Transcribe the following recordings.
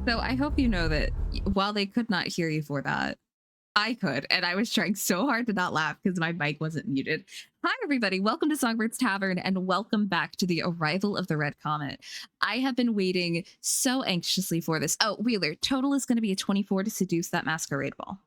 So I hope you know that while they could not hear you for that, I could, and I was trying so hard to not laugh because my mic wasn't muted. Hi, everybody. Welcome to Songbird's Tavern, and welcome back to the arrival of the Red Comet. I have been waiting so anxiously for this. Oh, Wheeler, total is going to be a 24 to seduce that masquerade ball.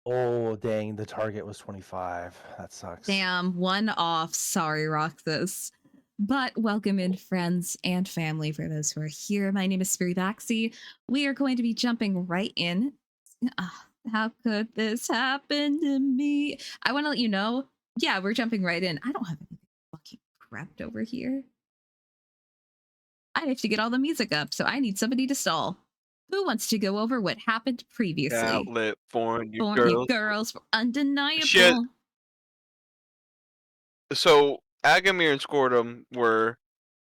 Oh, dang, the target was 25. That sucks. Damn, one off. Sorry, Roxas. But welcome in, friends and family, for those who are here. My name is Spiribaxi. We are going to be jumping right in. How could this happen to me? I want to let you know, yeah, we're jumping right in. I don't have anything fucking prepped over here. I have to get all the music up, so I need somebody to stall. Who wants to go over what happened previously? Outlet for you For girls. you girls were undeniable. Shit. So Agamir and Squirtum were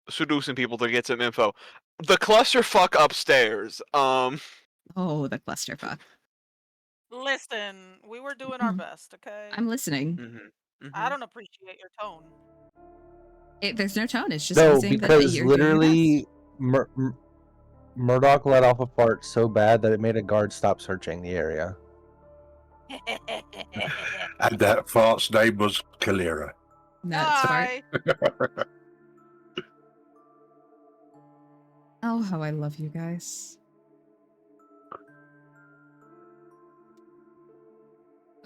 seducing people to get some info. The clusterfuck upstairs. Oh, the clusterfuck. Listen, we were doing our best, okay? I'm listening. I don't appreciate your tone. There's no tone. It's just No, me saying that because you're doing your literally Murdoch let off a fart so bad that it made a guard stop searching the area. And that fart's name was Kalira. That's fart. Oh, how I love you guys.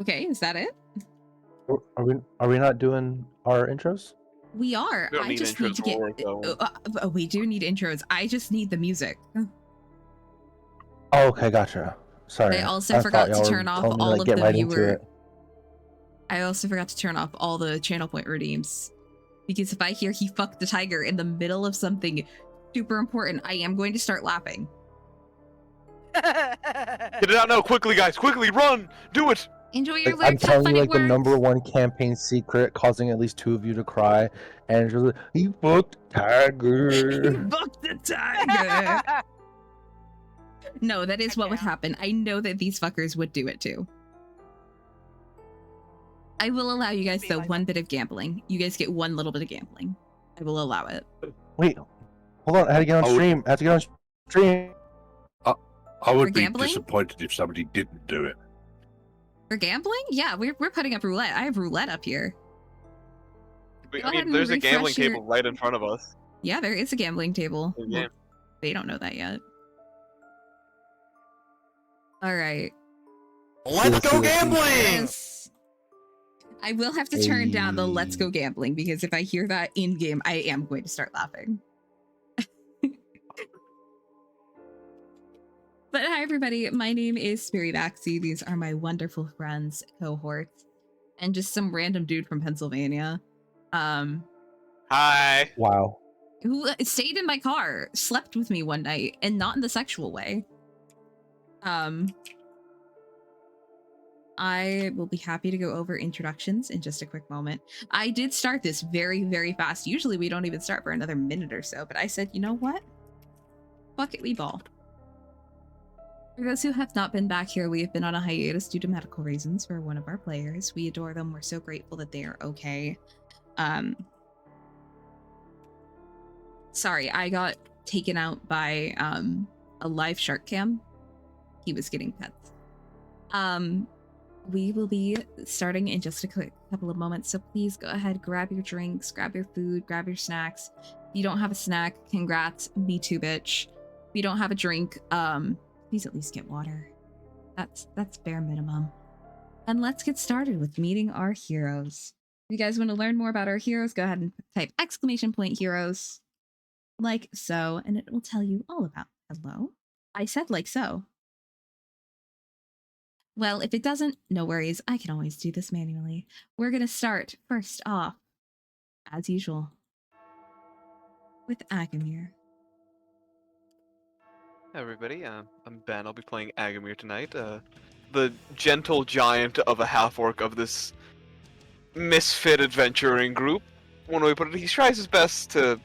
Okay, is that it? Are we not doing our intros? We are. We don't I need just need to get. We do need intros. I just need the music. Oh, okay, gotcha. Sorry. I also forgot to turn off all of the right viewer. I also forgot to turn off all the channel point redeems. Because if I hear he fucked the tiger in the middle of something super important, I am going to start laughing. Get it out now, quickly, guys! Quickly, run! Do it! Enjoy your I'm lyrics. telling you, like, work. the #1 campaign secret, causing at least 2 of you to cry, and it's just like, he fucked the tiger. He fucked the tiger. No, that is what would happen. I know that these fuckers would do it too. I will allow you guys, though, one bit of gambling. You guys get one little bit of gambling. I will allow it. Wait, hold on. I had to get on stream. I would be disappointed if somebody didn't do it. For gambling? Yeah, we're putting up roulette. I have roulette up here. I mean, there's a gambling table right in front of us. Yeah, there is a gambling table. Yeah. They don't know that yet. All right. Let's go gambling! Yes. I will have to turn down the let's go gambling, because if I hear that in game, I am going to start laughing. But hi, everybody. My name is Spiribaxi. These are my wonderful friends, cohorts, and just some random dude from Pennsylvania. Hi. Wow. Who stayed in my car, slept with me one night, and not in the sexual way. I will be happy to go over introductions in just a quick moment. I did start this very, very fast. Usually we don't even start for another minute or so, but I said, you know what? Fuck it, we ball. For those who have not been back here, we have been on a hiatus due to medical reasons for one of our players. We adore them. We're so grateful that they are okay. Sorry, I got taken out by a live shark cam. He was getting pets. We will be starting in just a quick couple of moments, so please go ahead, grab your drinks, grab your food, grab your snacks. If you don't have a snack, congrats, me too, bitch. If you don't have a drink, please at least get water. That's bare minimum. And let's get started with meeting our heroes. If you guys want to learn more about our heroes, go ahead and type !heroes, like so, and it will tell you all about. Hello? I said like so. Well, if it doesn't, no worries. I can always do this manually. We're going to start, first off, as usual, with Agamir. Hey everybody, I'm Ben. I'll be playing Agamir tonight. The gentle giant of a half-orc of this misfit adventuring group. One way to put it, he tries his best to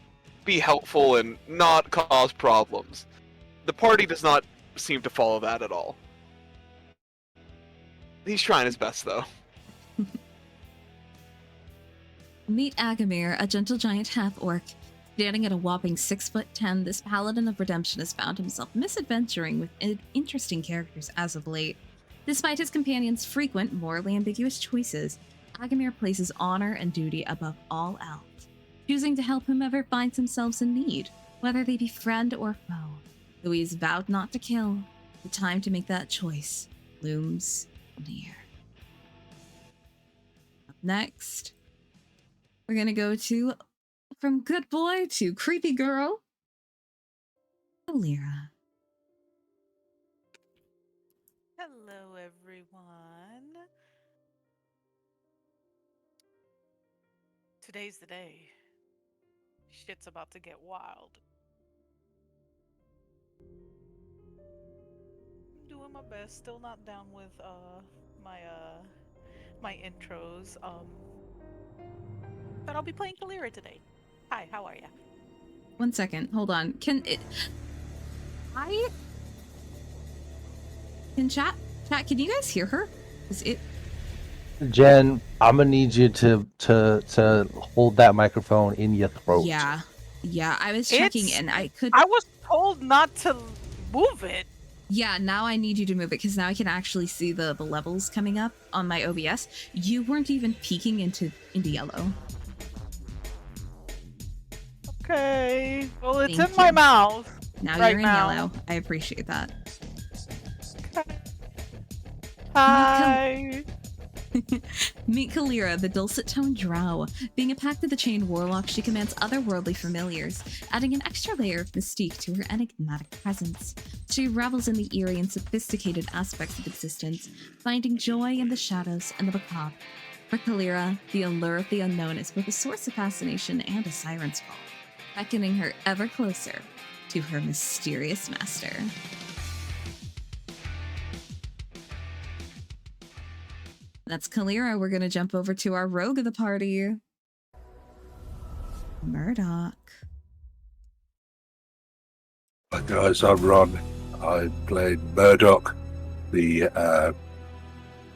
be helpful and not cause problems. The party does not seem to follow that at all. He's trying his best, though. Meet Agamir, a gentle giant half-orc. Standing at a whopping 6'10", this paladin of redemption has found himself misadventuring with interesting characters as of late. Despite his companion's frequent, morally ambiguous choices, Agamir places honor and duty above all else, choosing to help whomever finds themselves in need, whether they be friend or foe. Though he has vowed not to kill, the time to make that choice looms near. Up next, we're gonna go to from good boy to creepy girl, Alira. Hello, everyone. Today's the day. Shit's about to get wild. I'm doing my best. Still not down with my intros. But I'll be playing Kalira today. Hi, how are ya? 1 second, hold on. Can chat, can you guys hear her? Is it Jen, I'm gonna need you to hold that microphone in your throat. Yeah, I was checking and I was told not to move it. Yeah, now I need you to move it because now I can actually see the levels coming up on my OBS. You weren't even peeking into yellow. Okay. Well, it's Thank in my you. mouth. Now right you're in now. yellow. I appreciate that. Hi. Meet Kalira, the dulcet-toned drow. Being a Pact of the Chain warlock, she commands otherworldly familiars, adding an extra layer of mystique to her enigmatic presence. She revels in the eerie and sophisticated aspects of existence, finding joy in the shadows and the macabre. For Kalira, the allure of the unknown is both a source of fascination and a siren's call, beckoning her ever closer to her mysterious master. That's Kalira. We're going to jump over to our rogue of the party, Murdoch. Hi guys, I'm Ron. I played Murdoch, the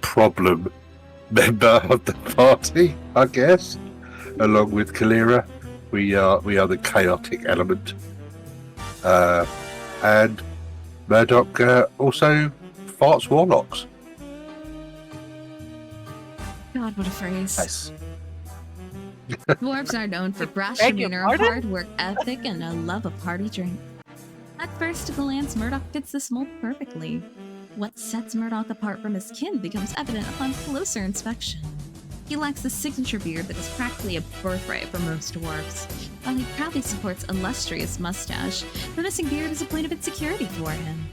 problem member of the party, I guess. Along with Kalira, we are the chaotic element. And Murdoch also farts warlocks. God, what a phrase. Nice. Dwarves are known for brash Beg your demeanor, pardon? hard work ethic, and a love of party drink. At first glance, Murdoch fits this mold perfectly. What sets Murdoch apart from his kin becomes evident upon closer inspection. He lacks the signature beard that is practically a birthright for most dwarves. While he proudly supports a lustrous mustache, the missing beard is a point of insecurity for him.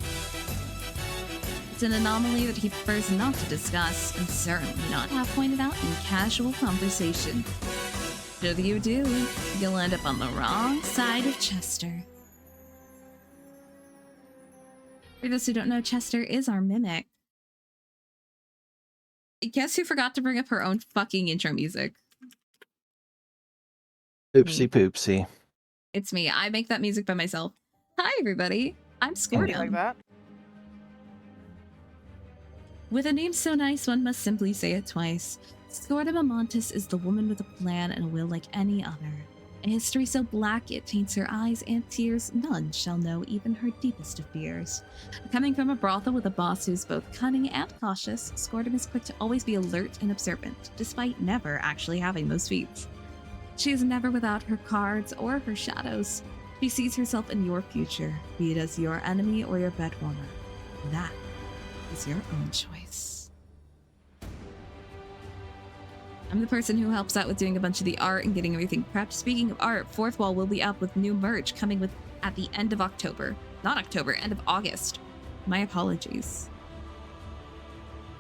It's an anomaly that he prefers not to discuss, and certainly not have pointed out in casual conversation. Should you do, you'll end up on the wrong side of Chester. For those who don't know, Chester is our mimic. Guess who forgot to bring up her own fucking intro music? Oopsie poopsie. It's me. I make that music by myself. Hi, everybody. I'm Somebody Scordium. like that. With a name so nice, one must simply say it twice. Scordim Amontis is the woman with a plan and a will like any other. A history so black it taints her eyes and tears, none shall know even her deepest of fears. Coming from a brothel with a boss who's both cunning and cautious, Scordim is quick to always be alert and observant, despite never actually having those feats. She is never without her cards or her shadows. She sees herself in your future, be it as your enemy or your bedwarmer. That is your own choice. I'm the person who helps out with doing a bunch of the art and getting everything prepped. Speaking of art, Fourth Wall will be up with new merch coming with at the end of October. Not October, end of August. My apologies.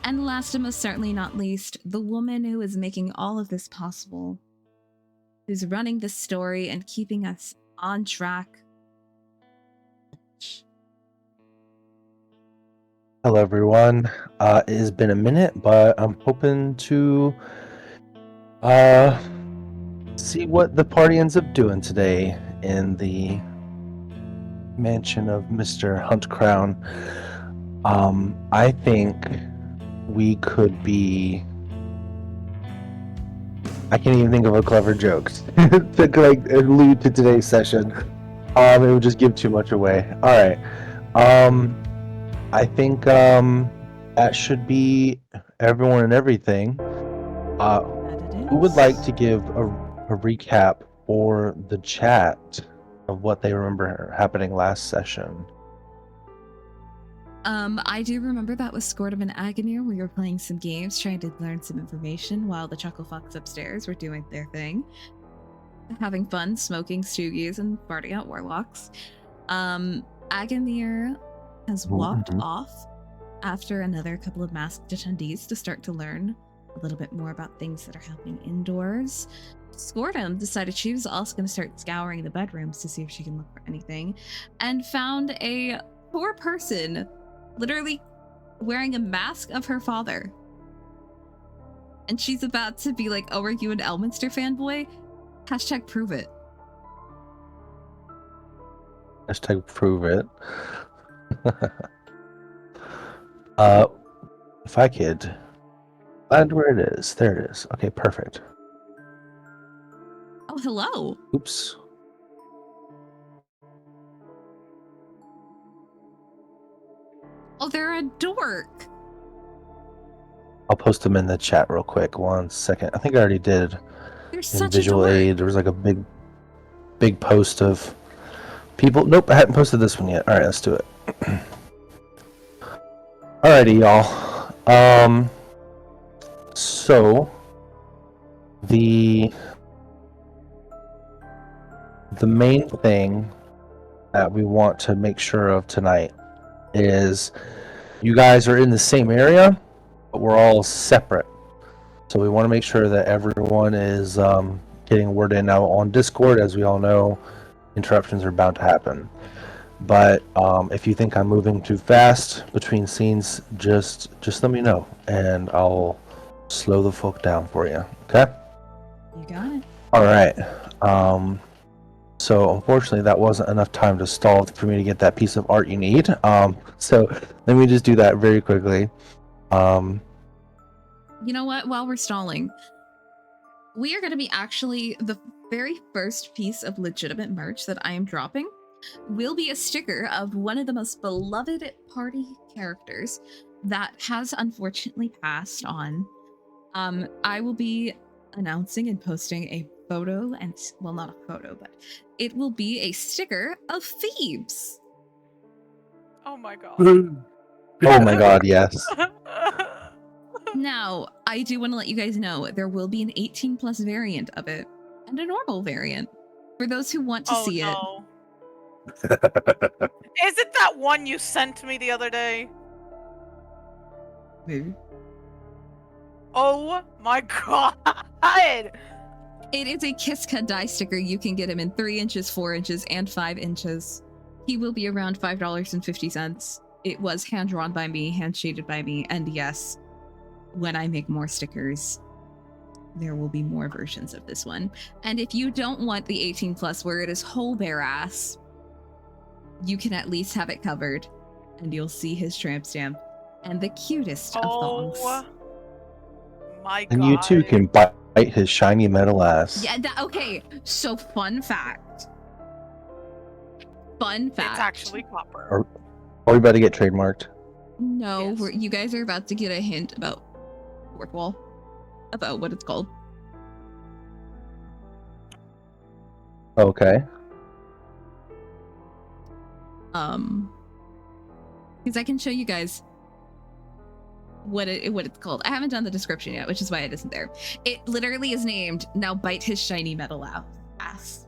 And last and most certainly not least, the woman who is making all of this possible, who's running this story and keeping us on track. Hello, everyone. It has been a minute, but I'm hoping to see what the party ends up doing today in the mansion of Mr. Hunt Crown. I think we could be I can't even think of a clever joke to like allude to today's session. It would just give too much away. All right. I think that should be everyone and everything. Who would like to give a recap for the chat of what they remember happening last session? I do remember that with Scortum and Agamir. We were playing some games, trying to learn some information while the Chuckle Fucks upstairs were doing their thing. Having fun, smoking stoogies and farting out warlocks. Agamir has walked off after another couple of masked attendees to start to learn a little bit more about things that are happening indoors. Scortum decided she was also going to start scouring the bedrooms to see if she can look for anything, and found a poor person literally wearing a mask of her father. And she's about to be like, oh, are you an Elminster fanboy? Hashtag prove it. Hashtag prove it. If I could find where it is. There it is. Okay, perfect. Oh, hello. Oops. Oh, they're a dork. I'll post them in the chat real quick. 1 second. I think I already did. They're In such visual a dork. aid, there was like a big post of people. Nope, I hadn't posted this one yet. All right, let's do it. Alrighty, y'all. So the main thing that we want to make sure of tonight is you guys are in the same area, but we're all separate. So we want to make sure that everyone is getting a word in. Now on Discord, as we all know, interruptions are bound to happen. But if you think I'm moving too fast between scenes, just let me know, and I'll slow the fuck down for you. Okay? You got it. All right. So unfortunately, that wasn't enough time to stall for me to get that piece of art you need. So let me just do that very quickly. You know what? While we're stalling, we are going to be actually the very first piece of legitimate merch that I am dropping will be a sticker of one of the most beloved party characters that has unfortunately passed on. I will be announcing and posting a photo, and well, not a photo, but it will be a sticker of Phoebes. Oh my god. Oh my god, yes. Now, I do want to let you guys know there will be an 18 plus variant of it and a normal variant for those who want to see it. Is it that one you sent me the other day? Maybe. Oh my god! It is a Kiska die sticker. You can get him in 3 inches, 4 inches, and 5 inches. He will be around $5.50. It was hand drawn by me, hand shaded by me, and yes, when I make more stickers, there will be more versions of this one. And if you don't want the 18 plus where it is whole bare ass, you can at least have it covered, and you'll see his tramp stamp and the cutest of thongs. Oh my god. And you too can bite his shiny metal ass. Yeah, okay, so fun fact. Fun fact. It's actually copper. Are we about to get trademarked? No, Yes. you guys are about to get a hint about Fourth Wall, about what it's called. Okay. Because I can show you guys what it's called. I haven't done the description yet, which is why it isn't there. It literally is named "Now Bite His Shiny Metal Ass."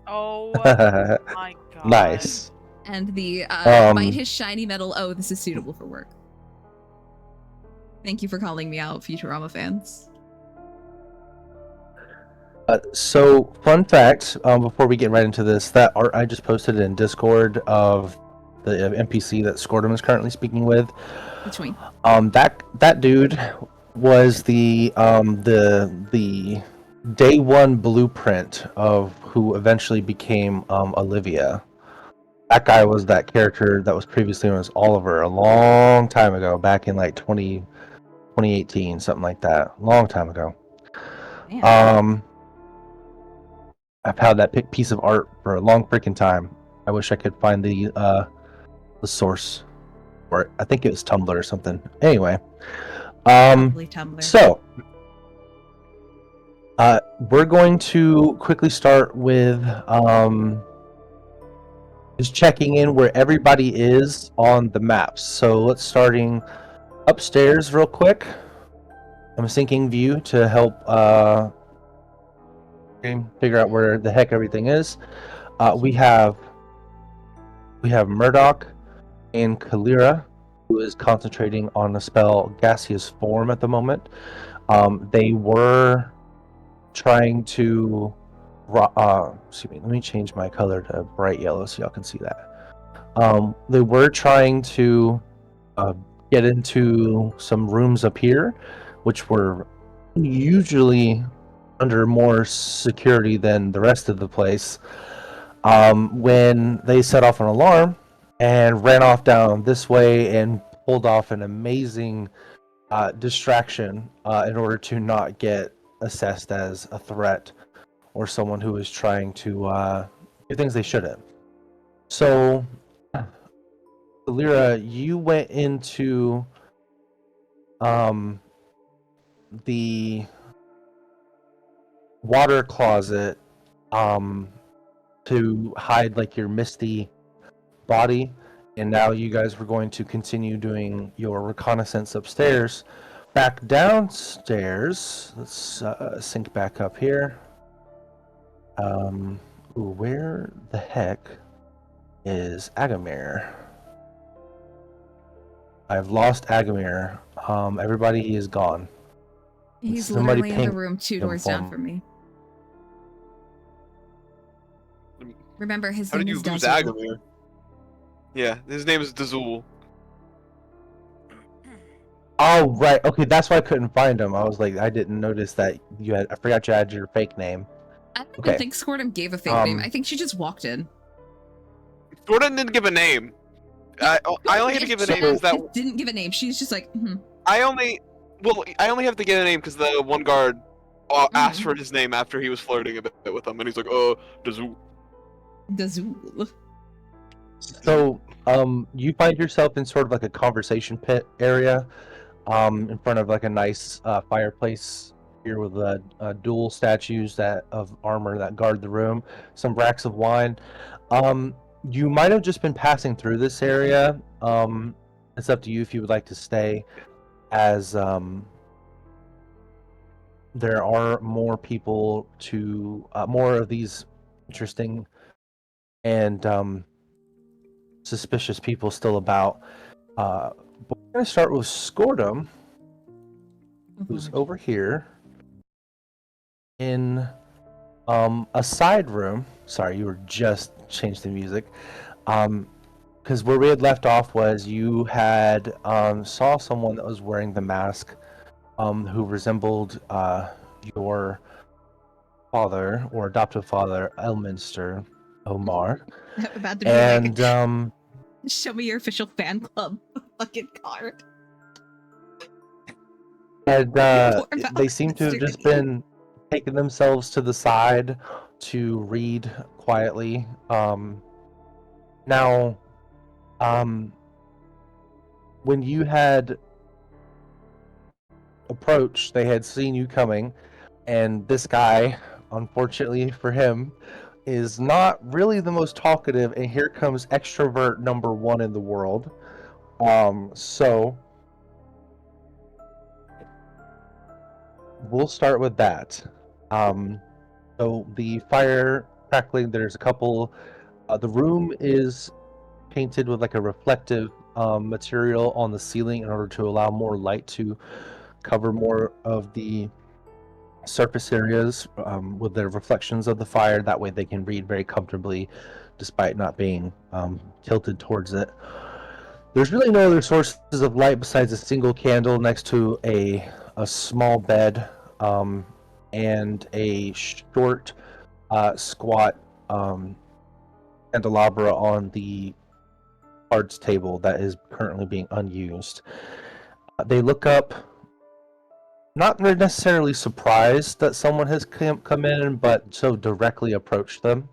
Oh my god. Nice. And the "Bite His Shiny Metal." Oh, this is suitable for work. Thank you for calling me out, Futurama fans. So, fun fact, before we get right into this, that art I just posted in Discord of the NPC that Scortum is currently speaking with. Between. That dude was the day one blueprint of who eventually became Olivia. That guy was that character that was previously known as Oliver a long time ago, back in like 2018, something like that. Long time ago. Man. I've had that piece of art for a long freaking time. I wish I could find the source, or I think it was Tumblr or something. Anyway, Probably Tumblr. so we're going to quickly start with just checking in where everybody is on the maps. So let's starting upstairs real quick. I'm syncing view to help figure out where the heck everything is. We have Murdoch and Kalira, who is concentrating on the spell Gaseous Form at the moment. They were trying to excuse me, let me change my color to bright yellow so y'all can see that. They were trying to get into some rooms up here, which were usually under more security than the rest of the place, when they set off an alarm and ran off down this way and pulled off an amazing distraction in order to not get assessed as a threat or someone who is trying to do things they shouldn't. So, Lyra, you went into the water closet to hide like your misty body, and now you guys were going to continue doing your reconnaissance upstairs. Back downstairs, let's sync back up here. Where the heck is Agamir? I've lost Agamir. Everybody is gone. He's Somebody literally in the ping room 2 him doors for down me. from me. Remember, his How name did you is lose Dazul. Agamir? Yeah, his name is Dazul. Oh, right. Okay, that's why I couldn't find him. I was like, I didn't notice that you had. I forgot you had your fake name. I don't Okay. even think Squirtum gave a fake name. I think she just walked in. Jordan didn't give a name. I only had to give a name because that didn't give a name. She's just like, I only have to get a name because the one guard asked for his name after he was flirting a bit with him, and he's like, Dazul. Dazul. So, you find yourself in sort of like a conversation pit area, in front of like a nice fireplace here with dual statues of armor that guard the room, some racks of wine. You might have just been passing through this area. It's up to you if you would like to stay, as there are more people more of these interesting and suspicious people still about. But we're going to start with Scordum, who's over here in a side room. Sorry, you were just changed the music. Because where we had left off was you had saw someone that was wearing the mask, who resembled your father or adoptive father, Elminster Omar. About to be And like, show me your official fan club fucking card. And they seem to have just been taking themselves to the side to read quietly. Now, when you had approached, they had seen you coming, and this guy, unfortunately for him, is not really the most talkative, and here comes extrovert number 1 in the world. So we'll start with that. So the fire crackling, there's a couple. The room is painted with like a reflective material on the ceiling in order to allow more light to cover more of the surface areas with the reflections of the fire. That way they can read very comfortably despite not being tilted towards it. There's really no other sources of light besides a single candle next to a small bed, and a short, squat candelabra on the cards table that is currently being unused. They look up not necessarily surprised that someone has come in, but so directly approached them.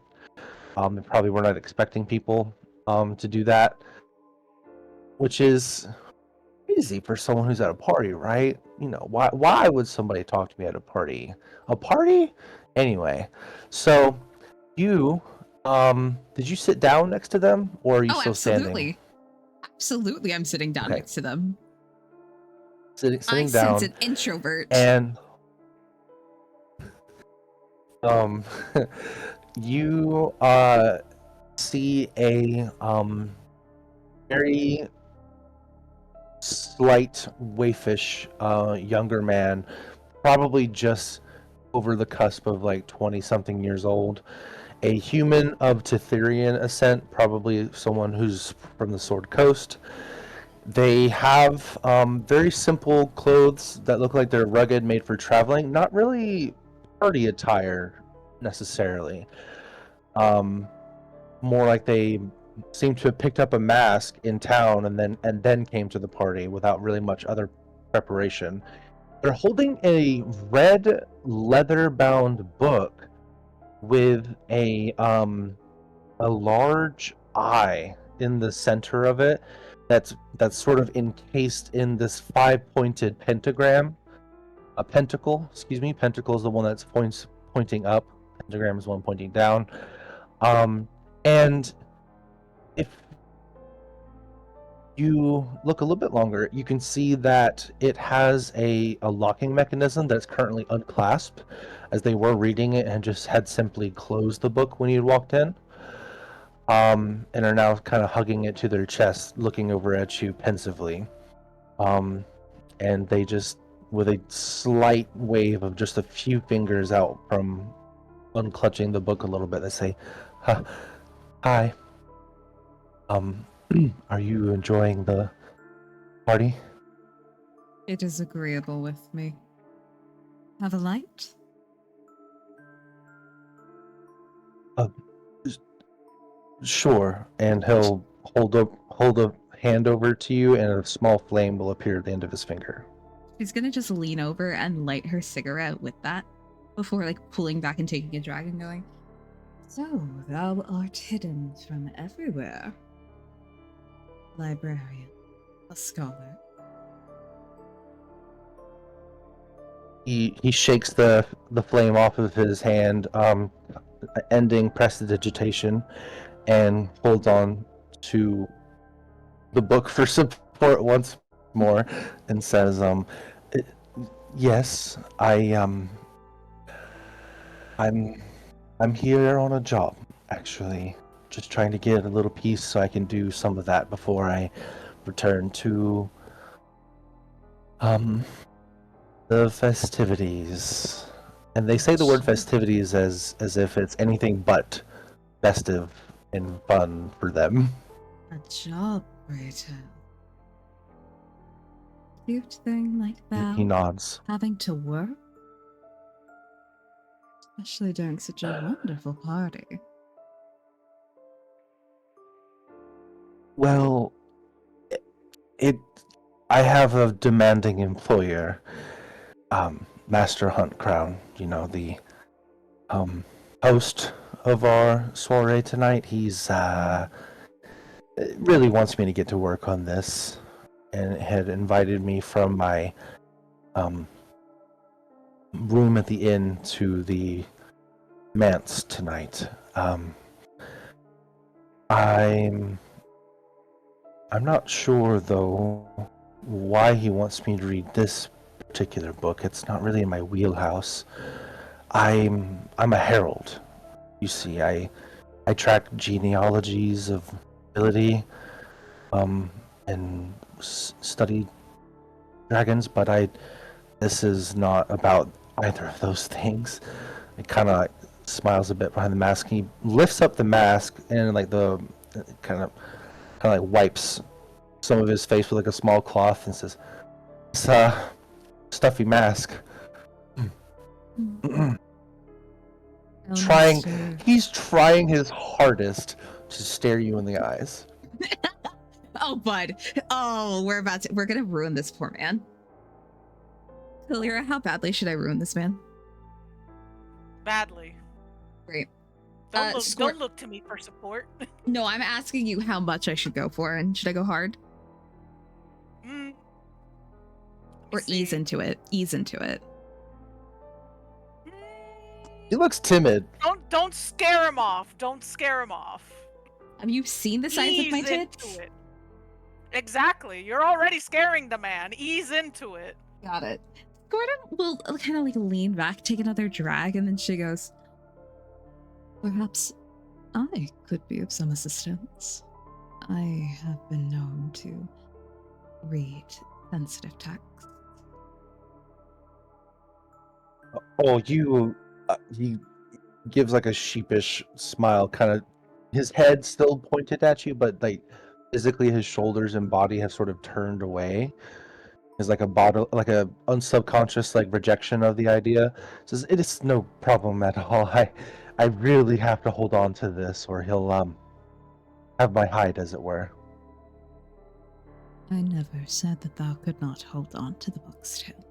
They probably were not expecting people to do that, which is crazy for someone who's at a party, right? You know, why would somebody talk to me at a party? A party? Anyway, so you did you sit down next to them, or are you Oh, still standing? absolutely. Absolutely, I'm sitting down Okay. next to them. Sitting I down, sense an introvert. and you see a very slight waifish younger man, probably just over the cusp of like 20 something years old, a human of Tetherian ascent, probably someone who's from the Sword Coast. They have very simple clothes that look like they're rugged, made for traveling, not really party attire necessarily. More like they seem to have picked up a mask in town and then came to the party without really much other preparation. They're holding a red leather-bound book with a large eye in the center of it that's sort of encased in this five-pointed pentagram. A pentacle, excuse me. Pentacle is the one that's pointing up. Pentagram is the one pointing down. And if you look a little bit longer, you can see that it has a locking mechanism that's currently unclasped, as they were reading it and just had simply closed the book when you walked in. And are now kind of hugging it to their chest, looking over at you pensively. And they just, with a slight wave of just a few fingers out from unclutching the book a little bit, they say, "Hi. Are you enjoying the party?" It is agreeable with me. Have a light? Sure. And he'll hold a hand over to you, and a small flame will appear at the end of his finger. She's gonna just lean over and light her cigarette with that before like pulling back and taking a drag and going, "So thou art hidden from everywhere. Librarian, a scholar." He shakes the flame off of his hand, ending prestidigitation, and holds on to the book for support once more, and says, "Yes, I'm here on a job, actually. Just trying to get a little piece so I can do some of that before I return to the festivities." And they say the word festivities as if it's anything but festive and fun for them. A job, Rachel. Cute thing like that. He nods. Having to work? Especially during such a wonderful party. Well, I have a demanding employer, Master Hunt Crown, the host of our soiree tonight. He's really wants me to get to work on this, and had invited me from my room at the inn to the manse tonight. I'm not sure, though, why he wants me to read this particular book. It's not really in my wheelhouse. I'm a herald. You see, I track genealogies of ability, and study dragons, but this is not about either of those things. It kind of smiles a bit behind the mask. He lifts up the mask and kind of wipes some of his face with like a small cloth and says, "It's a stuffy mask." He's trying his hardest to stare you in the eyes. Oh, bud. Oh, we're gonna ruin this poor man. Kalira, how badly should I ruin this man? Badly. Great. Don't look to me for support. No, I'm asking you how much I should go for, and should I go hard or ease into it? Ease into it. He looks timid. Don't scare him off. Don't scare him off. Have you seen the size of my Ease tits? into it. Exactly. You're already scaring the man. Ease into it. Got it. Gordon will kind of like lean back, take another drag, and then she goes, "Perhaps I could be of some assistance. I have been known to read sensitive texts." Oh, he gives like a sheepish smile, kind of his head still pointed at you, but like physically his shoulders and body have sort of turned away. Is like a bottle, like a unsubconscious like rejection of the idea. Says it is no problem at all. I really have to hold on to this, or he'll have my hide, as it were. I never said that thou could not hold on to the book still.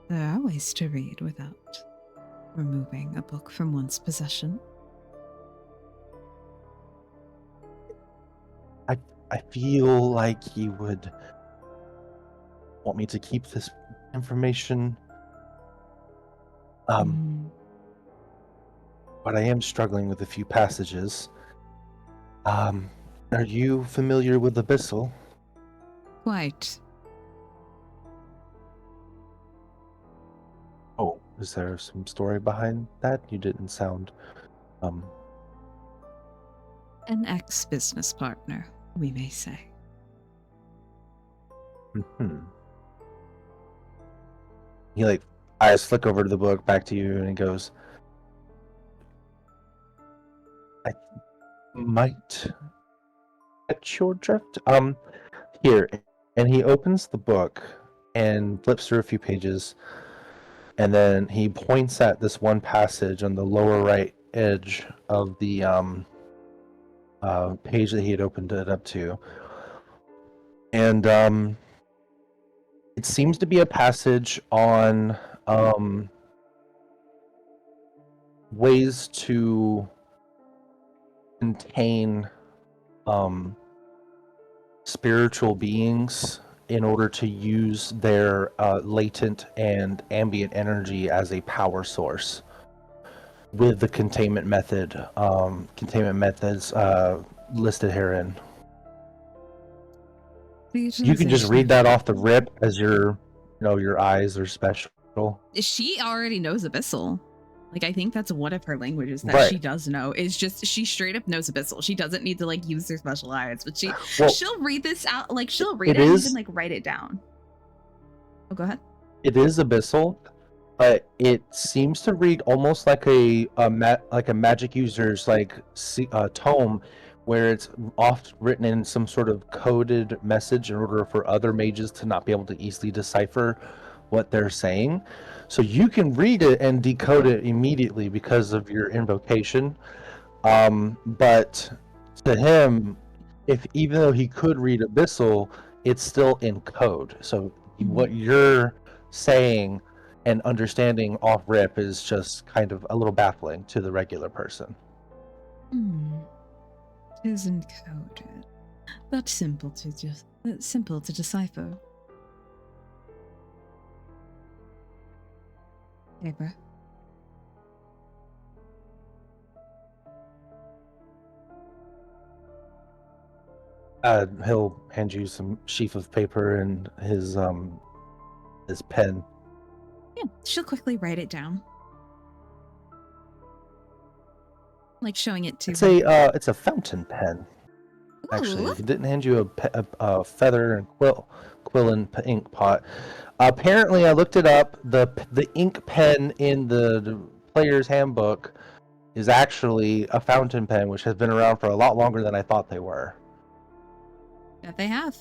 There are ways to read without removing a book from one's possession. I feel like he would want me to keep this information. But I am struggling with a few passages. Are you familiar with Abyssal? Quite. Oh, is there some story behind that? You didn't sound An ex-business partner, we may say. He like eyes flick over to the book, back to you, and he goes, I might catch your drift. Here. And he opens the book and flips through a few pages, and then he points at this one passage on the lower right edge of the page that he had opened it up to. And it seems to be a passage on ways to contain spiritual beings in order to use their latent and ambient energy as a power source with the containment methods listed herein. You can just read that off the rip as your eyes are special. She already knows Abyssal. Like, I think that's one of her languages that Right. she does know. Is just she straight up knows Abyssal. She doesn't need to like use her special eyes, but she'll read this out. Like she'll read it and even like write it down. Oh, go ahead. It is Abyssal, but it seems to read almost like a magic user's tome, where it's oft written in some sort of coded message in order for other mages to not be able to easily decipher what they're saying. So you can read it and decode it immediately because of your invocation. But to him, even though he could read Abyssal, it's still in code. So what you're saying and understanding off rip is just kind of a little baffling to the regular person. It is encoded, but simple to decipher. Paper. He'll hand you some sheaf of paper and his pen. Yeah, she'll quickly write it down, like showing it to. It's a fountain pen. Actually, Ooh. he didn't hand you a feather and quill and ink pot. Apparently, I looked it up. The ink pen in the player's handbook is actually a fountain pen, which has been around for a lot longer than I thought they were. That they have.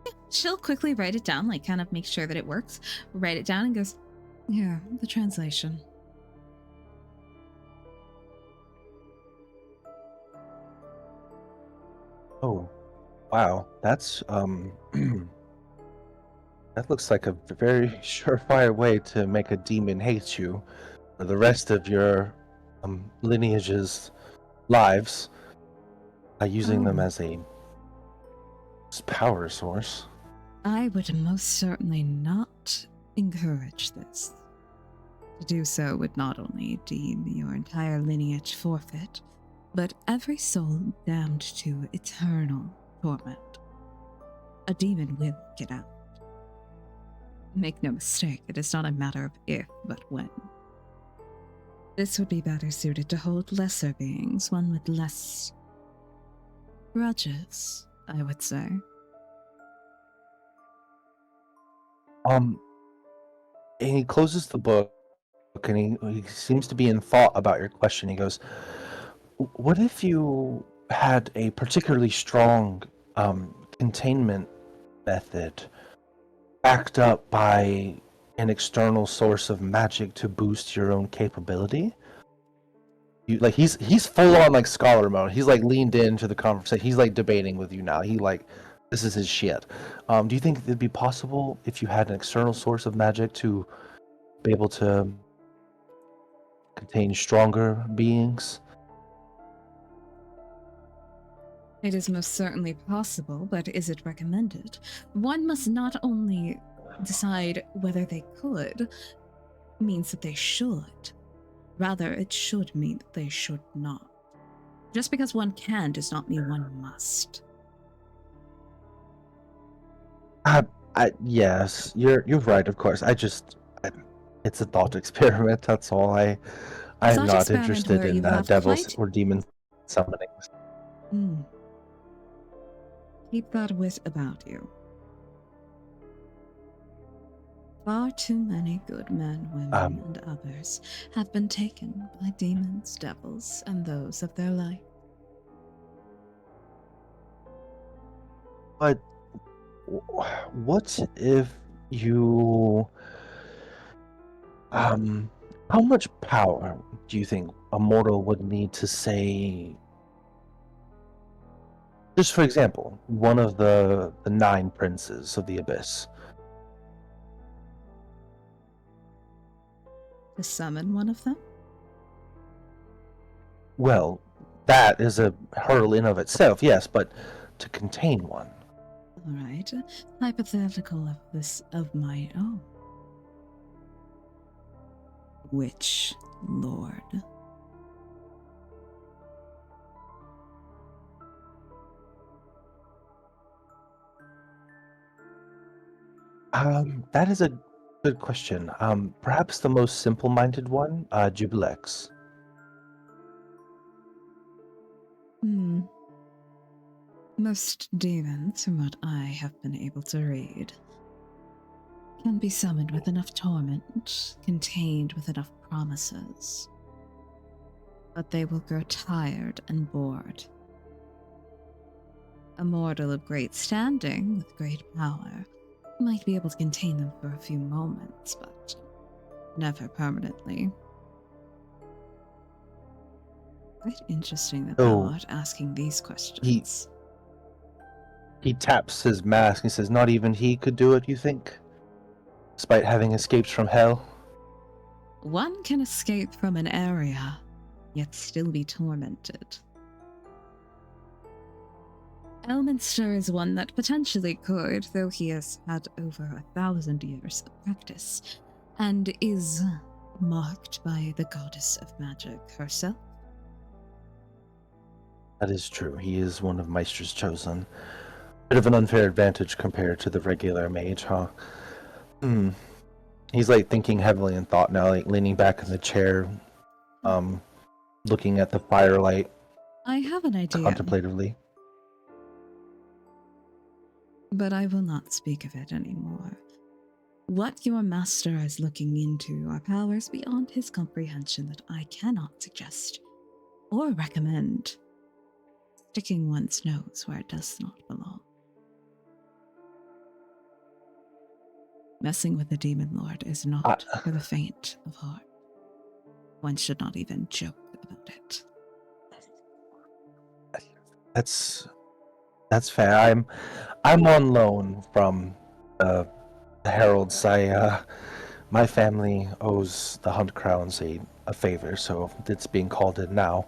Yeah, she'll quickly write it down, like kind of make sure that it works. Write it down and goes, here, the translation. Oh, wow. That's That looks like a very surefire way to make a demon hate you for the rest of your lineage's lives by using them Oh. as a power source. I would most certainly not encourage this. To do so would not only deem your entire lineage forfeit, but every soul damned to eternal torment. A demon will get out. Make no mistake, it is not a matter of if, but when. This would be better suited to hold lesser beings, one with less grudges, I would say. And he closes the book and he seems to be in thought about your question. He goes, what if you had a particularly strong containment method backed up by an external source of magic to boost your own capability? He's full on like scholar mode. He's like leaned into the conversation. He's like debating with you now. This is his shit. Do you think it'd be possible if you had an external source of magic to be able to contain stronger beings? It is most certainly possible, but is it recommended? One must not only decide whether they could, means that they should. Rather, it should mean that they should not. Just because one can does not mean one must. Yes, you're right. Of course, it's a thought experiment. That's all. I am Thought not experiment interested where in you have devils quite- or demon summoning. Keep that wit about you. Far too many good men, women, and others have been taken by demons, devils, and those of their like. But what if you how much power do you think a mortal would need to say, just for example, one of the 9 princes of the abyss? To summon one of them? Well, that is a hurdle in of itself, yes, but to contain one. Alright, hypothetical of my own. Which lord? That is a good question. Perhaps the most simple-minded one, Jubilex. Most demons, from what I have been able to read, can be summoned with enough torment, contained with enough promises. But they will grow tired and bored. A mortal of great standing, with great power, might be able to contain them for a few moments, but never permanently. Quite interesting that thou art asking these questions. He taps his mask and says, not even he could do it, you think? Despite having escaped from hell? One can escape from an area, yet still be tormented. Elminster is one that potentially could, though he has had over 1,000 years of practice, and is marked by the goddess of magic herself. That is true. He is one of Meister's chosen. Bit of an unfair advantage compared to the regular mage, huh? He's like thinking heavily in thought now, like leaning back in the chair, looking at the firelight. I have an idea. Contemplatively. But I will not speak of it anymore. What your master is looking into are powers beyond his comprehension that I cannot suggest or recommend. Sticking one's nose where it does not belong. Messing with the demon lord is not for the faint of heart. One should not even joke about it. That's fair. I'm on loan from heralds, my family owes the Hunt Crowns a favor, so it's being called in now.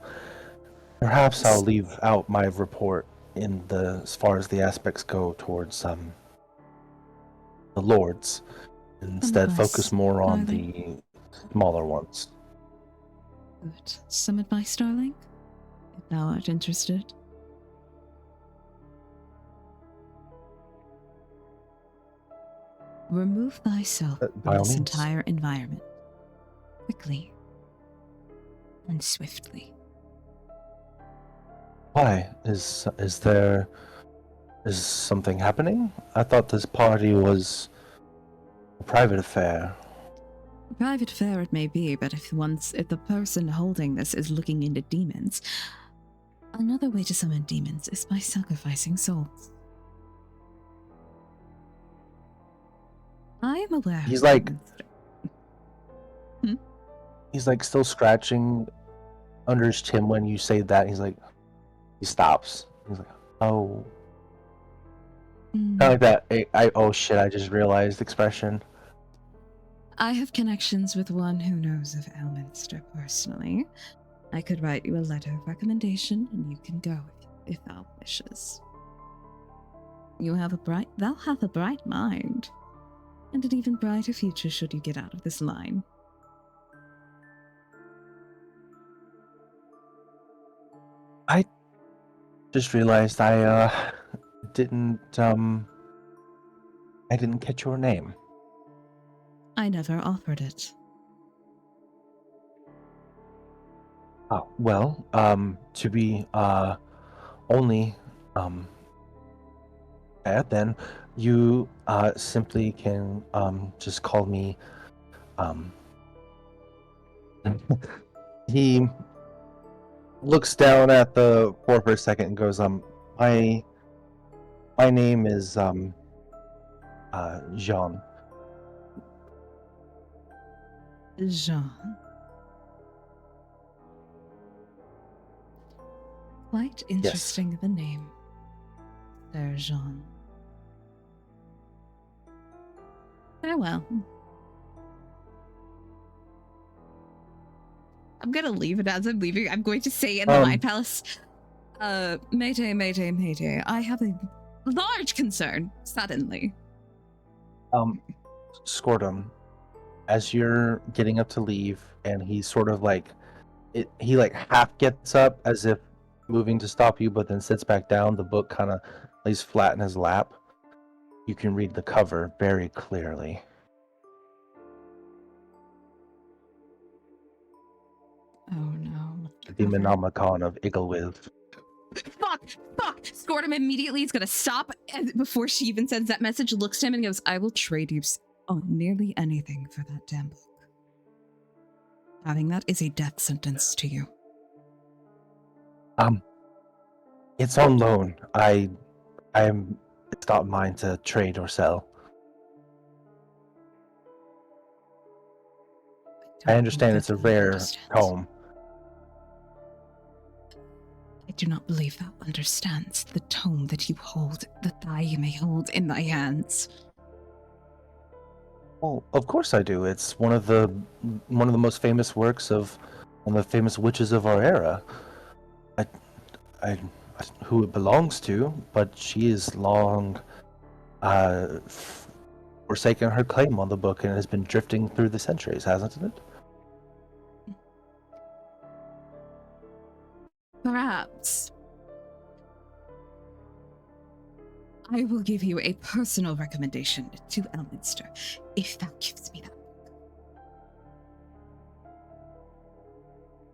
Perhaps I'll leave out my report as far as the aspects go towards the lords. Instead, focus more on the smaller ones. Good. Some advice, darling? If thou art interested. Remove thyself by from all this means. entire environment. Quickly. And swiftly. Why? Is something happening? I thought this party was a private affair. A private affair it may be, but if the person holding this is looking into demons, another way to summon demons is by sacrificing souls. I am aware. He's like, he's like still scratching under his chin when you say that. He stops. He's like, oh. Kind of like that. Oh shit! I just realized expression. I have connections with one who knows of Elminster personally. I could write you a letter of recommendation, and you can go if thou wishes. Thou have a bright mind, and an even brighter future should you get out of this line. I just realized I didn't catch your name. I never offered it. Oh, well, to be only bad, then you simply can just call me he looks down at the floor for a second and goes, my name is Jean. Jean. Quite interesting of a name, Sir Jean. Farewell. I'm gonna leave it as I'm leaving. I'm going to say in the Mind Palace, Mayday, Mayday, Mayday. I have a large concern, suddenly. Scordum, as you're getting up to leave, and he's sort of like, he like half gets up as if moving to stop you, but then sits back down. The book kind of lays flat in his lap. You can read the cover very clearly. Oh no. The Menonomicon of Igglewith. Fuck! Scordum immediately is gonna stop, and before she even sends that message, looks at him and goes, I will trade you on nearly anything for that damn book. Having that is a death sentence to you. It's on loan. It's not mine to trade or sell. I understand it's a rare tome. I do not believe thou understands the tome that you hold, that thou may hold in thy hands. Well, of course I do. It's one of the most famous works of one of the famous witches of our era. Who it belongs to, but she is long forsaken her claim on the book and has been drifting through the centuries, hasn't it? Perhaps. I will give you a personal recommendation to Elminster, if thou gives me that.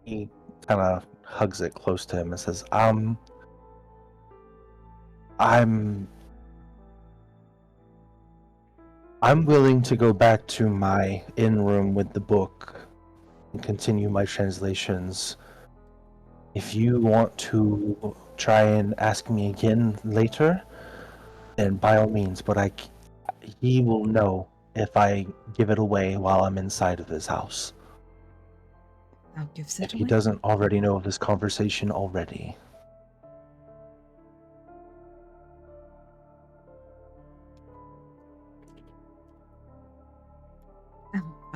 He kind of hugs it close to him and says, I'm willing to go back to my inn room with the book and continue my translations. If you want to try and ask me again later, then by all means, but he will know if I give it away while I'm inside of his house. Thou gives it If away? he doesn't already know of this conversation already.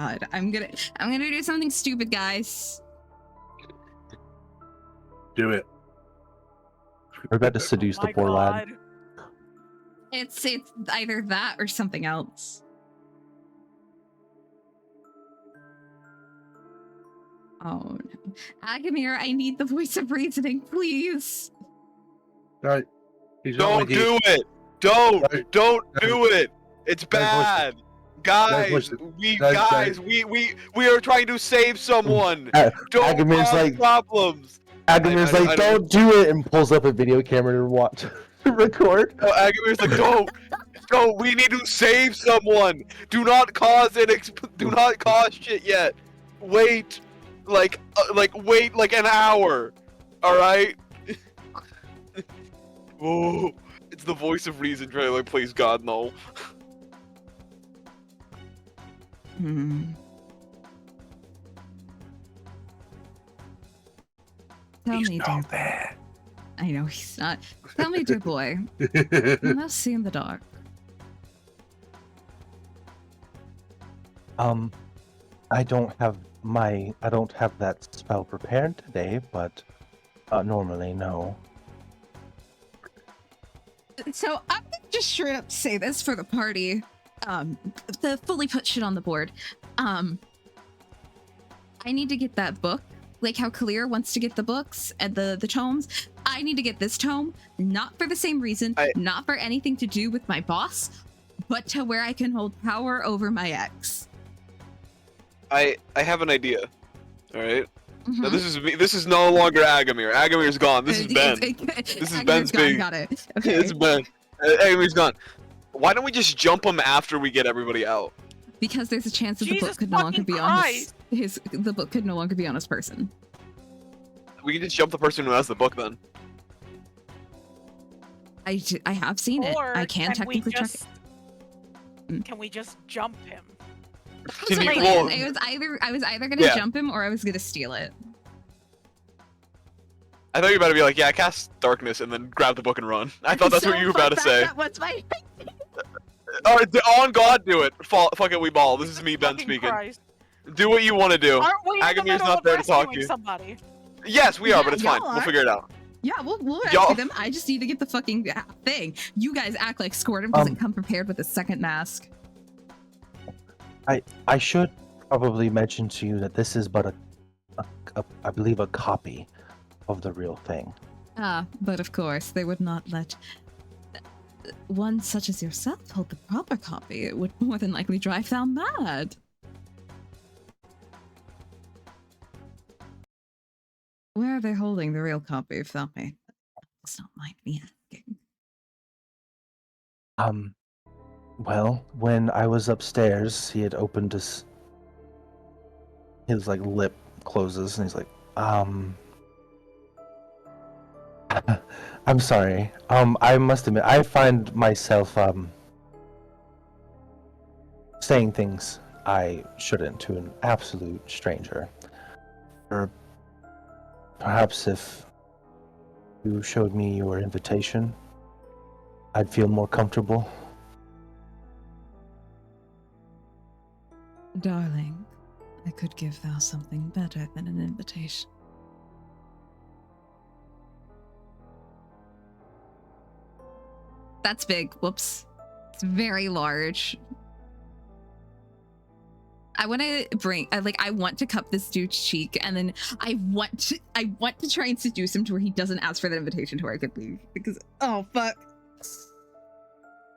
God, I'm gonna do something stupid, guys. Do it. We're about to seduce the My poor lad. God. It's either that or something else. Oh no, Agamir, I need the voice of reasoning, please. No, he's not Don't with you. do it. Don't No, do it. It's bad. Guys, we are trying to save someone. Don't Agamir's cause like, problems. Agamir's I like, don't- don't do it, and pulls up a video camera to watch, to record. No, Agamir's like, don't. No, we need to save someone. Do not cause do not cause shit yet. Wait, wait like an hour. All right. Whoa, it's the voice of reason trying to like, please God, no. Tell He's me, not dear. there. I know he's not. Tell me, dear boy. You must see in the dark. I don't have that spell prepared today, but normally no. So I'm gonna just straight up say this for the party, to fully put shit on the board. I need to get that book, like how Kalir wants to get the books and the tomes. I need to get this tome, not for the same reason, not for anything to do with my boss, but to where I can hold power over my ex. I have an idea. All right. Mhm. Now this is me. This is no longer Agamir. Agamir's gone. This is Ben. This is Agar's Ben's gone, big. got it. Okay. It's Ben. Agamir's gone. Why don't we just jump him after we get everybody out? Because there's a chance that the Jesus book could no longer fucking be on Christ. the book could no longer be on his person. We can just jump the person who has the book then. I have seen it. Or I can we technically track it. just, Can we just jump him? Can you Plan. roll? I was either gonna Yeah. jump him or I was gonna steal it. I thought you were about to be like, yeah, cast darkness and then grab the book and run. I thought that's So what you were about to fuck say. That was my. Alright, on God, do it. Fuck it, we ball. This is me, Ben, Fucking speaking. Christ. Do what you want to do. Aren't we in the Agamir's middle not of there to talk to rescuing you. somebody? Yes, we are, Yeah, but it's y'all fine. We'll are. figure it out. Yeah, we'll Y'all- rescue them. I just need to get the fucking thing. You guys act like Squirtum doesn't come prepared with a second mask. I should probably mention to you that this is but I believe a copy of the real thing. But of course, they would not let one such as yourself hold the proper copy. It would more than likely drive them mad. Where are they holding the real copy, if that may does not mind me asking? Well, when I was upstairs, he had opened his like lip closes, and he's like, I'm sorry. I must admit, I find myself saying things I shouldn't to an absolute stranger. Or perhaps if you showed me your invitation, I'd feel more comfortable. Darling, I could give thou something better than an invitation. That's big. Whoops. It's very large. I want to I want to cup this dude's cheek, and then I want to try and seduce him to where he doesn't ask for that invitation to where I could leave. Because, oh, fuck.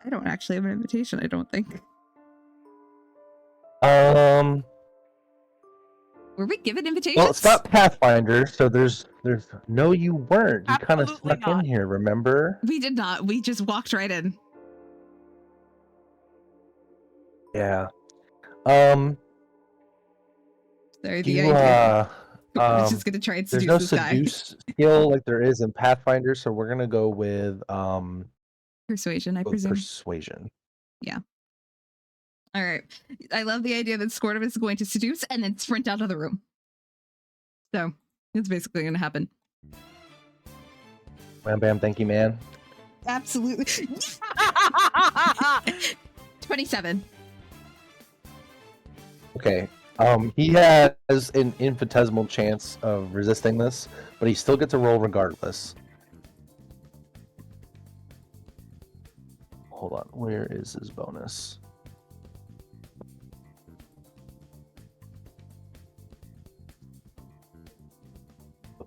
I don't actually have an invitation, I don't think. Were we given invitations? Well, it's not Pathfinder, so there's no, you weren't. You kind of Absolutely snuck in not. here, remember? We did not. We just walked right in. Yeah. Sorry, the You idea. I was just gonna try and there's seduce no this guy. seduce skill like there is in Pathfinder, so we're gonna go with Persuasion, I presume. persuasion. All right. I love the idea that Squirtum is going to seduce and then sprint out of the room. So it's basically going to happen. Bam bam, thank you, man. Absolutely. 27. Okay. He has an infinitesimal chance of resisting this, but he still gets a roll regardless. Hold on. Where is his bonus?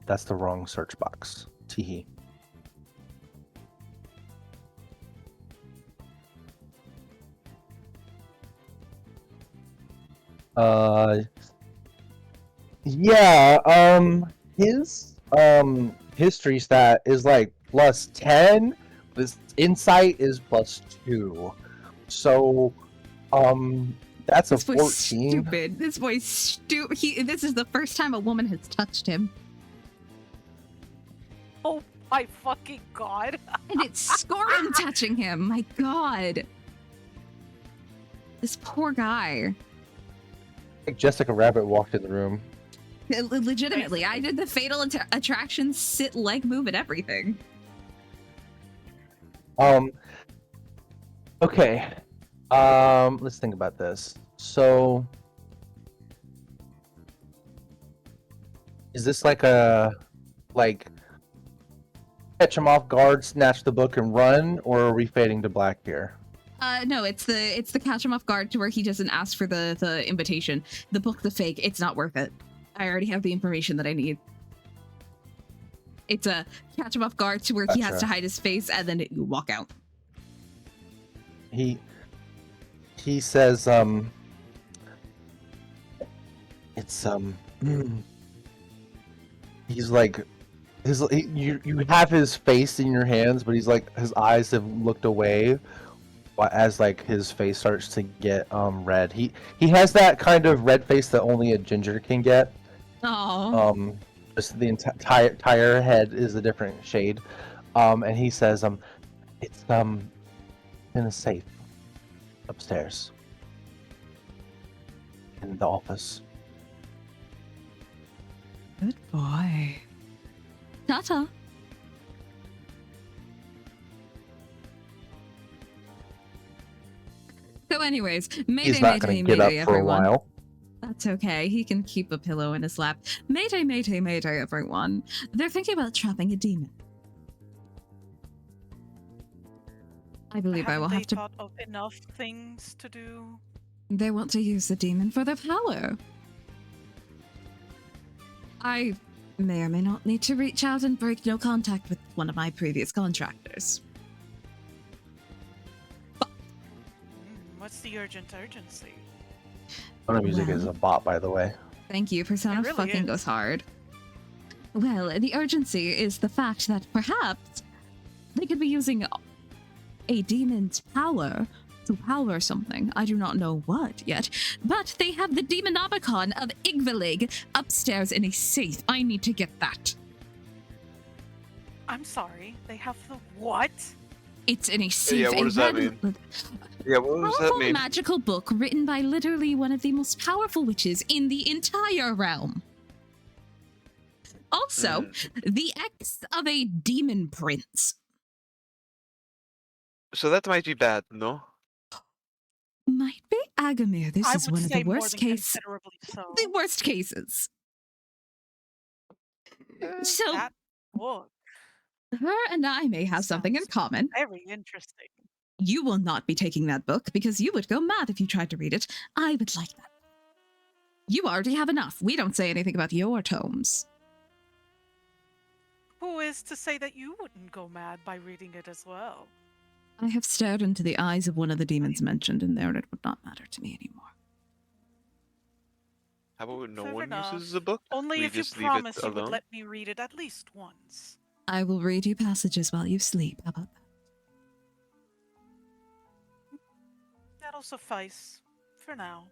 That's the wrong search box. Teehee. Yeah, his history stat is like +10. His insight is +2. So, that's a This boy's 14. stupid. This boy's stupid. This is the first time a woman has touched him. Oh my fucking god. And it's Scorum touching him. My god. This poor guy. Like Jessica Rabbit walked in the room. Legitimately, I did the fatal attraction sit leg move and everything. Okay. Let's think about this. So, is this like catch him off guard, snatch the book, and run, or are we fading to black here? No, it's the catch him off guard to where he doesn't ask for the invitation. The book, the fake, it's not worth it. I already have the information that I need. It's a catch him off guard to where he has Gotcha. to hide his face and then you walk out. He says, it's he's like, you have his face in your hands, but he's like, his eyes have looked away as like his face starts to get red. He has that kind of red face that only a ginger can get. Oh. Just the entire head is a different shade. And he says, it's in a safe upstairs in the office. Good boy. Tata. So anyways, He's mayday, not going mayday, to get mayday, up for everyone. a while. That's okay. He can keep a pillow in his lap. Mayday, mayday, mayday, everyone. They're thinking about trapping a demon. I believe I will Haven't have they to... thought of enough things to do? They want to use the demon for their power. I may or may not need to reach out and break no contact with one of my previous contractors. What's the urgency? Persona music is a bot, by the way. Thank you. Persona It really fucking is. goes hard. Well, the urgency is the fact that perhaps they could be using a demon's power to power something. I do not know what yet, but they have the Demonomicon of Igvalig upstairs in a safe. I need to get that. I'm sorry, they have the what? It's in a safe. Yeah, what does that mean? Yeah, what does that Powerful mean? magical book written by literally one of the most powerful witches in the entire realm. Also, the ex of a demon prince. So that might be bad, no? Might be Agamir. This I is would one of say the more worst than case. considerably so. The worst cases. So That book, her and I may have something in Sounds common. very interesting. You will not be taking that book because you would go mad if you tried to read it. I would like that. You already have enough. We don't say anything about your tomes. Who is to say that you wouldn't go mad by reading it as well? I have stared into the eyes of one of the demons mentioned in there, and it would not matter to me anymore. How about no Fair one enough. uses the book? Only We if you just leave it promise you would alone? let me read it at least once. I will read you passages while you sleep. How about that? That'll suffice for now.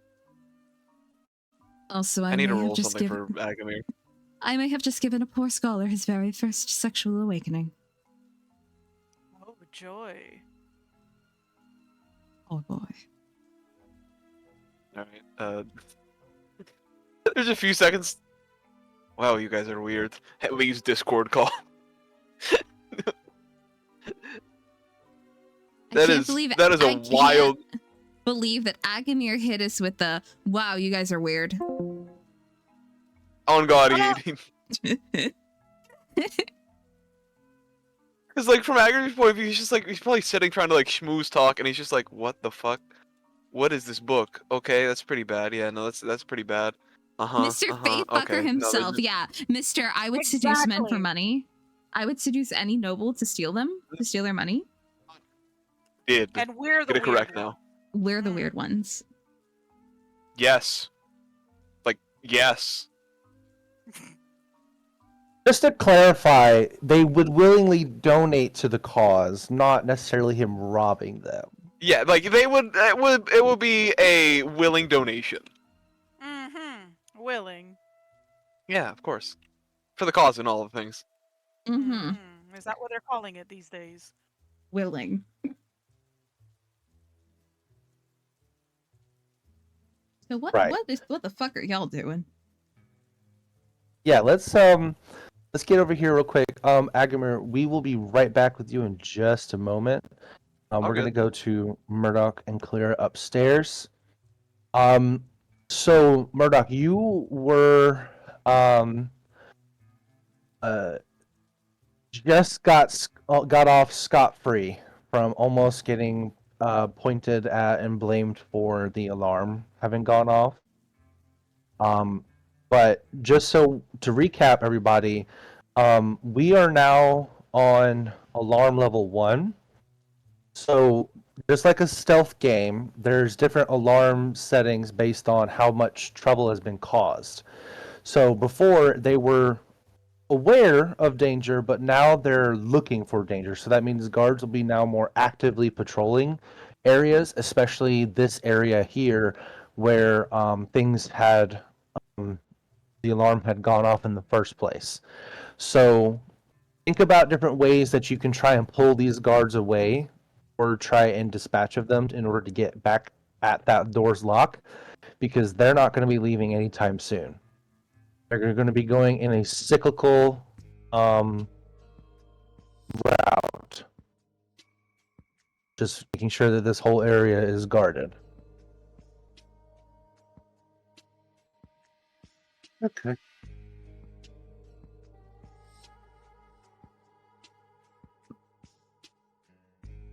Also, I need to may have roll just something given, for Agamir. I may have just given a poor scholar his very first sexual awakening. Oh, joy. Oh boy. Alright, there's a few seconds. Wow, you guys are weird. Lee's Discord call. I can't believe that is I a can't- wild. believe that Agamir hit us with the, wow, you guys are weird. On God, Ah! Because, like, from Agar's point of view, he's just like, he's probably sitting trying to, like, schmooze talk, and he's just like, what the fuck? What is this book? Okay, that's pretty bad. Yeah, no, that's pretty bad. Mr. Faithfucker Okay. himself. No, Yeah. Mr. I would seduce men for Exactly. money. I would seduce any noble to steal them, to steal their money. did. And we're the Get it weird correct one. now. We're the weird ones. Yes. Like, yes. Just to clarify, they would willingly donate to the cause, not necessarily him robbing them. Yeah, like, it would be a willing donation. Mm-hmm. Willing. Yeah, of course. For the cause and all of things. Mm-hmm. Is that what they're calling it these days? Willing. So what Right. what the fuck are y'all doing? Yeah, let's get over here real quick. Agamir, we will be right back with you in just a moment. We're gonna good. go to Murdoch and Clear upstairs. So Murdoch, you were just got off scot-free from almost getting pointed at and blamed for the alarm having gone off. But just so to recap, everybody, we are now on alarm level 1. So just like a stealth game, there's different alarm settings based on how much trouble has been caused. So before they were aware of danger, but now they're looking for danger. So that means guards will be now more actively patrolling areas, especially this area here where things had the alarm had gone off in the first place. So think about different ways that you can try and pull these guards away or try and dispatch of them in order to get back at that door's lock, because they're not going to be leaving anytime soon. They're going to be going in a cyclical route. Just making sure that this whole area is guarded. Okay.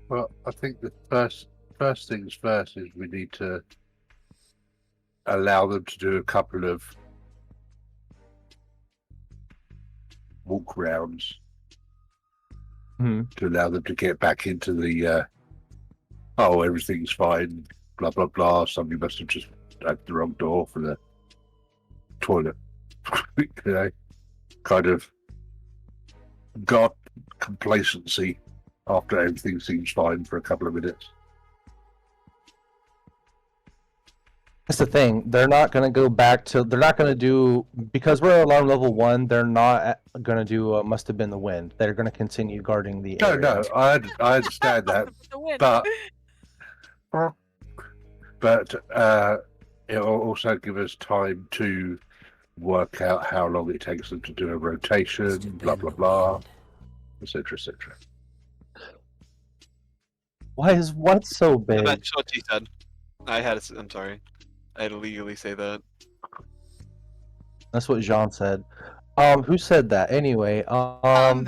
Well, I think the first things first is we need to allow them to do a couple of walk rounds to allow them to get back into the oh, everything's fine, blah blah blah. Somebody must have just opened the wrong door for the toilet. You know, kind of got complacency after everything seems fine for a couple of minutes. That's the thing. They're not going to go back to. They're not going to do, because we're at alarm level 1. They're not going to do. Must have been the wind. They're going to continue guarding the area. No, I understand that, but it'll also give us time to work out how long it takes them to do a rotation, blah blah blah, etc. etc. Why is what so big? That's what he said. I'm sorry. I had to legally say that. That's what Jean said. Who said that anyway? No.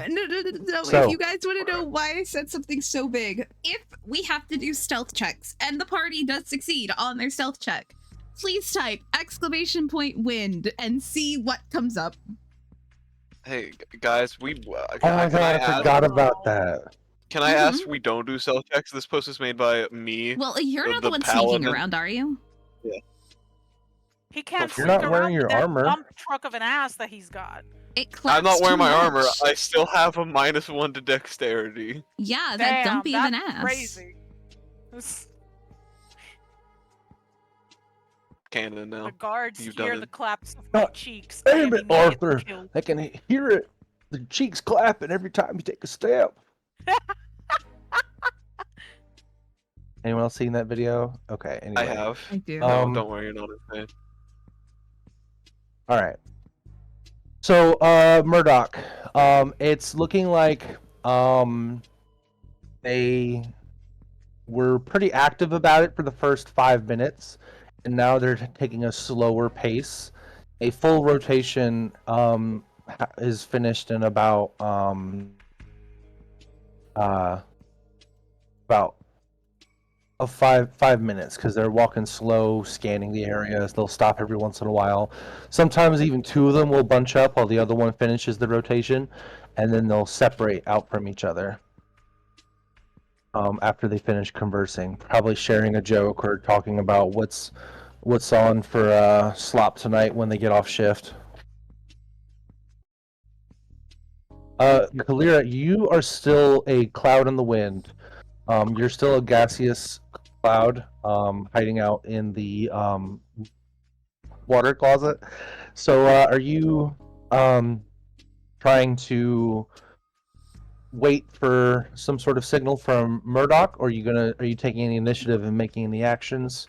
so- If you guys want to know why I said something so big, if we have to do stealth checks and the party does succeed on their stealth check, please type !wind and see what comes up. Hey guys, Oh my god, I forgot about that. Can I ask we don't do stealth checks? This post is made by me. Well, you're not The the one sneaking paladin. around, are you? He can't You're sneak not wearing around your with that armor. dump truck of an ass that he's got. It claps I'm not wearing too my armor. much. I still have a -1 to dexterity. Yeah, that Damn, dumpy of an that's ass. crazy. Canon now. The guards You've hear done the it. claps of my God cheeks. Damn and it, immediately Arthur! kill. I can hear it. The cheeks clapping every time you take a step. Anyone else seen that video? Okay. Anyway. I have. I do. No, don't worry, you're not insane. All right. So, Murdoch, it's looking like they were pretty active about it for the first 5 minutes, and now they're taking a slower pace. A full rotation is finished in uh, about of 5 minutes because they're walking slow, scanning the areas. They'll stop every once in a while. Sometimes even two of them will bunch up while the other one finishes the rotation, and then they'll separate out from each other. After they finish conversing, probably sharing a joke or talking about what's on for slop tonight when they get off shift. Kalira, you are still a cloud in the wind. You're still a gaseous cloud, hiding out in the water closet. So, are you trying to wait for some sort of signal from Murdoch, or are you taking any initiative and making any actions?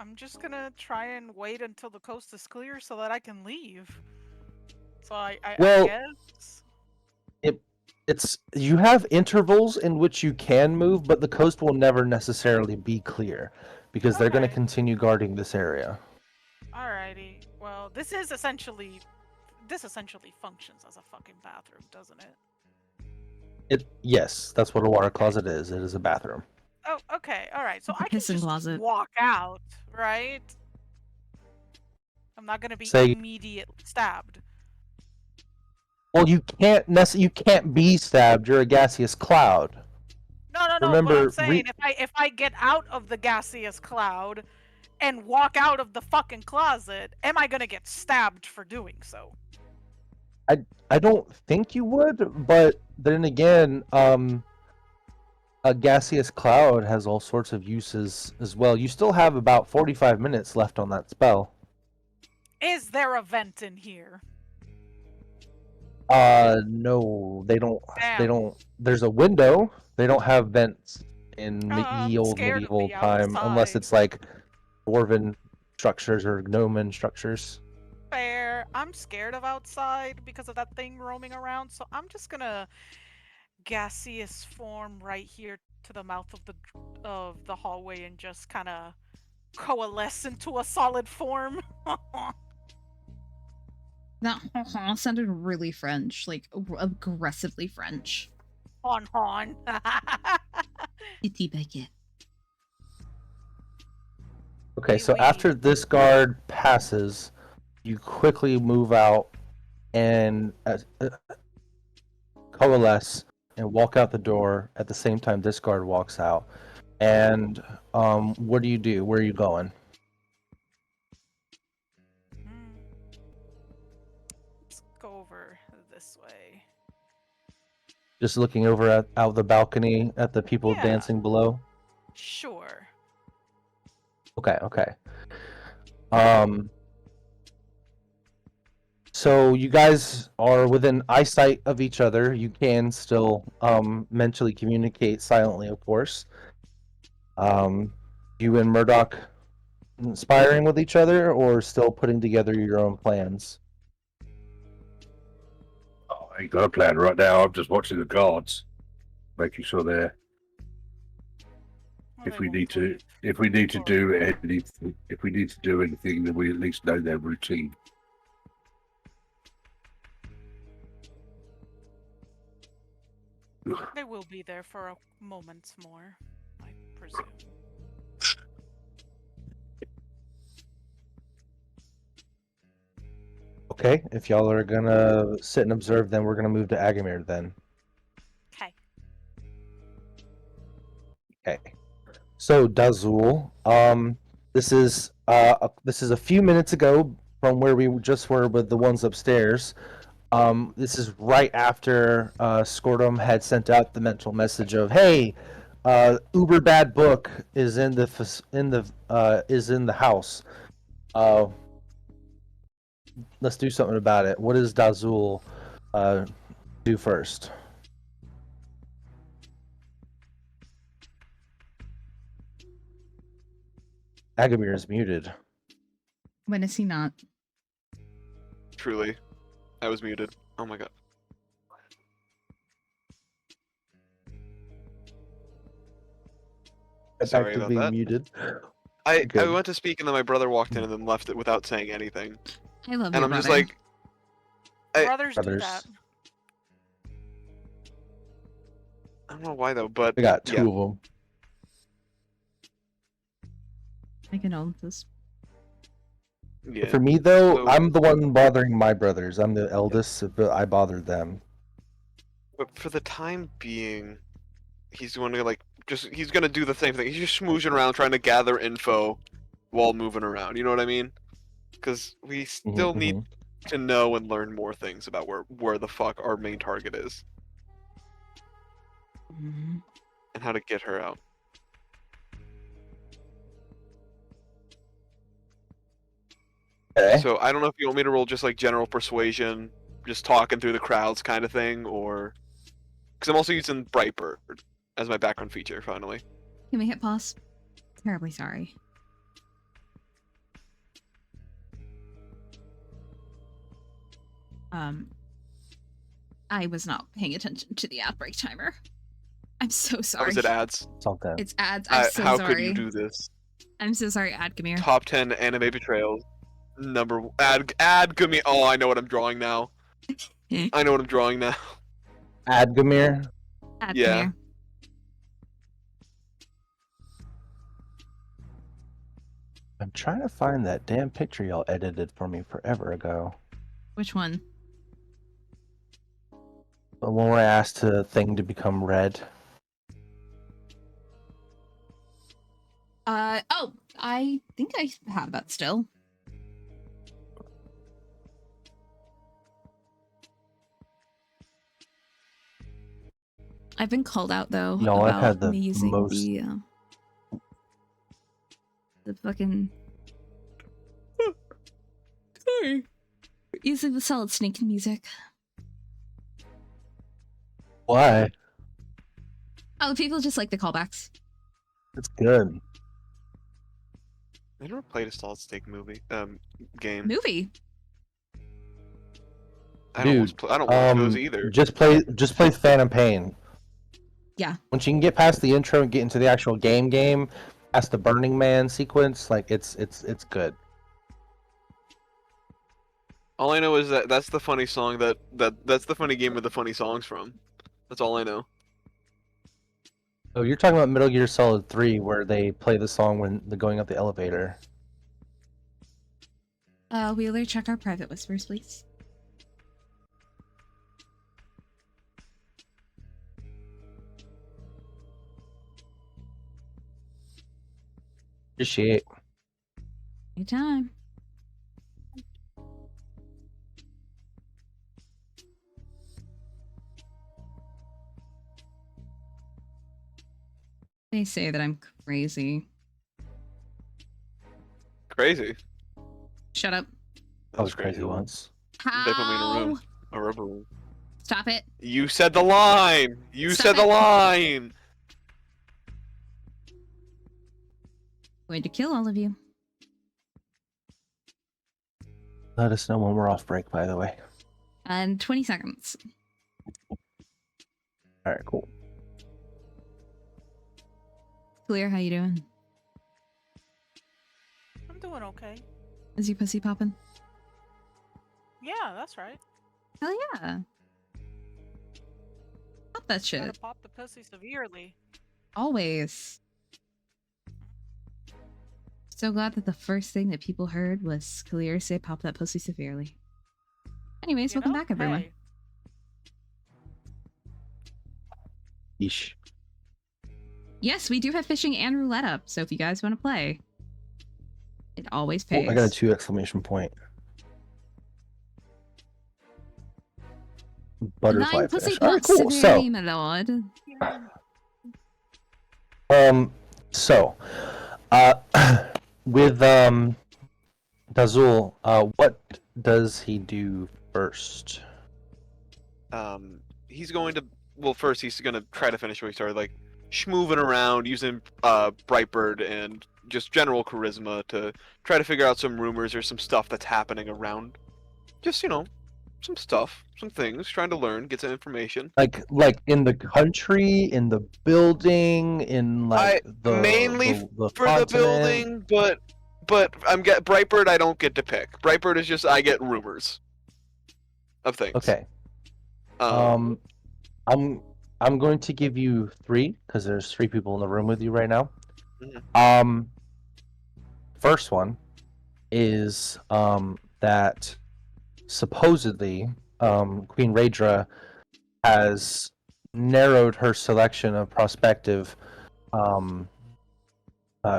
I'm just gonna try and wait until the coast is clear so that I can leave. So I Well, guess. it's you have intervals in which you can move, but the coast will never necessarily be clear because they're going to Okay. continue guarding this area. Alrighty. Well, this essentially functions as a fucking bathroom, doesn't it? Yes, that's what a water closet is. It is a bathroom. Oh, okay. All right. So The I can pissing just closet. walk out, right? I'm not gonna be Say, immediately stabbed. well, you can't be stabbed. You're a gaseous cloud. No. What I'm Remember, saying, if I get out of the gaseous cloud and walk out of the fucking closet, am I gonna get stabbed for doing so? I don't think you would, but then again, a gaseous cloud has all sorts of uses as well. You still have about 45 minutes left on that spell. Is there a vent in here? No, they don't. They Damn. don't. There's a window. They don't have vents in ye I'm old scared of medieval the time, unless outside. it's like dwarven structures or gnomon structures. Fair. I'm scared of outside because of that thing roaming around, so I'm just gonna gaseous form right here to the mouth of the hallway and just kind of coalesce into a solid form. That sounded really French, like aggressively French. Hon. Petit baguette. Okay, so Oui. after this guard passes, you quickly move out and coalesce and walk out the door at the same time this guard walks out. And what do you do? Where are you going? Let's go over this way. Just looking over out the balcony at the people Yeah. dancing below? Sure. Okay. So you guys are within eyesight of each other. You can still mentally communicate silently, of course. You and Murdoch inspiring with each other, or still putting together your own plans? Oh, I ain't got a plan right now. I'm just watching the guards, making sure they're. Well, If they we won't need to, leave. if we need to Or- do anything, then we at least know their routine. They will be there for a moment more, I presume. Okay, if y'all are gonna sit and observe, then we're gonna move to Agamir then. Okay. Okay. So Dazul, this is a few minutes ago from where we just were with the ones upstairs. This is right after Scortum had sent out the mental message of, "Hey, uber bad book is in the house. Uh, let's do something about it." What does Dazul do first? Agamir is muted. When is he not? Truly. I was muted. Oh my god. Back Sorry to about being that. muted. I Good. went to speak and then my brother walked in and then left it without saying anything. I love And your I'm just brother. like, I- Brothers do Brothers. that. I don't know why though, but We got yeah. two of them. My condolences. Yeah. For me though, So- I'm the one bothering my brothers. I'm the eldest, but I bothered them. But for the time being, he's going to he's gonna do the same thing. He's just schmoozing around trying to gather info while moving around. You know what I mean? Because we still need to know and learn more things about where the fuck our main target is Mhm. and how to get her out. Okay. So I don't know if you want me to roll just like general persuasion, just talking through the crowds kind of thing, or because I'm also using Brightbird as my background feature. Finally, Can we hit pause? Terribly sorry. I was not paying attention to the outbreak timer. I'm so how sorry. was it ads? It's all good. It's ads. I'm so How sorry. could you do this? I'm so sorry, Adgamir. Top 10 anime betrayals. Ad Gumi. Oh, I know what I'm drawing now. I know what I'm drawing now. Adgamir. Adgamir. Yeah. I'm trying to find that damn picture y'all edited for me forever ago. Which one? The one where I asked the thing to become red. Oh, I think I have that still. I've been called out though No, I've about had the me using most- the fucking sorry, using the Solid Snake music. Why? Oh, people just like the callbacks. It's good. I never played a Solid Snake game. Movie. I don't Dude, watch those either. Just play Phantom Pain. Yeah. Once you can get past the intro and get into the actual game, past the Burning Man sequence, like it's good. All I know is that that's the funny song that's the funny game with the funny songs from. That's all I know. Oh, you're talking about Metal Gear Solid 3, where they play the song when they're going up the elevator. Wheeler, check our private whispers, please. Appreciate. Anytime. They say that I'm crazy. Crazy. Shut up. I was crazy once. They put me in a How? room. A rubber room. Stop it. You said the line! You Stop said the it. line! Going to kill all of you. Let us know when we're off break, by the way. And 20 seconds. Alright, cool. Clear, how you doing? I'm doing okay. Is your pussy popping? Yeah, that's right. Hell yeah. Pop that Gotta shit. pop the pussy severely. Always. So glad that the first thing that people heard was Kalir say pop that pussy severely. Anyways, You welcome know? back, everyone. Hey, Yeesh. Yes, we do have fishing and roulette up, so if you guys want to play, it always Oh, pays. I got a 2 exclamation point. Butterfly Nine pussy fish. Alright, pops cool. severely, So, my lord. with Dazul, what does he do first? He's going to first he's gonna try to finish what he started, like schmooving around using Brightbird and just general charisma to try to figure out some rumors or some stuff that's happening around. Just, some stuff, some things, trying to learn, get some information. Like in the country, in the building, in like Mainly the for the continent. building, but Brightbird. I don't get to pick. Brightbird is just I get rumors of things. Okay. I'm going to give you 3 because there's 3 people in the room with you right now. Mhm. First one is that supposedly Queen Raedra has narrowed her selection of prospective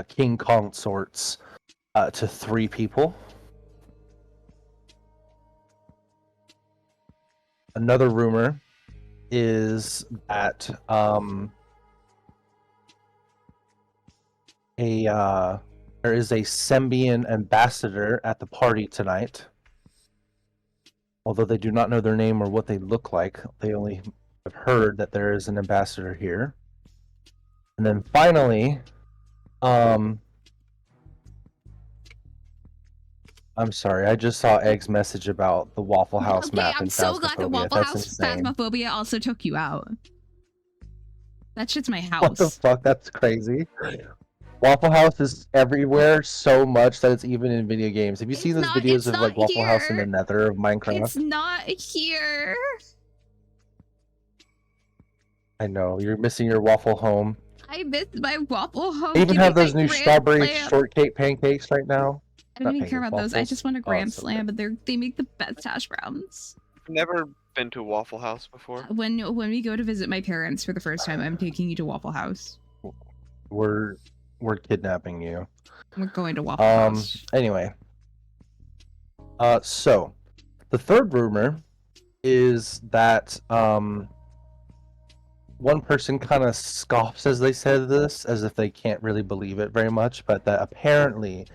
king consorts to 3 people. Another rumor is that there is a Sembian ambassador at the party tonight. Although they do not know their name or what they look like, they only have heard that there is an ambassador here. And then finally, I'm sorry, I just saw Egg's message about the Waffle House Okay, map I'm and so glad the Phasmophobia. Waffle That's House insane. Phasmophobia also took you out. That shit's my house. What the fuck? That's crazy. Waffle House is everywhere so much that it's even in video games. Have you seen those videos of like Waffle House in the Nether of Minecraft? It's not here. I know, you're missing your waffle home. I missed my waffle home. They even Give have me those my new Grand strawberry Slam. shortcake pancakes right now. I don't even care about those. I just want a Grand it's Slam, but they make the best hash browns. I've never been to Waffle House before. When we go to visit my parents for the first time, I'm taking you to Waffle House. We're kidnapping you. We're going to Waffle House. Anyway. So the third rumor is that one person kind of scoffs as they said this, as if they can't really believe it very much, but that apparently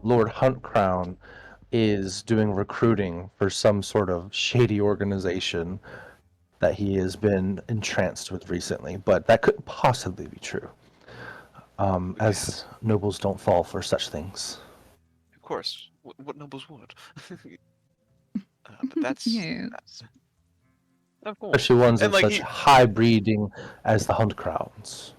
Lord Huntcrown is doing recruiting for some sort of shady organization that he has been entranced with recently, but that couldn't possibly be true, as nobles don't fall for such things. Of course, what nobles would. But that's, Yes. that's of course. Especially ones And, of like, such high breeding as the Huntcrowns.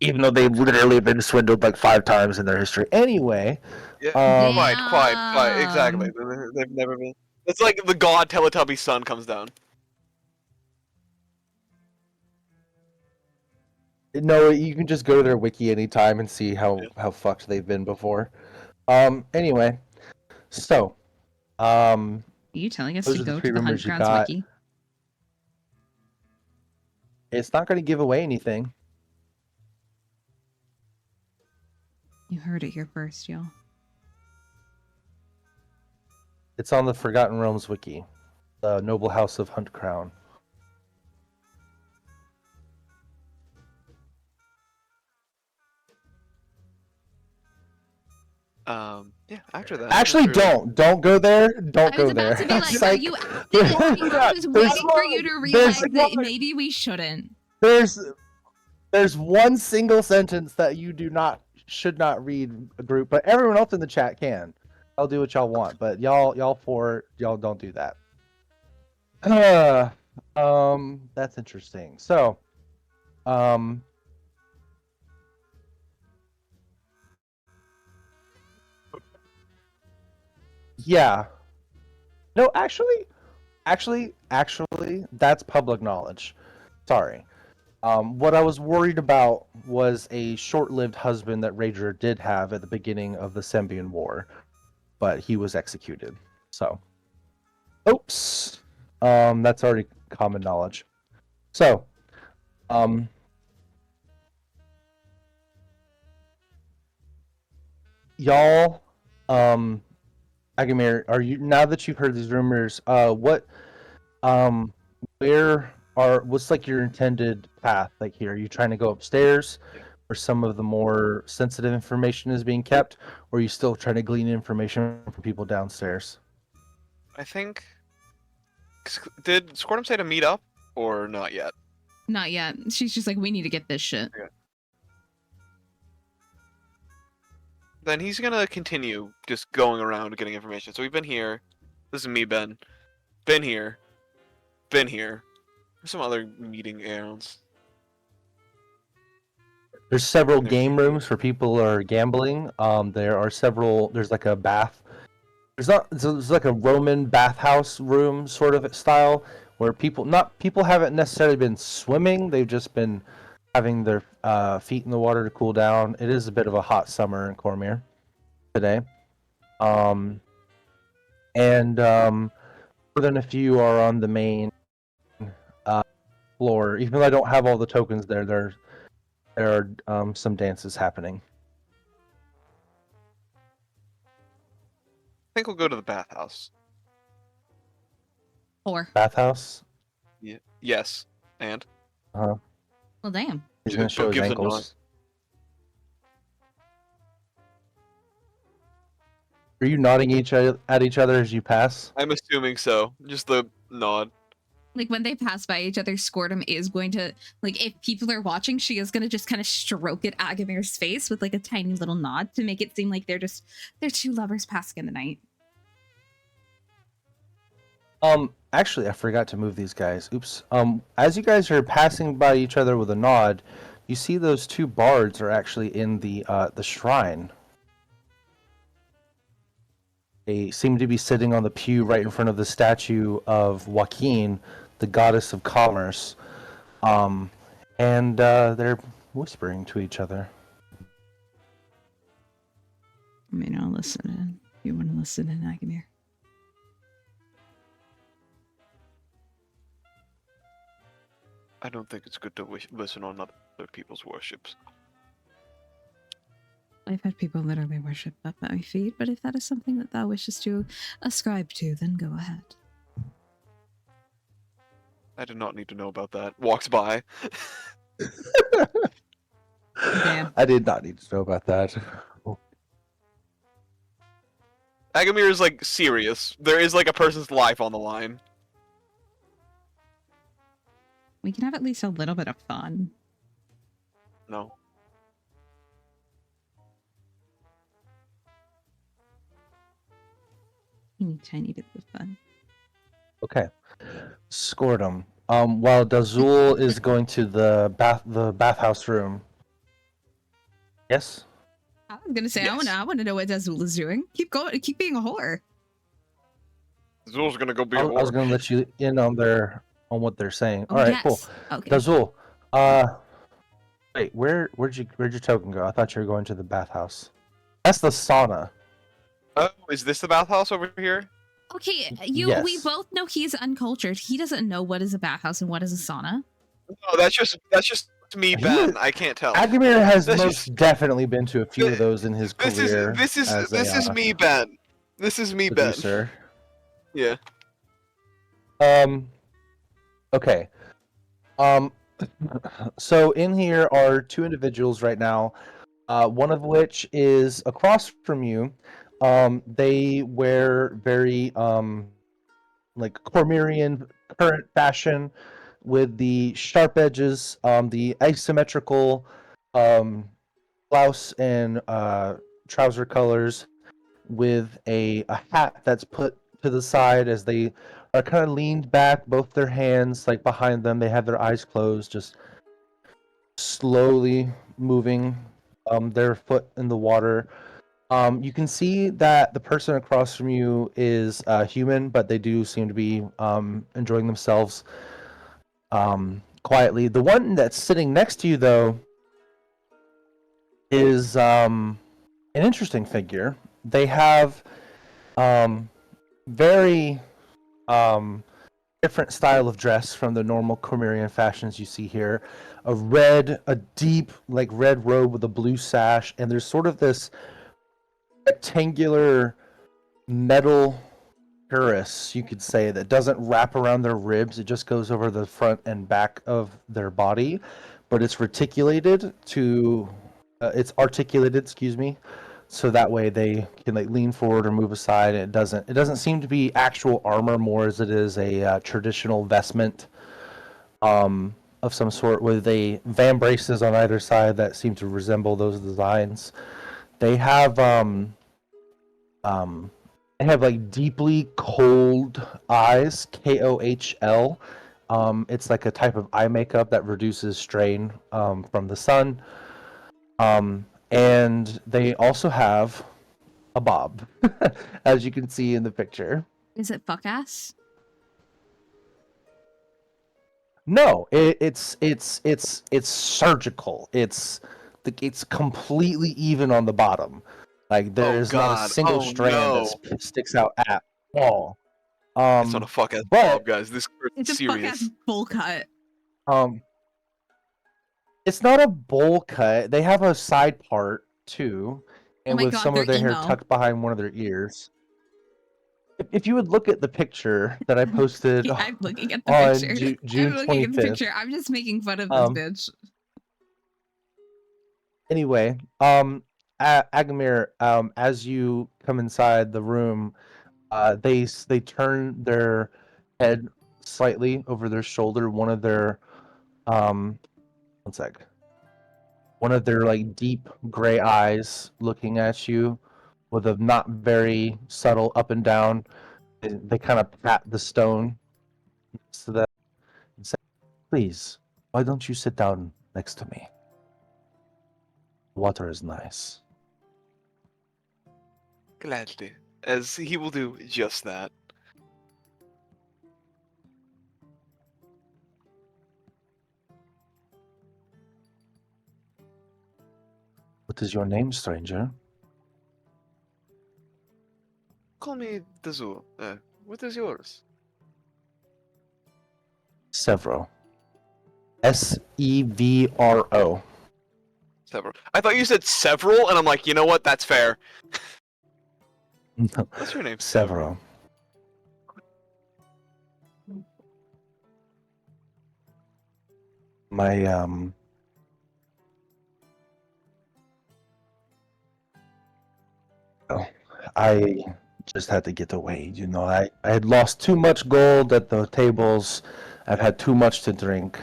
Even though they've literally been swindled like 5 times in their history. Anyway, Yeah, quite, exactly. They've never been. It's like the god Teletubby's son comes down. no, you can just go to their wiki anytime and see how fucked they've been before. Anyway, so Are you telling us those to are the go 3 to the rumors you Huntcrown's got. wiki? It's not going to give away anything. You heard it here first, y'all. It's on the Forgotten Realms wiki, the Noble House of Huntcrown. Yeah, after that. Actually, don't go there. Don't go there. I was about to be like, are you acting like I was waiting for you to realize that maybe we shouldn't? There's one single sentence that you should not read, a group, but everyone else in the chat can. I'll do what y'all want, but y'all don't do that. That's interesting. So, yeah. No, actually, that's public knowledge. Sorry. What I was worried about was a short-lived husband that Rager did have at the beginning of the Sembian War, but he was executed. So, oops. That's already common knowledge. So, y'all, Agamir, now that you've heard these rumors, what's like your intended path like here? Are you trying to go upstairs where some of the more sensitive information is being kept, or are you still trying to glean information from people downstairs? I think. Did Squirtum say to meet up or not yet? Not yet. She's just like, we need to get this shit. Okay. then he's gonna continue just going around getting information. So we've been here. This is me, Ben. Been here. Been here. There's some other meeting errands. There's several There's- game rooms for people who are gambling. There are several. There's like a bath. There's like a Roman bathhouse room sort of style where people haven't necessarily been swimming. They've just been having their feet in the water to cool down. It is a bit of a hot summer in Cormier today. And more than a few are on the main floor. Even though I don't have all the tokens there are some dances happening. I think we'll go to the bathhouse. 4. Bathhouse. Yeah. Yes. And Well, damn. He's gonna show his Gives a nod. ankles. Are you nodding at each other as you pass? I'm assuming so. Just the nod. Like when they pass by each other, Squirtum is going to, like, if people are watching, she is going to just kind of stroke at Agamir's face with like a tiny little nod to make it seem like they're two lovers passing in the night. Actually, I forgot to move these guys. Oops. As you guys are passing by each other with a nod, you see those two bards are actually in the shrine. They seem to be sitting on the pew right in front of the statue of Joaquin, the goddess of commerce. And they're whispering to each other. I mean, I'll listen in. You want to listen in, Agamir? I don't think it's good to listen on other people's worships. I've had people literally worship up at my feet, but if that is something that thou wishes to ascribe to, then go ahead. I did not need to know about that. Walks by. Damn. I did not need to know about that. Agamir is like serious. There is like a person's life on the line. We can have at least a little bit of fun. No. Tiny bits of fun. Okay. Scored while Dazul is going to the bathhouse room. Yes? I was gonna say, Yes. I want to know what Azul is doing. Keep going, keep being a whore. Zul's gonna go be I a was whore. going to let you in on what they're saying. Oh, All right, yes. cool. Okay. Dazul, wait, where'd your token go? I thought you were going to the bathhouse. That's the sauna. Oh, is this the bathhouse over here? Okay, we Yes. both know he's uncultured. He doesn't know what is a bathhouse and what is a sauna. No, that's just me, He Ben. is- I can't tell. Agamir has That's most definitely been to a few of those in his This career. is as this is a, me, Ben. This is me, Ben. producer. Yeah. Okay. So in here are two individuals right now. One of which is across from you. They wear very like Cormyrean current fashion with the sharp edges, the asymmetrical blouse and trouser colors, with a hat that's put to the side as they are kind of leaned back, both their hands like behind them. They have their eyes closed, just slowly moving their foot in the water. You can see that the person across from you is human, but they do seem to be enjoying themselves quietly. The one that's sitting next to you, though, is an interesting figure. They have very different style of dress from the normal Cormyrean fashions you see here. A deep like red robe with a blue sash, and there's sort of this rectangular metal cuirass, you could say, that doesn't wrap around their ribs. It just goes over the front and back of their body, but it's articulated, excuse me, so that way they can like lean forward or move aside. And it doesn't seem to be actual armor, more as it is a traditional vestment of some sort, with a vambraces on either side that seem to resemble those designs. They have they have like deeply cold eyes, KOHL. It's like a type of eye makeup that reduces strain from the sun. And they also have a bob, as you can see in the picture. Is it fuck ass? No, it's surgical. It's completely even on the bottom. Like there Oh is not a God! single Oh strand no! that sticks out at all. It's not a fuck ass But bob, guys. This It's is a fuck ass serious. bowl cut. um, it's not a bowl cut. They have a side part too, Oh and my with god, some they're of their hair emo. tucked behind one of their ears. If you would look at the picture that I posted I'm looking at the on picture. June I'm looking at the 25th. picture. I'm just making fun of this bitch. Anyway, Agamir, as you come inside the room, they turn their head slightly over their shoulder. One of their one sec. One of their like deep gray eyes looking at you with a not very subtle up and down. They kind of pat the stone so that and say, please, why don't you sit down next to me? Water is nice. Gladly, as he will do just that. What is your name, stranger? Call me Dazul. What is yours? Severo. Sevro. Several. I thought you said several, and I'm like, you know what? That's fair. No, What's your name? Severo. My oh, I just had to get away. You know, I had lost too much gold at the tables. I've had too much to drink,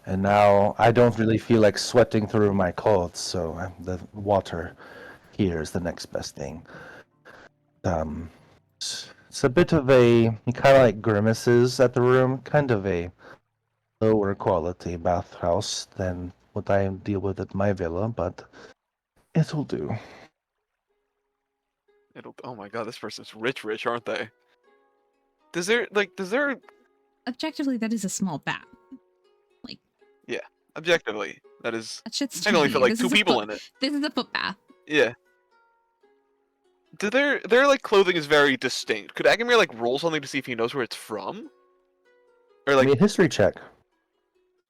and now I don't really feel like sweating through my clothes. So the water here is the next best thing. It's a bit of a he kind of like grimaces at the room, kind of a lower quality bathhouse than what I deal with at my villa, but it'll do. Oh my god, this person's rich, aren't they? Does there Objectively, that is a small bat. Like, objectively that is? that shit's I can only tiny. fit like This two is a people foot. in it. This is a foot bath. Yeah. Do their like clothing is very distinct. Could Agamir like roll something to see if he knows where it's from? Or Give like, me a history check.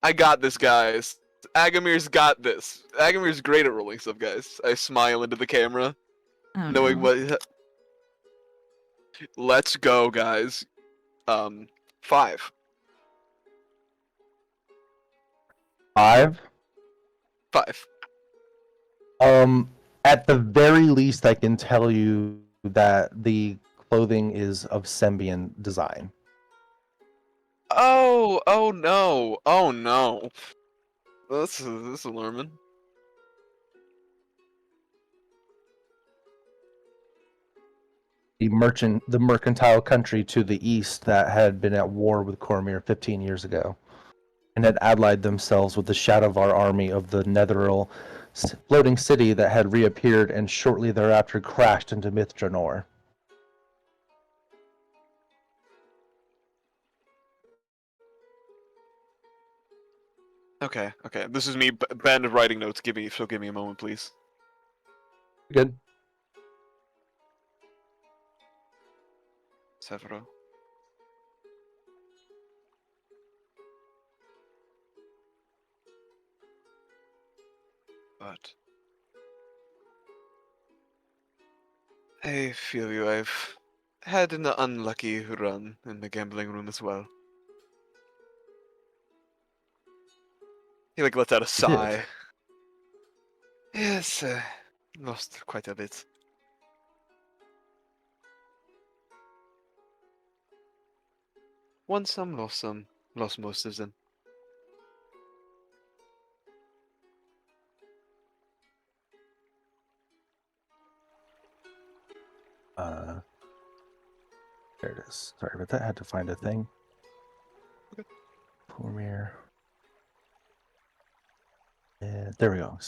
I got this, guys. Agamir's got this. Agamir's great at rolling stuff, guys. I smile into the camera, Oh, knowing no. what. Let's go, guys. 5. 5. 5. At the very least, I can tell you that the clothing is of Sembian design. Oh no! Oh no! This is alarming. The mercantile country to the east that had been at war with Cormyr 15 years ago, and had allied themselves with the Shadowvar army of the Netheril floating city that had reappeared and shortly thereafter crashed into Mithranor. Okay. This is me, Ben, writing notes. Give me a moment, please. Good. Severo. But I feel you. I've had an unlucky run in the gambling room as well. He like lets out a did. sigh. Yes, lost quite a bit. Won some, lost some. Lost most of them. There it is. Sorry about that. I had to find a thing. Okay. Cormier. There we go. It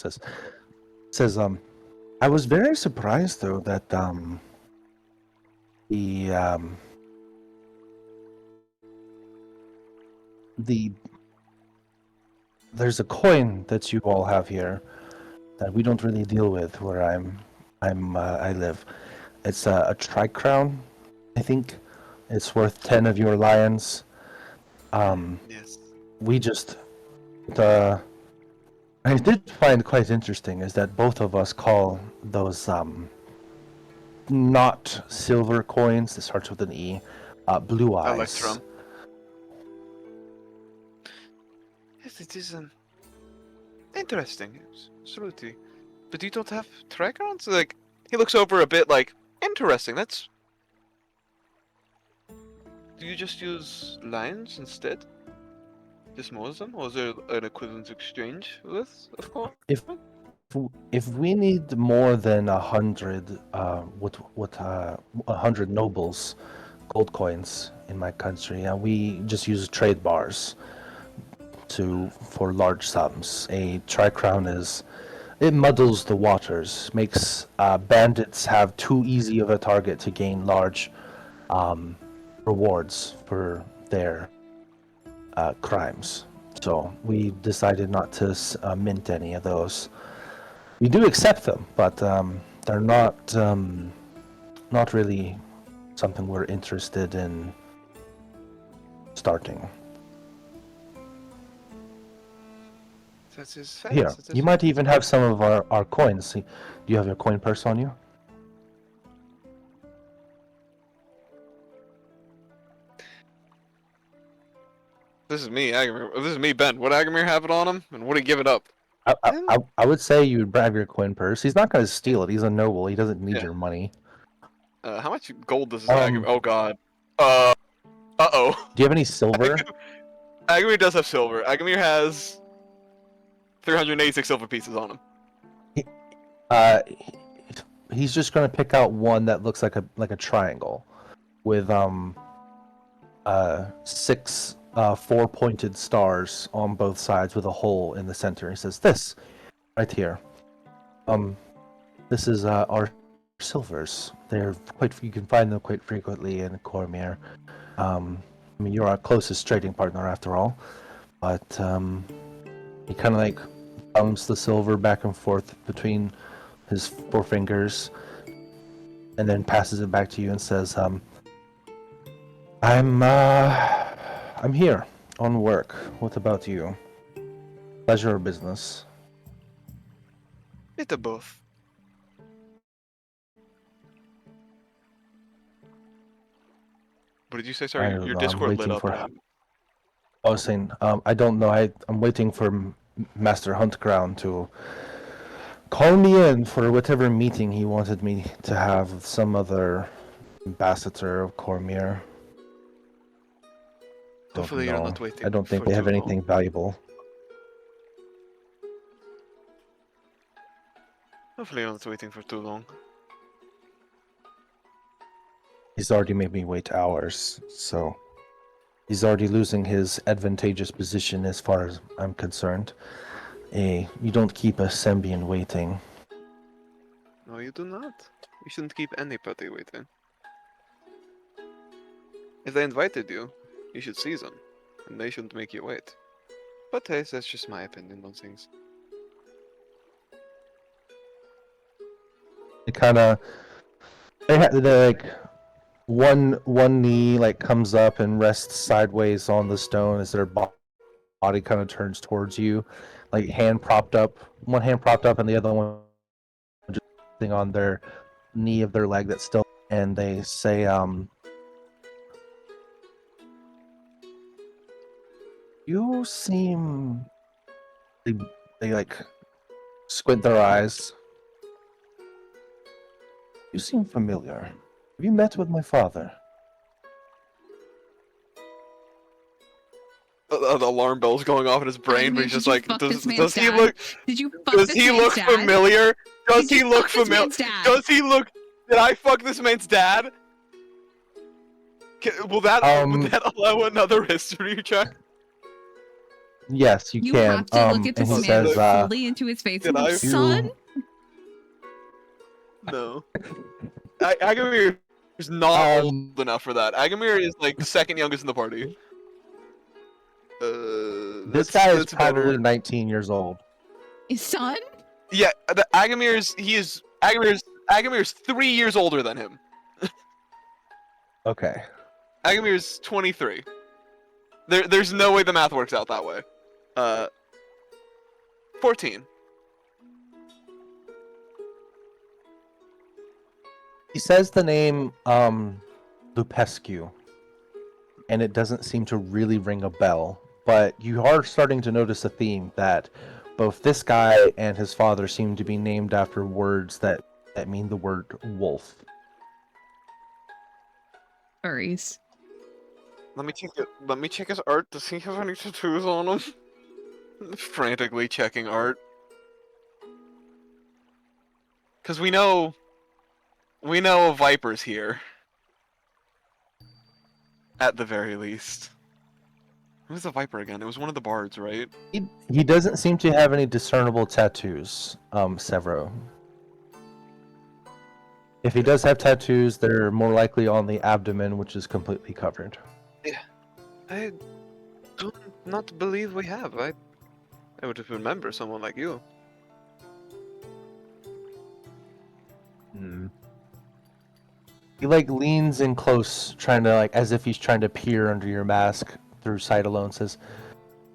says I was very surprised though that the there's a coin that you all have here that we don't really deal with where I live. It's a tri-crown, I think. It's worth 10 of your lions. Yes. We just I did find quite interesting is that both of us call those not silver coins. This starts with an E. Blue eyes. Electrum. Yes, it is interesting. Absolutely. But you don't have tricrons? Like, he looks over a bit like, interesting, that's... Do you just use lines instead? Just most of them? Or is there an equivalent exchange with, of course? If we need more than 100 100 nobles gold coins in my country, we just use trade bars for large sums. A tri-crown it muddles the waters, makes bandits have too easy of a target to gain large rewards for their crimes. So we decided not to mint any of those. We do accept them, but they're not really something we're interested in starting. That is Here, you might even have some of our coins. Do you have your coin purse on you? This is me, Agamir. This is me, Ben. Would Agamir have it on him? And would he give it up? I would say you would grab your coin purse. He's not going to steal it. He's a noble. He doesn't need your money. How much gold does Agamir... Oh, God. Uh-oh. Do you have any silver? Agamir does have silver. Agamir has 386 silver pieces on him. He's just going to pick out one that looks like a triangle with 6 4-pointed stars on both sides with a hole in the center. He says, "This right here. This is our silvers. You can find them quite frequently in Cormier. I mean, you're our closest trading partner after all." But he kind of like thumbs the silver back and forth between his 4 fingers, and then passes it back to you and says, I'm here on work. What about you? Pleasure or business?" Bit of both. What did you say? Sorry, your Discord lit up. I was saying, I don't know. I'm waiting for Master Huntground to call me in for whatever meeting he wanted me to have with some other ambassador of Cormier. Hopefully you're not waiting. I don't think they have anything valuable. Hopefully you're not waiting for too long. He's already made me wait hours, so he's already losing his advantageous position as far as I'm concerned. You don't keep a Sembian waiting. No, you do not. You shouldn't keep anybody waiting. If they invited you, you should seize them, and they shouldn't make you wait. But hey, that's just my opinion on things. They kind of, they like one knee like comes up and rests sideways on the stone as their body kind of turns towards you, like one hand propped up, and the other one just sitting on their knee of their leg that's still. And they say, "You seem..." They like squint their eyes. "You seem familiar. Have you met with my father?" The alarm bell's going off in his brain, but he's just like, does he dad? look? Did you fuck Does this he man's look dad? familiar? Does Did he you look fuck this familiar? man's dad? Did I fuck this man's dad? Will that allow another history check? Yes, you You can. have to look at And this he man says, fully into his face and Did go, I- son. No. Agamir is not Um, old enough for that. Agamir is like the second youngest in the party. this guy is that's probably better. 19 years old. His son? Yeah, Agamir's 3 years older than him. Okay. Agamir's 23. There's no way the math works out that way. 14. He says the name Lupescu, and it doesn't seem to really ring a bell, but you are starting to notice a theme that both this guy and his father seem to be named after words that mean the word wolf. Furries. Let me check his art to see if any tattoos on him. Frantically checking art. Cause we know a viper's here. At the very least. Who's the viper again? It was one of the bards, right? He doesn't seem to have any discernible tattoos, Severo. If he does have tattoos, they're more likely on the abdomen, which is completely covered. I do not believe we have. I would have remembered someone like you. He leans in close, trying to as if he's trying to peer under your mask through sight alone. Says,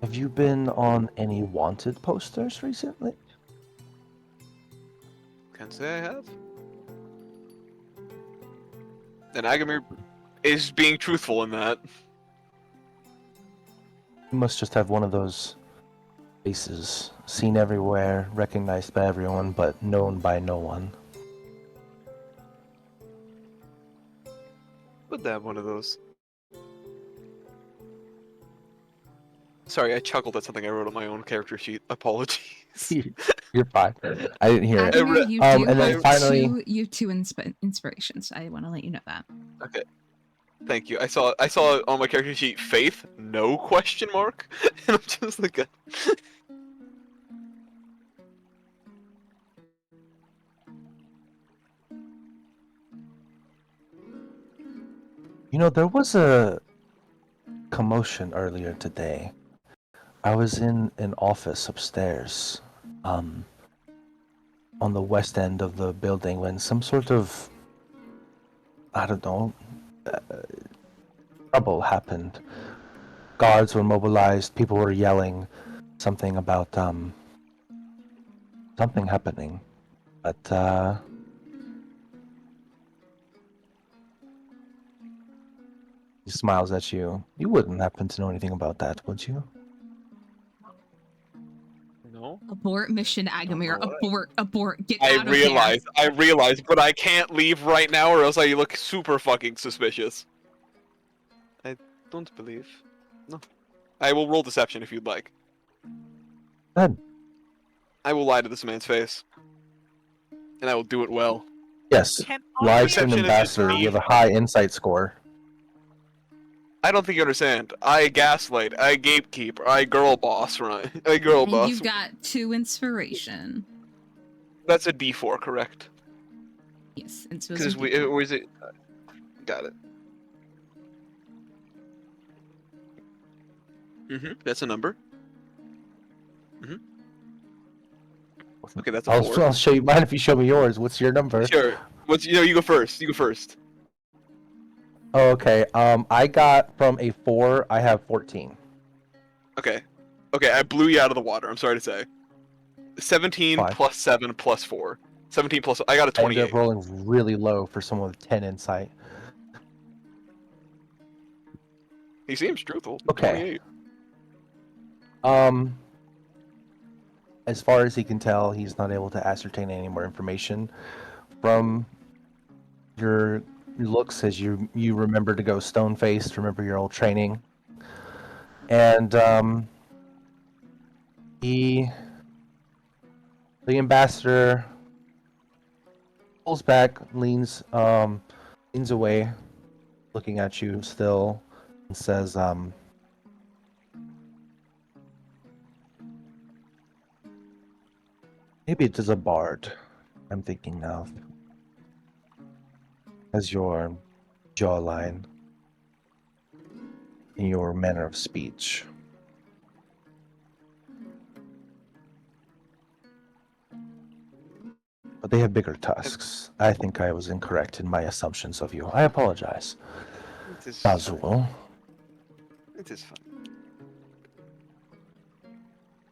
"Have you been on any wanted posters recently?" Can't say I have. And Agamir is being truthful in that. You must just have one of those faces, seen everywhere, recognized by everyone, but known by no one. Would have one of those. Sorry, I chuckled at something I wrote on my own character sheet. Apologies. You're fine. I didn't hear it. Agamir, you do and then have finally- two inspirations. I want to let you know that. Okay. Thank you. I saw on my character sheet faith, no question mark. And I'm just like there was a commotion earlier today. I was in an office upstairs, on the west end of the building when some sort of, I don't know, trouble happened. Guards were mobilized, people were yelling something about, something happening. But, he smiles at you. You wouldn't happen to know anything about that, would you? no. Abort mission, Agamir. know what. Abort. Get out of here. I realize, but I can't leave right now or else I look super fucking suspicious. I don't believe. No. I will roll deception if you'd like. Good. I will lie to this man's face. And I will do it well. Yes. Can Live I stream Perception is ambassador just with a high insight score. I don't think you understand. I gaslight, I gatekeep, I girl boss, right? I girl And boss. you've got 2 inspiration. That's a D4, correct? Yes, Because or is it? Got it. That's a number. Okay, that's a 4. I'll show you mine if you show me yours. What's your number? Sure. You go first. You go first. Oh, okay. I got from a 4. I have 14. Okay. Okay, I blew you out of the water. I'm sorry to say. 17 Fine. plus 7 plus 4. 17 plus. I got a I ended 28. up rolling really low for someone with 10 insight. He seems truthful. Okay. 28. As far as he can tell, he's not able to ascertain any more information from your looks as you remember to go stone-faced, remember your old training. And the ambassador pulls back, leans away, looking at you still, and says, maybe it is a bard I'm thinking of. As your jawline and your manner of speech. But they have bigger tusks. I think I was incorrect in my assumptions of you. I apologize. It is Kazuo. It is fun.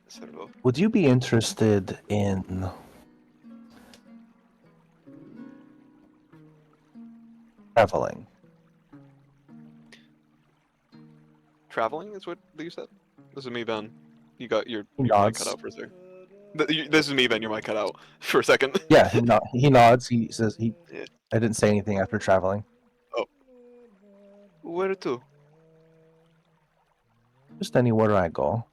So, Would you be interested in traveling? traveling is what you said? This is me, Ben. You got your mic Nods. cut out for a second. This is me, Ben. Your mic cut out for a second. Yeah, he nods. He says he. Yeah. I didn't say anything after traveling. Where to? Just anywhere I go.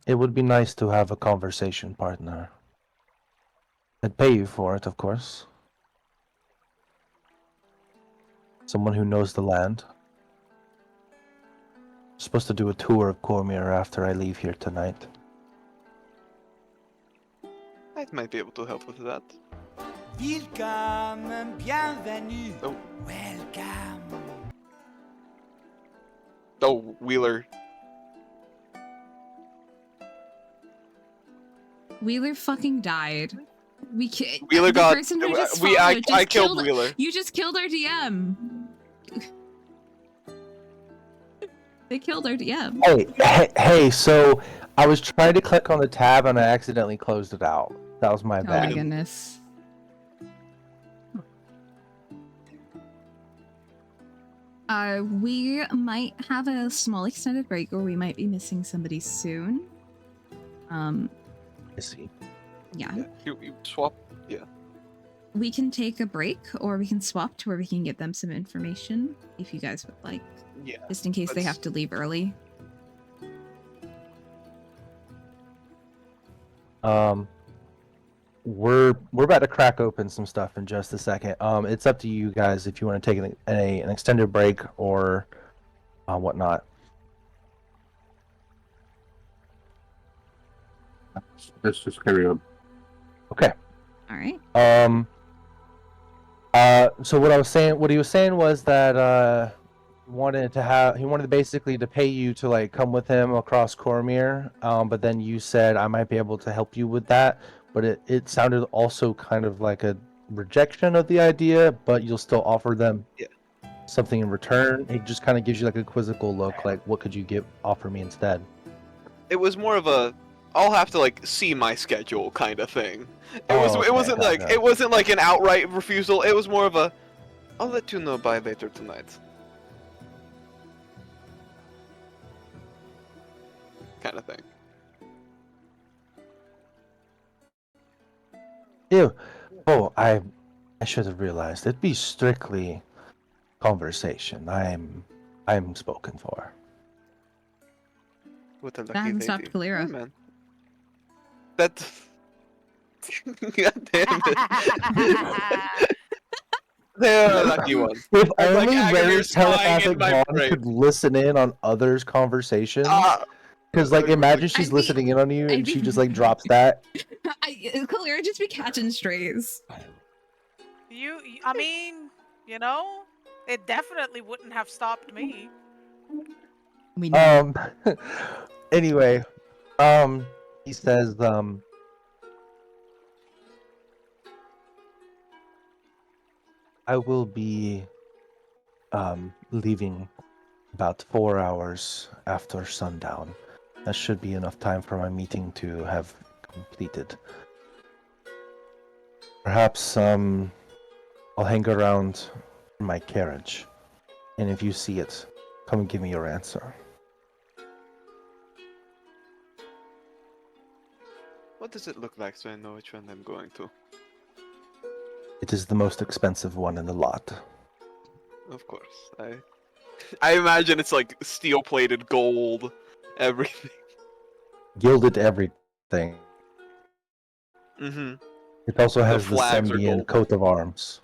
It would be nice to have a conversation partner. I'd pay you for it, of course. Someone who knows the land. I'm supposed to do a tour of Cormyr after I leave here tonight. I might be able to help with that. Welcome, bienvenue. Oh. Welcome. Oh, Wheeler. Wheeler fucking died. Wheeler the got. person who just I followed just killed Wheeler. You just killed our DM. They killed our DM. Hey, so I was trying to click on the tab and I accidentally closed it out. That was my Oh my bad. goodness. We might have a small extended break, or we might be missing somebody soon. I see. Yeah. You swap. Yeah. We can take a break, or we can swap to where we can get them some information, if you guys would like. Yeah. Just in case they let's- have to leave early. We're about to crack open some stuff in just a second. It's up to you guys if you want to take an extended break or whatnot. Let's just carry on. Okay. All right. So what he was saying was that he wanted to basically to pay you to like come with him across Cormyr. But then you said I might be able to help you with that. But it sounded also kind of like a rejection of the idea, but you'll still offer them something in return. It just kind of gives you like a quizzical look, like what could you offer me instead? It was more of a. I'll have to like see my schedule kind of thing. It Okay, wasn't like gotcha. it wasn't like an outright refusal. It was more of a. I'll let you know by later tonight. Kind of thing. Ew. Oh, I should have realized. It'd be strictly conversation. I'm spoken for. What a lucky That hasn't lady. stopped Kalira. Oh, man. That. God damn it. They're a lucky one. If I'm like only Agamir's Ray's spying telepathic in my bond brain. could listen in on others' conversations. Ah, Because, like, imagine she's I'd be- listening in on you I'd and she be- just, like, drops that. Kalira just be catching strays. I mean, you know, it definitely wouldn't have stopped me. We know. Anyway, he says, I will be, leaving about 4 hours after sundown. That should be enough time for my meeting to have completed. Perhaps, I'll hang around in my carriage. And if you see it, come and give me your answer. what does it look like so I know which one I'm going to? It is the most expensive one in the lot. Of course. I imagine it's like steel-plated gold, everything. Gilded everything. Mm-hmm. It also has the flags are Sembian gold. coat of arms.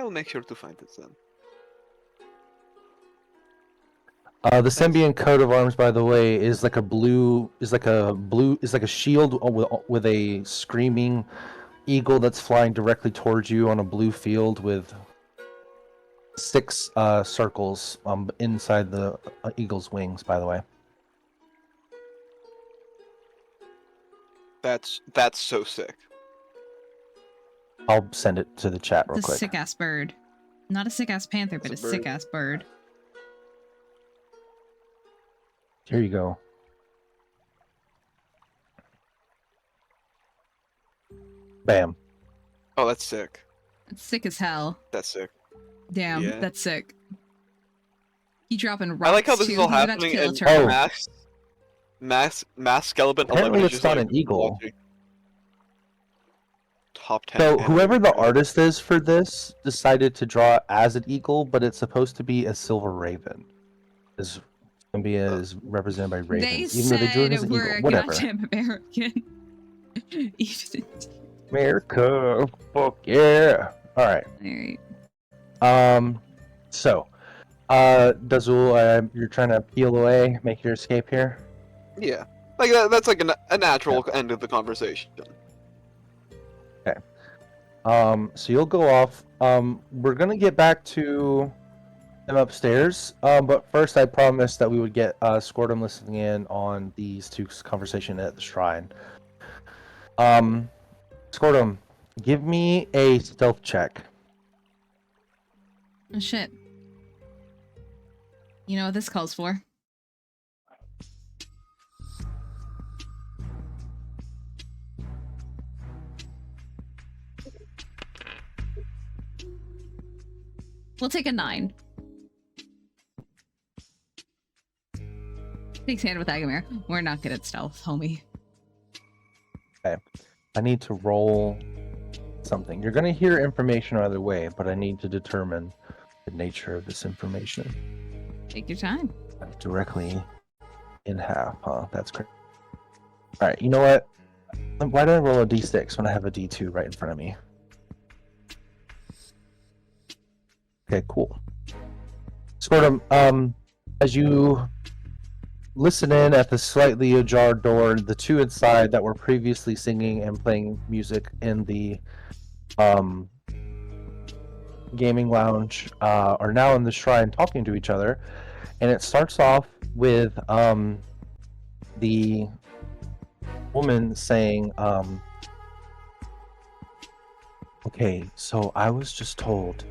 will make sure to find it then. The Symbian coat of arms, by the way, is like a shield with a screaming eagle that's flying directly towards you on a blue field with 6 circles inside the eagle's wings, by the way. That's so sick. I'll send it to the chat real It's a quick. sick ass bird. Not a sick ass panther, but a It's a bird. sick ass bird. Here you go. Bam. Oh, that's sick. It's sick as hell. That's sick. Damn, Yeah. that's sick. You dropping rocks I like how this too. is all He's about to happening kill a in turtle. mass skeleton. Apparently 11 it's just, not like, an eagle. watching. Top 10. So anime whoever the creators. artist is for this decided to draw it as an eagle, but it's supposed to be a silver raven. Is going to be as represented by ravens, They even though they drew it as said an we're eagle. a Whatever. goddamn American. Alright. America, fuck yeah! All right. So, Dazul, you're trying to peel away, make your escape here. Yeah, like that's like a natural end of the conversation. So you'll go off. We're gonna get back to them upstairs. But first, I promised that we would get Squirtum listening in on these two's conversation at the shrine. Squirtum, give me a stealth check. Oh shit. You know what this calls for? We'll take a 9. Takes hand with Agamir. We're not good at stealth, homie. I need to roll something. You're gonna hear information either way, but I need to determine the nature of this information. Take your time. Directly in half, huh? That's great. Alright, you know what? Why did I roll a d6 when I have a d2 right in front of me? Okay, cool. Squirtum, as you listen in at the slightly ajar door, the two inside that were previously singing and playing music in the gaming lounge are now in the shrine talking to each other. And it starts off with the woman saying, okay, so I was just told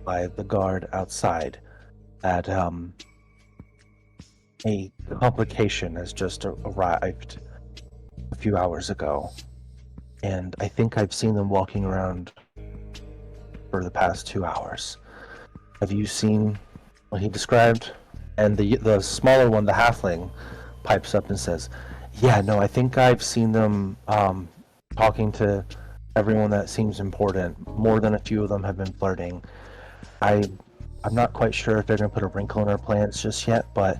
by the guard outside that a complication has just arrived a few hours ago. And I think I've seen them walking around for the past 2 hours. Have you seen what he described? And the smaller one, the halfling, pipes up and says, yeah, no, I think I've seen them talking to everyone that seems important. More than a few of them have been flirting. I'm not quite sure if they're going to put a wrinkle in our plans just yet, but...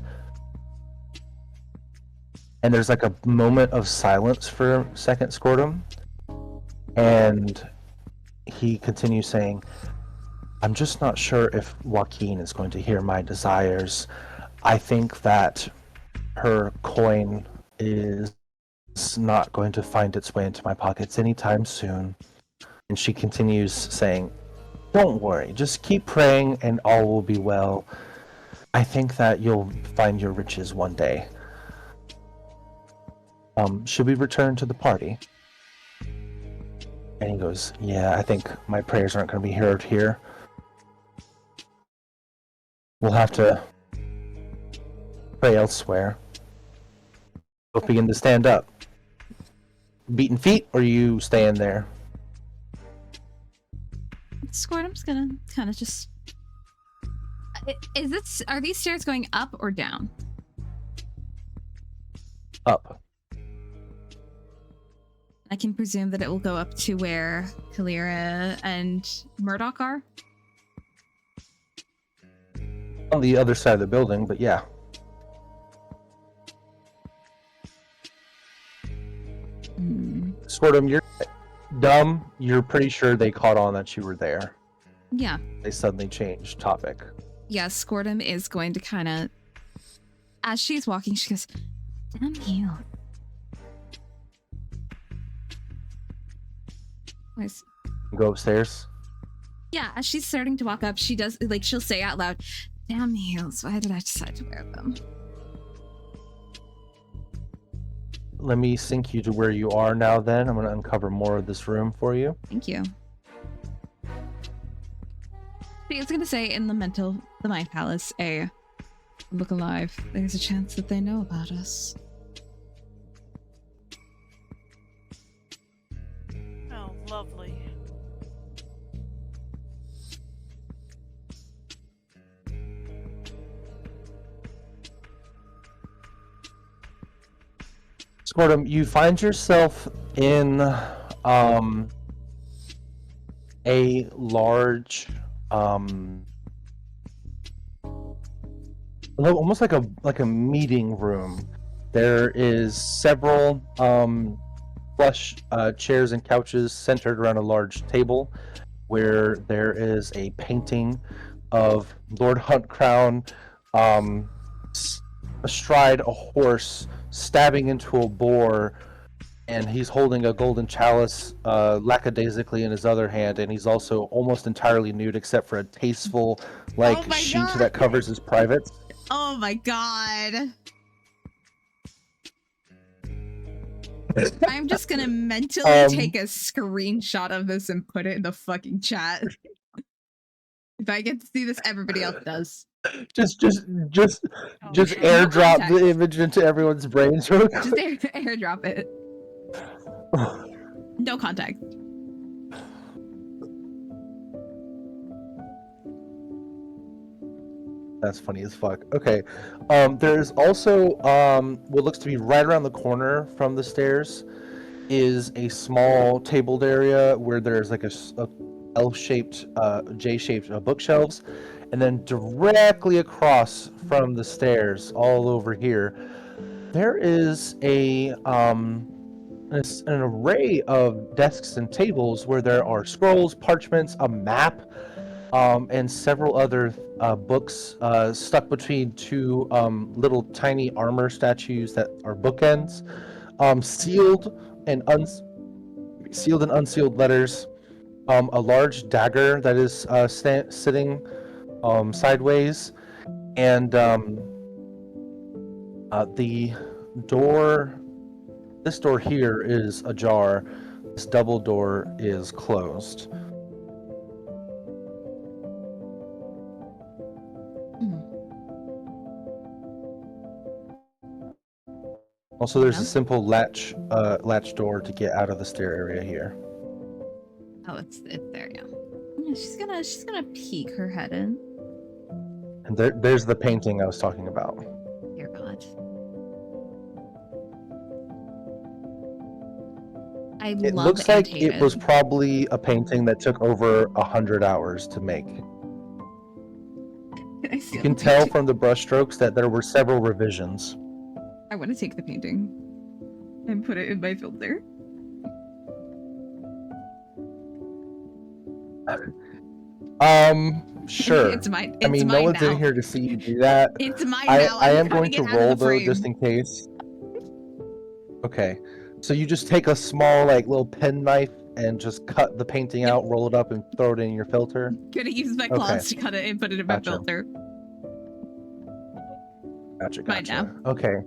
And there's like a moment of silence for a second, Squirtum. And he continues saying, I'm just not sure if Joaquin is going to hear my desires. I think that her coin is not going to find its way into my pockets anytime soon. And she continues saying, don't worry, just keep praying and all will be well. I think that you'll find your riches one day. Should we return to the party? And he goes, yeah, I think my prayers aren't going to be heard here. We'll have to pray elsewhere. Both begin to stand up. Beaten feet, or you staying there? Squirtum's gonna kind of just... Are these stairs going up or down? Up. I can presume that it will go up to where Kalira and Murdoch are? On the other side of the building, but yeah. Squirtum, you're dumb. You're pretty sure they caught on that you were there. Yeah. They suddenly change topic. Yeah, Squirtum is going to kind of, as she's walking, she goes, damn you. Where's... Go upstairs. Yeah, as she's starting to walk up, she does, like, she'll say out loud, damn heels, why did I decide to wear them? Let me sync you to where you are now then. I'm going to uncover more of this room for you. Thank you. It's going to say in the Mind Palace, look alive. There's a chance that they know about us. Oh, lovely. Squirtum, you find yourself in a large almost like a meeting room. There is several plush chairs and couches centered around a large table where there is a painting of Lord Huntcrown astride a horse stabbing into a boar, and he's holding a golden chalice lackadaisically in his other hand, and he's also almost entirely nude except for a tasteful sheet God. that covers his privates. Oh my god. I'm just gonna mentally take a screenshot of this and put it in the fucking chat. If I get to see this, everybody else does. Just Oh, airdrop no the image into everyone's brains real Just quick. airdrop it. No contact. That's funny as fuck. Okay. There's also what looks to be right around the corner from the stairs is a small tabled area where there's like a L-shaped, J-shaped bookshelves, and then directly across from the stairs, all over here, there is an array of desks and tables where there are scrolls, parchments, a map, and several other books stuck between two little tiny armor statues that are bookends, sealed and unsealed letters, a large dagger that is sitting sideways, and the door. This door here is ajar. This double door is closed. Also, there's a simple latch door to get out of the stair area here. Oh, it's there, yeah. Yeah, she's gonna peek her head in. And there's the painting I was talking about. Dear God. It looks like it was probably a painting that took over 100 hours to make. You can tell from the brushstrokes that there were several revisions. I want to take the painting and put it in my filter. Sure. It's mine. I mean, no one's in here to see you do that. It's mine now. I am going to roll though, just in case. Okay. So you just take a small, little pen knife and just cut the painting out, roll it up, and throw it in your filter. Gonna use my claws to cut it and put it in my filter. Gotcha. Mine now. Okay.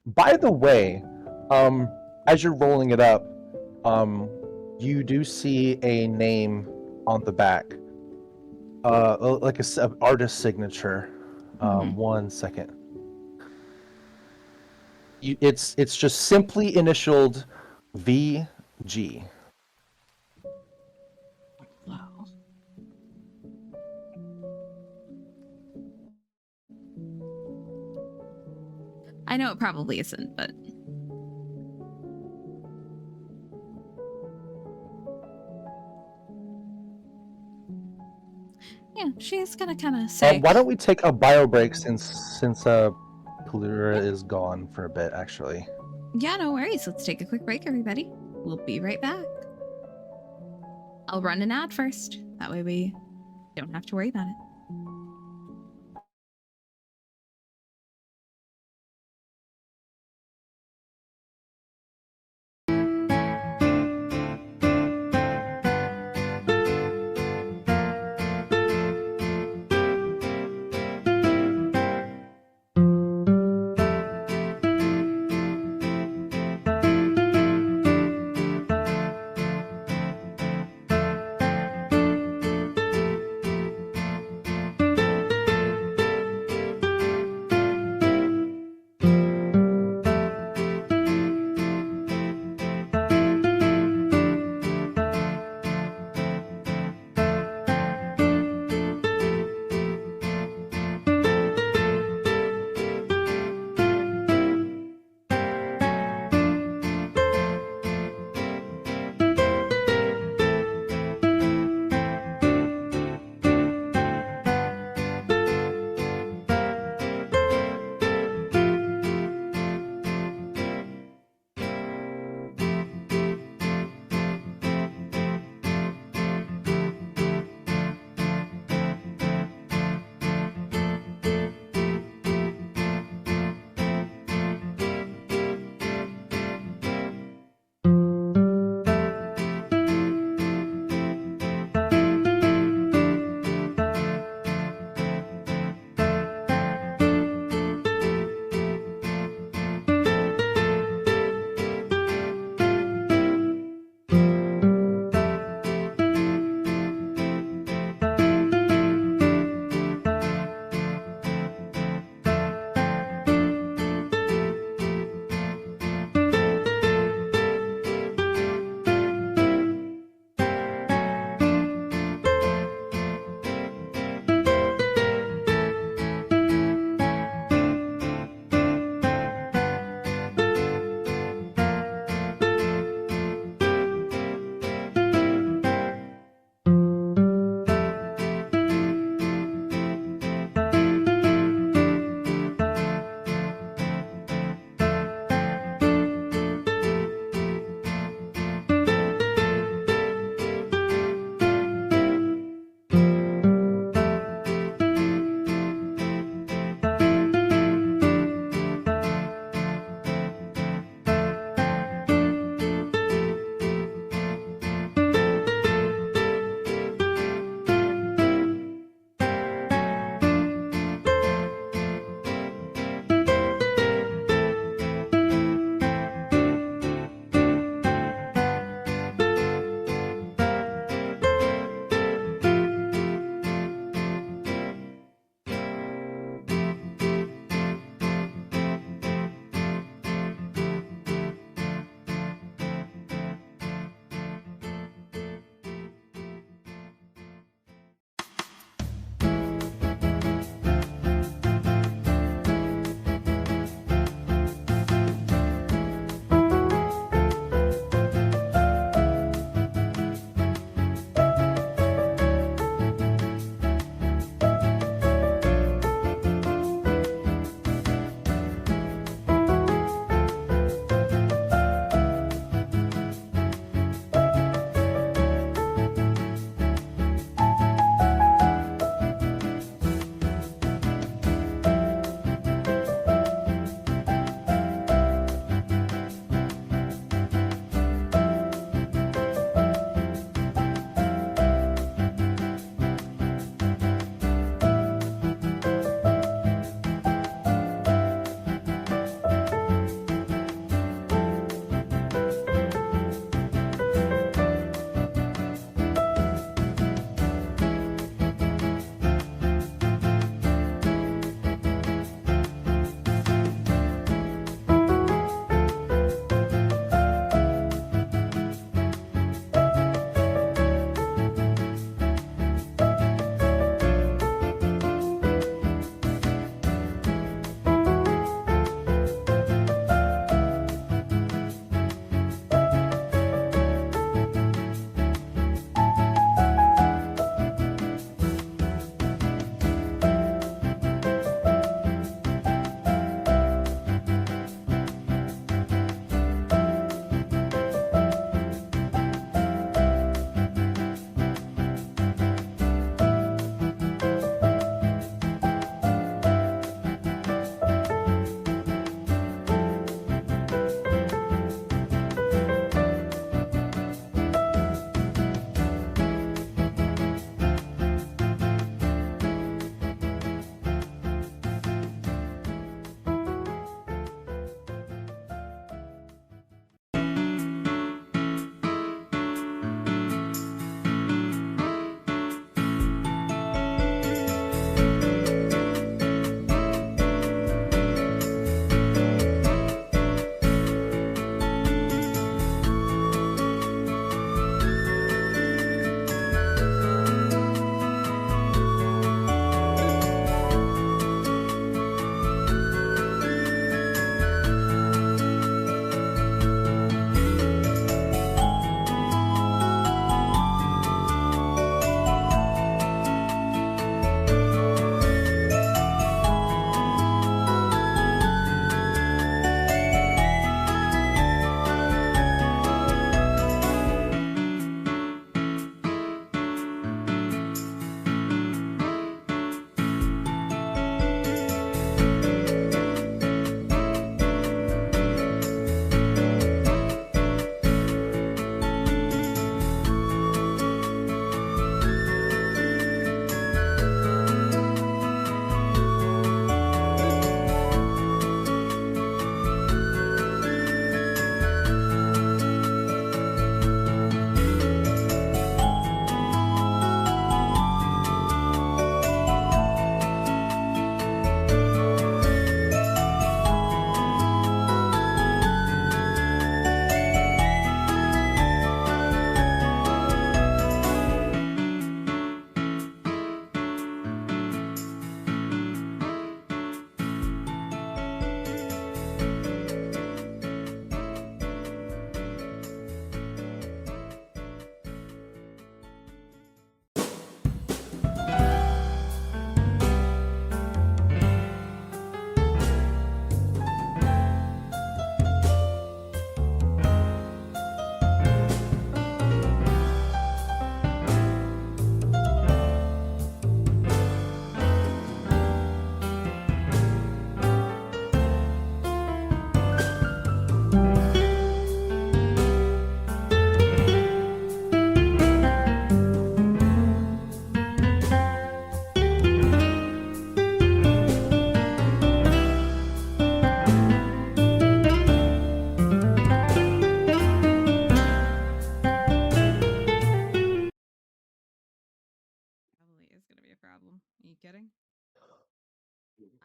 By the way, as you're rolling it up, you do see a name on the back, like an artist signature. 1 second. It's just simply initialed VG. Wow. I know it probably isn't, but yeah, she's gonna kind of say. Why don't we take a bio break since Kalura is gone for a bit, actually. Yeah, no worries. Let's take a quick break, everybody. We'll be right back. I'll run an ad first. That way we don't have to worry about it.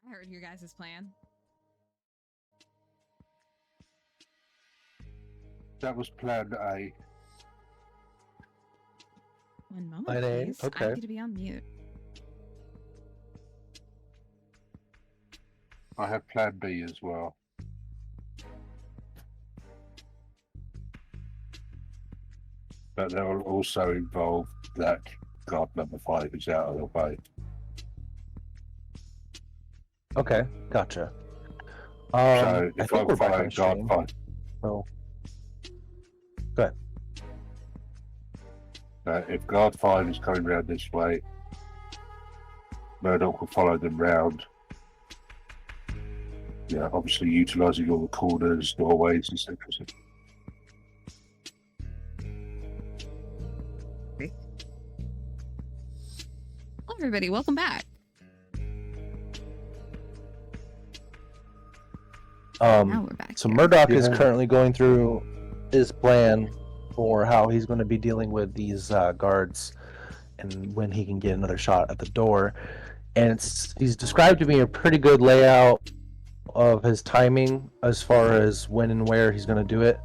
I heard your guys' plan. That was plan A. One moment, Plan A, please. okay. I'm going to be on mute. I have plan B as well. But that will also involve that guard number 5 is out of the way. Okay, gotcha. So I if think I'm we're back on firing guard stream. 5, Oh, good. if guard 5 is coming round this way, Murdoch will follow them round. Yeah, obviously utilising all the corners, doorways, etc. Hello, everybody. Welcome back. Now we're back. So here. Murdoch is Yeah. currently going through his plan for how he's going to be dealing with these guards and when he can get another shot at the door. And he's described to me a pretty good layout of his timing as far as when and where he's going to do it.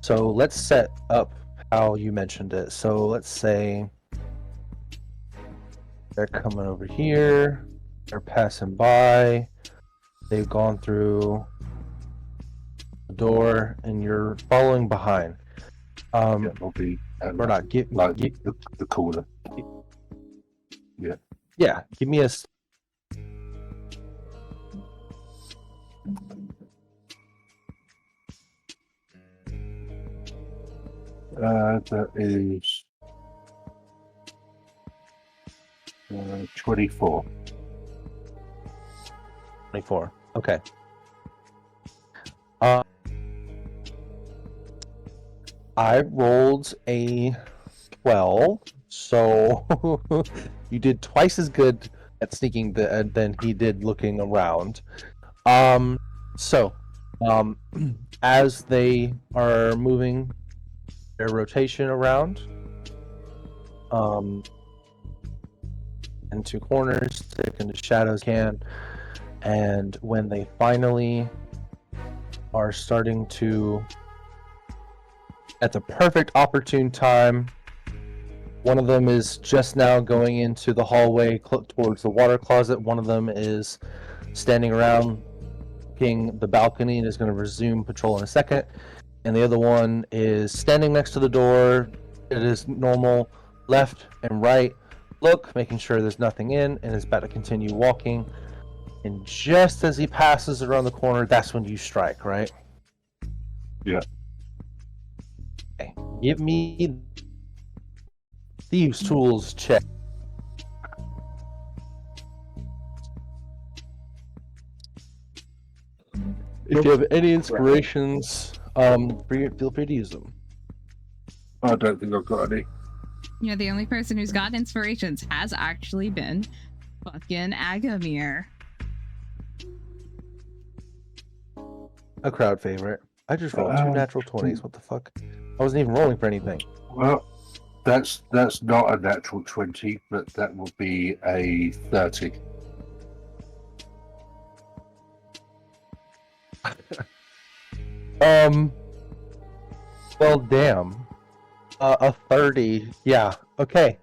So let's set up how you mentioned it. So let's say they're coming over here, they're passing by, they've gone through the door, and you're following behind. Yeah, will be Murdoch, like the corner. Yeah, give me a. That is 24. 24. Okay. I rolled a 12, so you did twice as good at sneaking than he did looking around. So, as they are moving their rotation around, into corners, stick into shadows can, and when they finally are starting to, at the perfect opportune time, one of them is just now going into the hallway towards the water closet. One of them is standing around looking the balcony and is going to resume patrol in a second. And the other one is standing next to the door. It is normal, left and right look, making sure there's nothing in, and is about to continue walking. And just as he passes around the corner, that's when you strike, right? Yeah. Okay. Give me Thieves' Tools check. If you have any inspirations, feel free to use them. I don't think I've got any. You know, the only person who's got inspirations has actually been fucking Agamir. A crowd favorite. I just rolled 2 natural 20s. What the fuck? I wasn't even rolling for anything. Well, that's not a natural 20, but that will be a 30. Well, damn. A 30. Yeah. Okay.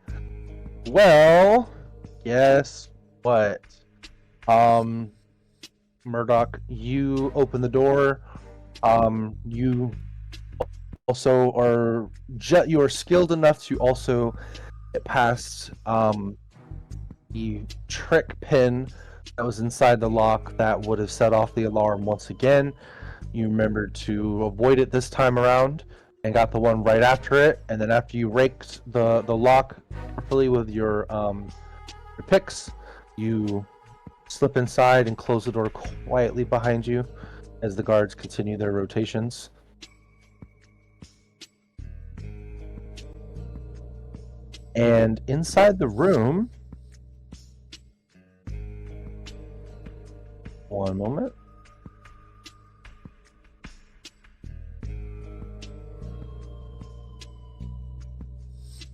Well, guess what? Murdoch, you open the door. You also are you are skilled enough to also get past the trick pin that was inside the lock that would have set off the alarm once again. You remembered to avoid it this time around and got the one right after it. And then after you raked the lock carefully with your picks, you slip inside and close the door quietly behind you as the guards continue their rotations. And inside the room, one moment.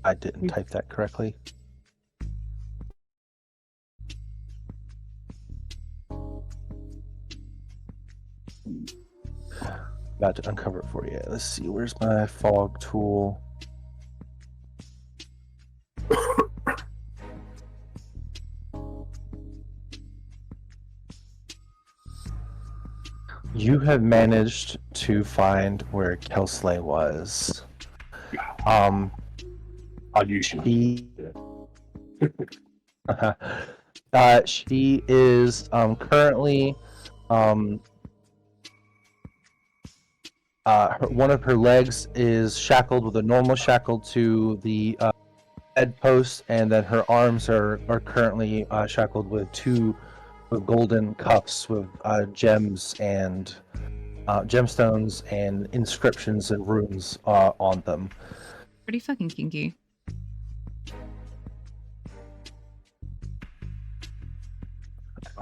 I didn't type that correctly. About to uncover it for you. Let's see. Where's my fog tool? You have managed to find where Kelsley was. Unusual. She is currently one of her legs is shackled with a normal shackle to the bedpost, and then her arms are currently shackled with golden cuffs with gems and gemstones and inscriptions and runes on them. Pretty fucking kinky.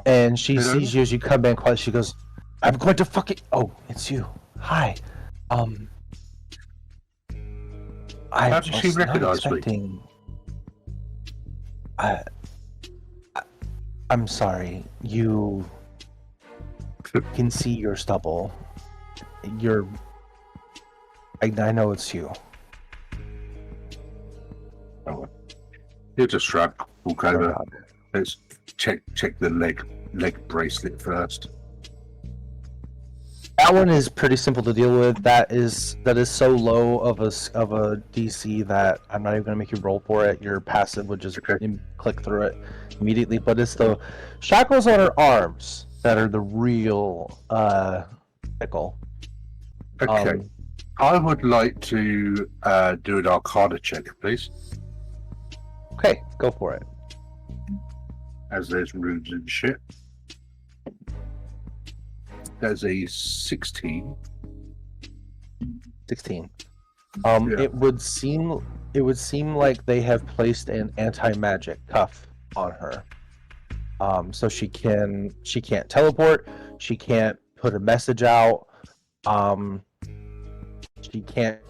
And she Hello? sees you as you come in quiet. She goes, "I'm going to fucking." Oh, it's you. Hi. I How did she was not recognize me? expecting. I'm sorry. You can see your stubble. I know it's you. Oh, he'll just shrug. Walk over. God. Let's check the leg bracelet first. That one is pretty simple to deal with. That is so low of a DC that I'm not even gonna make you roll for it. Your passive would just click through it immediately. But it's the shackles on her arms that are the real pickle. Okay. I would like to do an Arcana check, please. Okay, go for it. As there's runes and shit. There's a 16. 16. Yeah. It would seem like they have placed an anti-magic cuff on her. So she can't teleport. She can't put a message out. She can't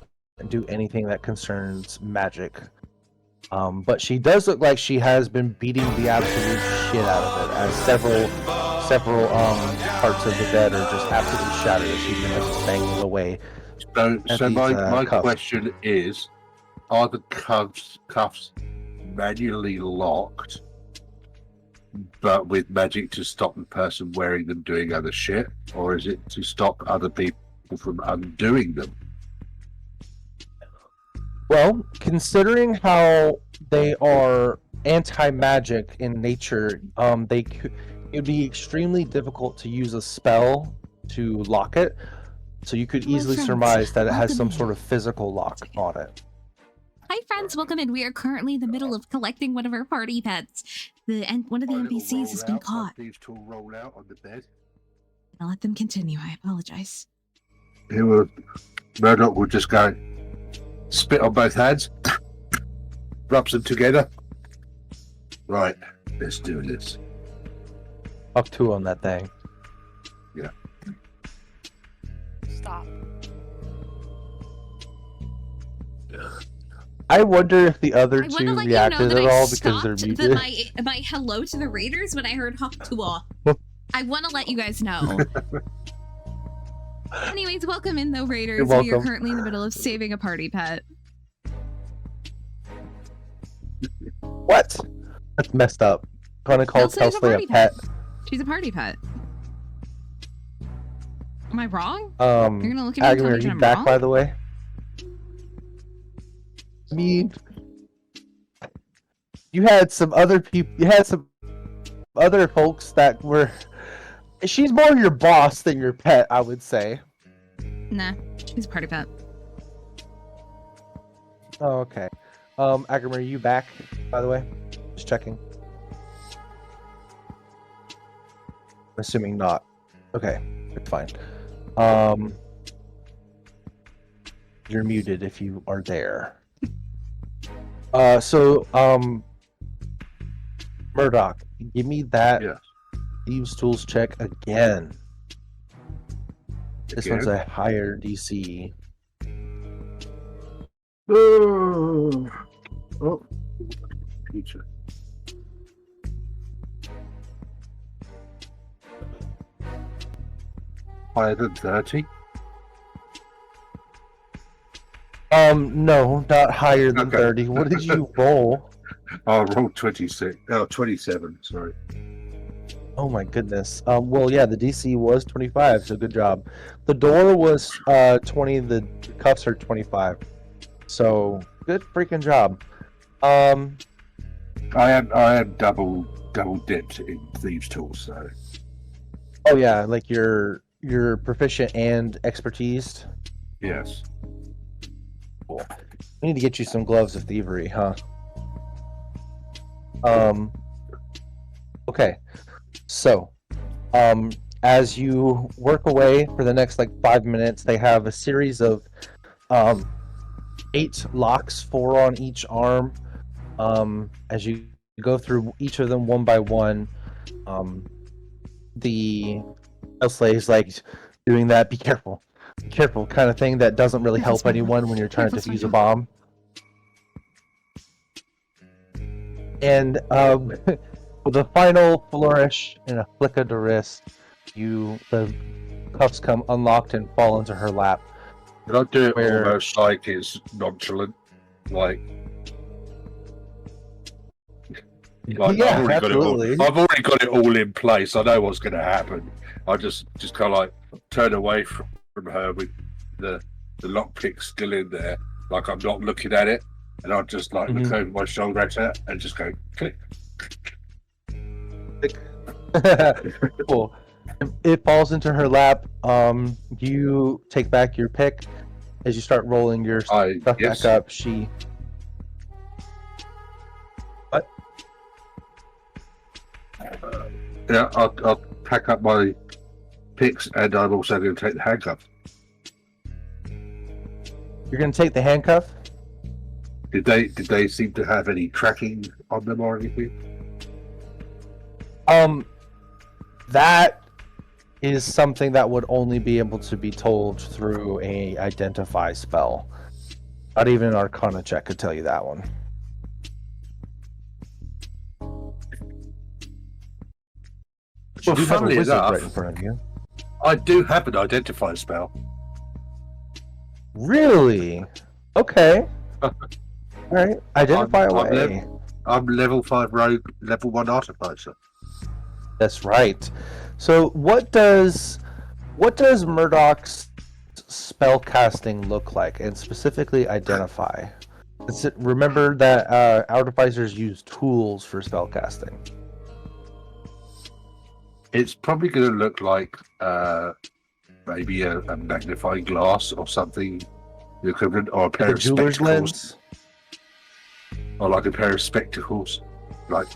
do anything that concerns magic. But she does look like she has been beating the absolute shit out of it, as several parts of the bed are just absolutely shattered as she's been just banging away. So my cuffs. question is, are the cuffs manually locked, but with magic to stop the person wearing them doing other shit, or is it to stop other people from undoing them? Well, considering how they are anti-magic in nature, it'd be extremely difficult to use a spell to lock it. So you could Hello, easily friends. surmise that it has Welcome some in. sort of physical lock on it. Hi, friends. Welcome in. We are currently in the middle of collecting one of our party pets. One of the My little NPCs has been roll out, caught. These two roll out on the bed. I'll let them continue. I apologize. Murdoch will just go spit on both hands, rubs them together. Right, let's do this. Up 2 on that thing. Stop. I wonder if the other I want two to let reacted you know at that all I because they're stopped muted. my hello to the raiders when I heard Hawk Tua. I want to let you guys know. Anyways, welcome in, though, raiders. You're We are welcome. currently in the middle of saving a party pet. What? That's messed up. Gonna call Kelsey's a Kelsley a party pet. She's a party pet. Am I wrong? You're gonna look at me and tell Agamir, me are that you I'm back wrong? by the way? I mean, you had some other people. You had some other folks that were. She's more your boss than your pet, I would say. Nah, she's a party pet. Oh, okay. Agamir, are you back, by the way? Just checking. Assuming not. Okay, it's fine. You're muted if you are there. Murdoch, give me that Yes. Thieves Tools check again. This one's Again? a higher DC. Oh, future. higher than 30? No, not higher than Okay. 30. What did you roll? I rolled 26. Oh, 27, sorry. Oh my goodness. Well, yeah, the DC was 25, so good job. The door was 20. The cuffs are 25. So good freaking job. I am double dipped in thieves' tools, so Oh yeah, like you're proficient and expertise. yes. Cool. We need to get you some gloves of thievery, huh? Okay. So, as you work away for the next like 5 minutes, they have a series of 8 locks, 4 on each arm. As you go through each of them one by one, the slave is like doing that be careful kind of thing that doesn't really help anyone when you're trying to defuse a bomb. And with a final flourish and a flick of the wrist, the cuffs come unlocked and fall into her lap. But I do it Where- almost like it's nonchalant, like Yeah, I've already got it all in place. I know what's going to happen. I just kind of like turn away from her with the lockpick still in there, like I'm not looking at it, and I'll just like look over my shoulder at her and just go click. Cool. It falls into her lap. You take back your pick as you start rolling your stuff Yes. back up. She. What? Yeah, I'll pack up my picks, and I'm also going to take the handcuff. You're gonna take the handcuff. Did they seem to have any tracking on them or anything? That is something that would only be able to be told through a identify spell. Not even an Arcana check could tell you that one. Well, You do have a funnily wizard enough, right in front of you. I do have an identify spell. Really? Okay. All right. Identify away. I'm level 5 rogue, level 1 artificer. That's right. So what does Murdoch's spell casting look like, and specifically identify? Remember that artificers use tools for spell casting. It's probably going to look like maybe a magnifying glass or something the equivalent, or a pair The of jeweler's spectacles, lens. or like a pair of spectacles, like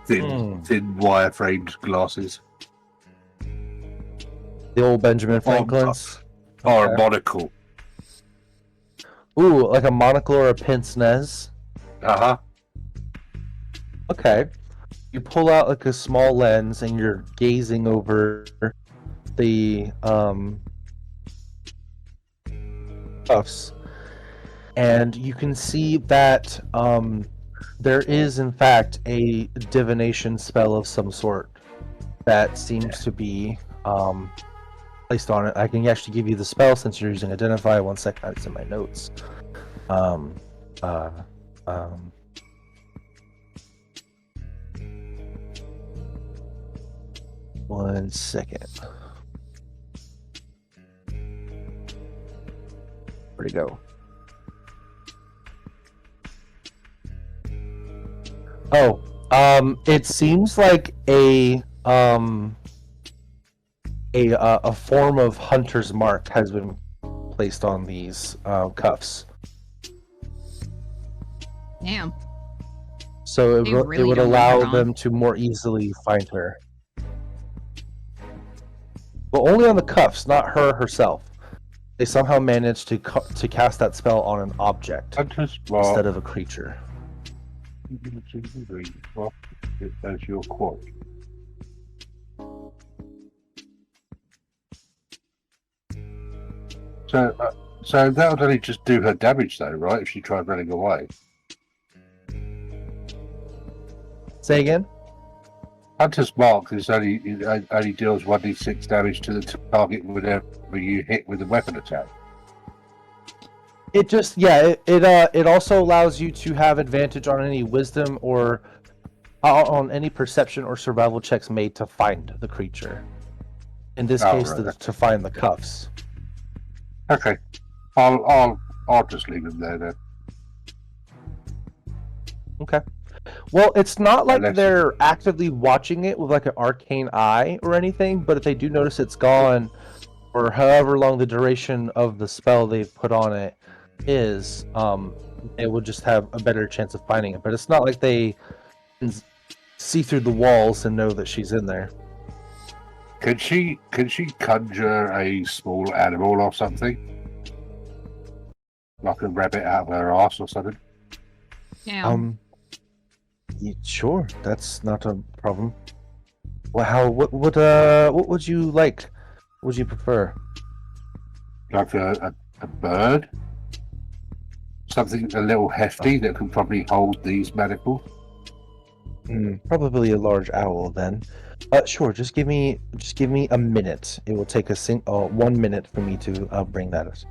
thin wire-framed glasses, The old Benjamin Franklin's. or Okay. a monocle. Ooh, like a monocle or a pince-nez. Uh-huh. Okay. You pull out like a small lens and you're gazing over the cuffs, and you can see that there is in fact a divination spell of some sort that seems to be placed on it. I can actually give you the spell since you're using identify. 1 second, it's in my notes. One second. Where'd it go? Oh, it seems like a form of hunter's mark has been placed on these cuffs. Damn. So They it really would don't want her allow gone. them to more easily find her. But only on the cuffs, not her herself. They somehow managed to cast that spell on an object instead of a creature. As your quad. So that would only just do her damage, though, right? If she tried running away. Say again? Hunter's Mark is only deals 1d6 damage to the target whenever you hit with a weapon attack. It just it also allows you to have advantage on any wisdom or on any perception or survival checks made to find the creature. In this case, right. to find the cuffs. Okay, I'll just leave him there then. Okay. Well, it's not like Unless- they're actively watching it with like an arcane eye or anything, but if they do notice it's gone, or however long the duration of the spell they've put on it is, it will just have a better chance of finding it. But it's not like they can see through the walls and know that she's in there. Can she conjure a small animal or something? Like a rabbit out of her ass or something? Damn. Sure, that's not a problem. Well, what would you like? What would you prefer? Like a bird? Something a little hefty that can probably hold these manacles? Probably a large owl then. Sure. Just give me a minute. It will take 1 minute for me to bring that.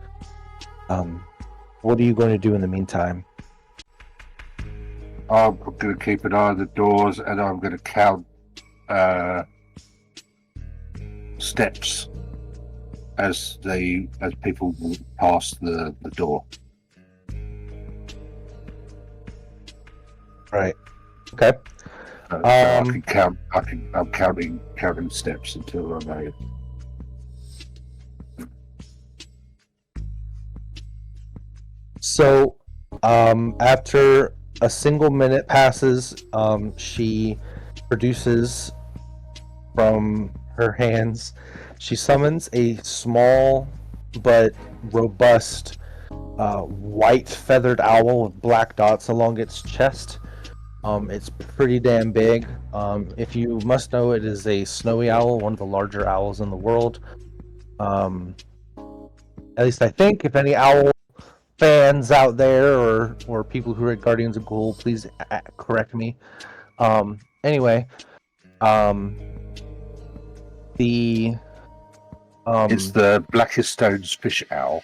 What are you going to do in the meantime? I'm going to keep an eye on the doors, and I'm going to count steps as people walk past the door. Right. Okay. So I can count. I'm counting steps until I'm out. So, after a single minute passes, she produces from her hands. She summons a small but robust white feathered owl with black dots along its chest. It's pretty damn big. If you must know, it is a snowy owl, one of the larger owls in the world. At least I think. If any owl fans out there or people who read Guardians of Ghoul, please correct me. Anyway, It's the Blackest Stones fish owl.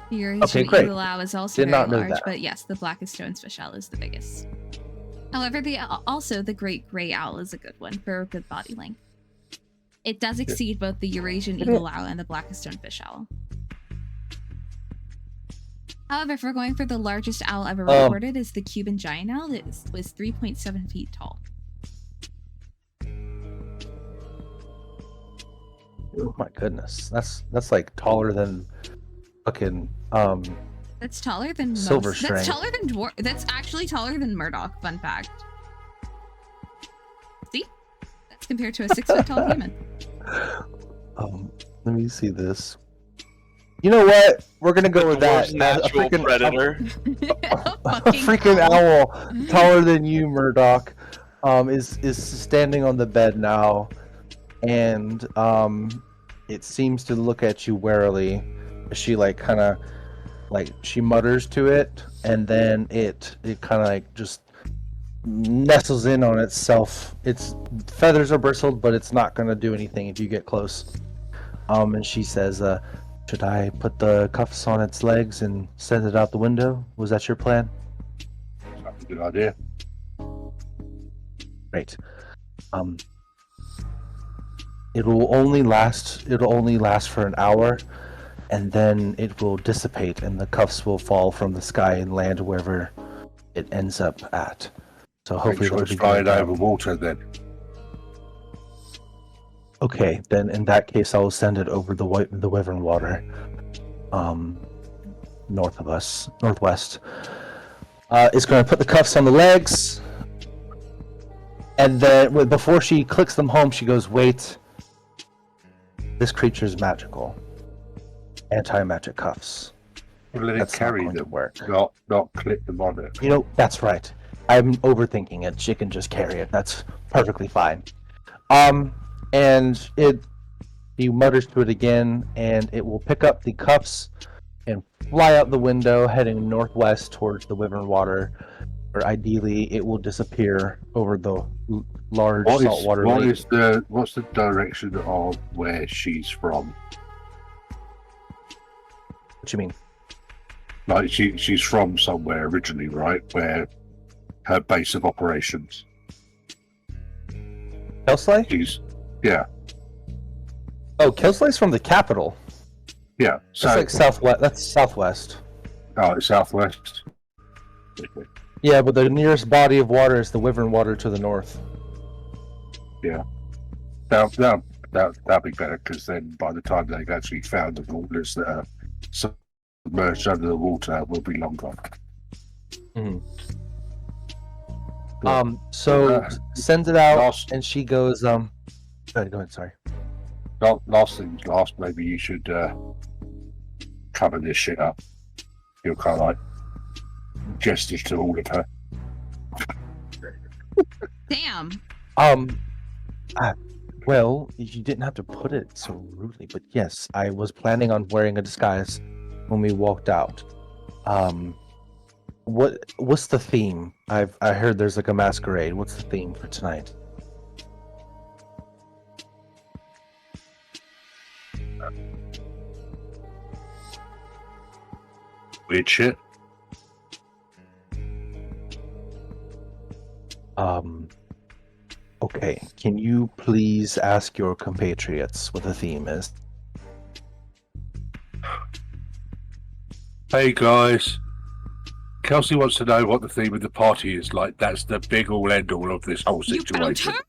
The Eurasian great. eagle owl is also Did very not know large, that. but yes, the blackest stones fish owl is the biggest. However, the great gray owl is a good one for a good body length. It does exceed both the Eurasian eagle owl and the blackest stone fish owl. However, if we're going for the largest owl ever recorded, is the Cuban giant owl that was 3.7 feet tall. Oh my goodness, that's like taller than fucking That's taller than Silver most. string. That's taller than dwarf. That's actually taller than Murdoch. Fun fact. See, that's compared to a 6 foot tall human. Let me see this. You know what? We're gonna go with that. Dwarf's natural predator. A freaking owl taller than you, Murdoch, is standing on the bed now, and it seems to look at you warily. She she mutters to it, and then it kind of like just nestles in on itself. Its feathers are bristled, but it's not gonna do anything if you get close. And she says, should I put the cuffs on its legs and send it out the window? Was that your plan? That's a good idea. Great. It'll only last for an hour, and then it will dissipate and the cuffs will fall from the sky and land wherever it ends up at. So Make hopefully sure it'll it's be flying good. over water then. Okay, then in that case I will send it over the Wyvern Water. North of us, northwest. It's going to put the cuffs on the legs, and then before she clicks them home, she goes, "Wait, this creature's magical. Anti-magic cuffs. Let it That's not carry going to them, work." not clip them on it. You know, that's right. I'm overthinking it. She can just carry it. That's perfectly fine. And he mutters to it again, and it will pick up the cuffs and fly out the window, heading northwest towards the Wyvern Water. or ideally, it will disappear over the large What is saltwater lake. what's the direction of where she's from? What you mean? Like she's from somewhere originally, right? Where her base of operations. Kelsley? She's yeah. Oh, Kelsley's from the capital. Yeah. So That's like southwest. That's southwest. oh, it's southwest. Okay. Yeah, but the nearest body of water is the Wyvern Water to the north. That'd be better because then by the time they've actually found the waters that are submerged under the water, will be long gone. Mhm. Yeah. So Uh, sends it out, last- and she goes. Go ahead. Sorry. Last things last, maybe you should cover this shit up. You're kind of like gestures to all of her. Damn. Well, you didn't have to put it so rudely, but yes, I was planning on wearing a disguise when we walked out. What's the theme? I heard there's like a masquerade. What's the theme for tonight? Weird shit. Okay. Can you please ask your compatriots what the theme is? Hey guys, Kelsey wants to know what the theme of the party is. Like that's the big all end all of this whole You found situation. her?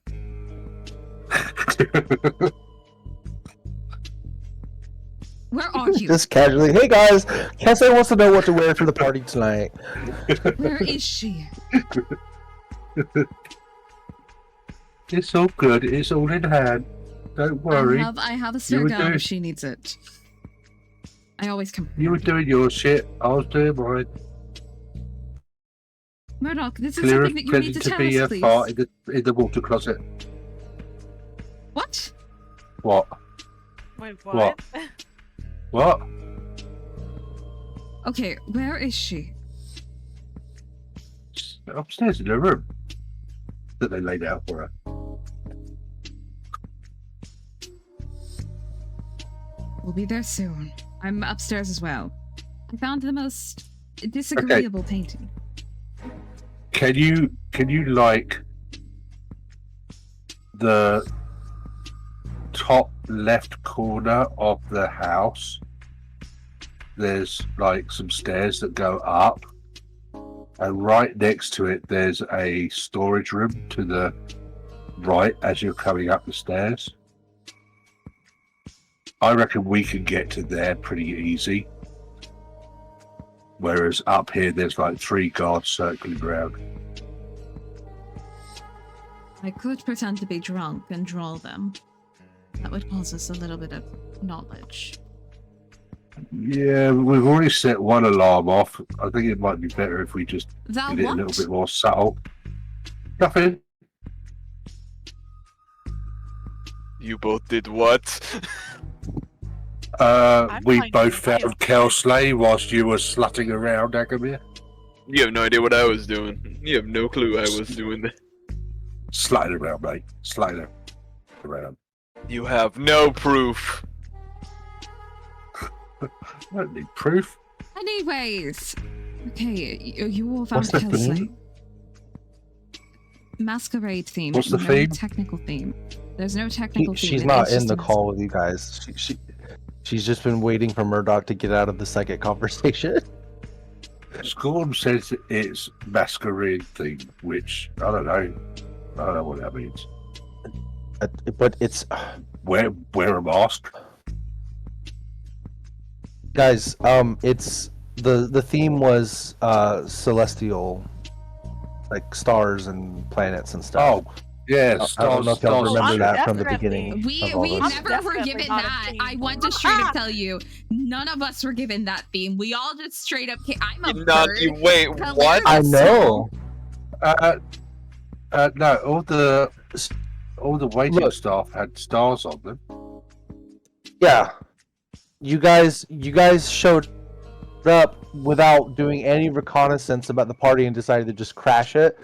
Where are you? Just casually. Hey guys, Kelsey wants to know what to wear for the party tonight. Where is she? It's all good. It's all in hand. Don't worry. I have a spare were gown doing- if she needs it. I always come. You were doing your shit. I was doing mine. Murdoch, this is Clear something that you need to tell be us, a please. fart in the water closet. What? What? Wait, what? What? What? Okay, where is she? Upstairs in her room that they laid out for her. We'll be there soon. I'm upstairs as well. I found the most disagreeable painting. Can you like the top left corner of the house? There's like some stairs that go up, and right next to it there's a storage room to the right as you're coming up the stairs. I reckon we can get to there pretty easy. Whereas up here there's like 3 guards circling around. I could pretend to be drunk and draw them. That would cause us a little bit of knowledge. Yeah, we've already set one alarm off. I think it might be better if we just Val, did it a what? little bit more subtle. Nothing. You both did what? We finding both my found Kelsley whilst you were slutting around, Agamir. You have no idea what I was doing. You have no clue I was doing that. Slutting around, mate. Slutting around. You have no proof. I don't need proof. Anyways, okay, you all found What's the Kelsley. theme? Masquerade theme. What's the no theme? technical theme. There's no technical theme. She's it not is in just the a call with you guys. She's just been waiting for Murdoch to get out of the second conversation. Scorn says it's masquerade theme, which I don't know. I don't know what that means. But it's Wear a mask. guys. It's the theme was celestial, like stars and planets and stuff. Oh, yeah. I don't know if y'all stars. remember I'm that from the definitely- beginning. We of all this. never were Definitely given not a that. theme. I want to straight up tell you, none of us were given that theme. We all just straight up. I'm a bird. Wait, Color what? the I know. No, all the waiting Look. staff had stars on them. Yeah, you guys showed up without doing any reconnaissance about the party and decided to just crash it.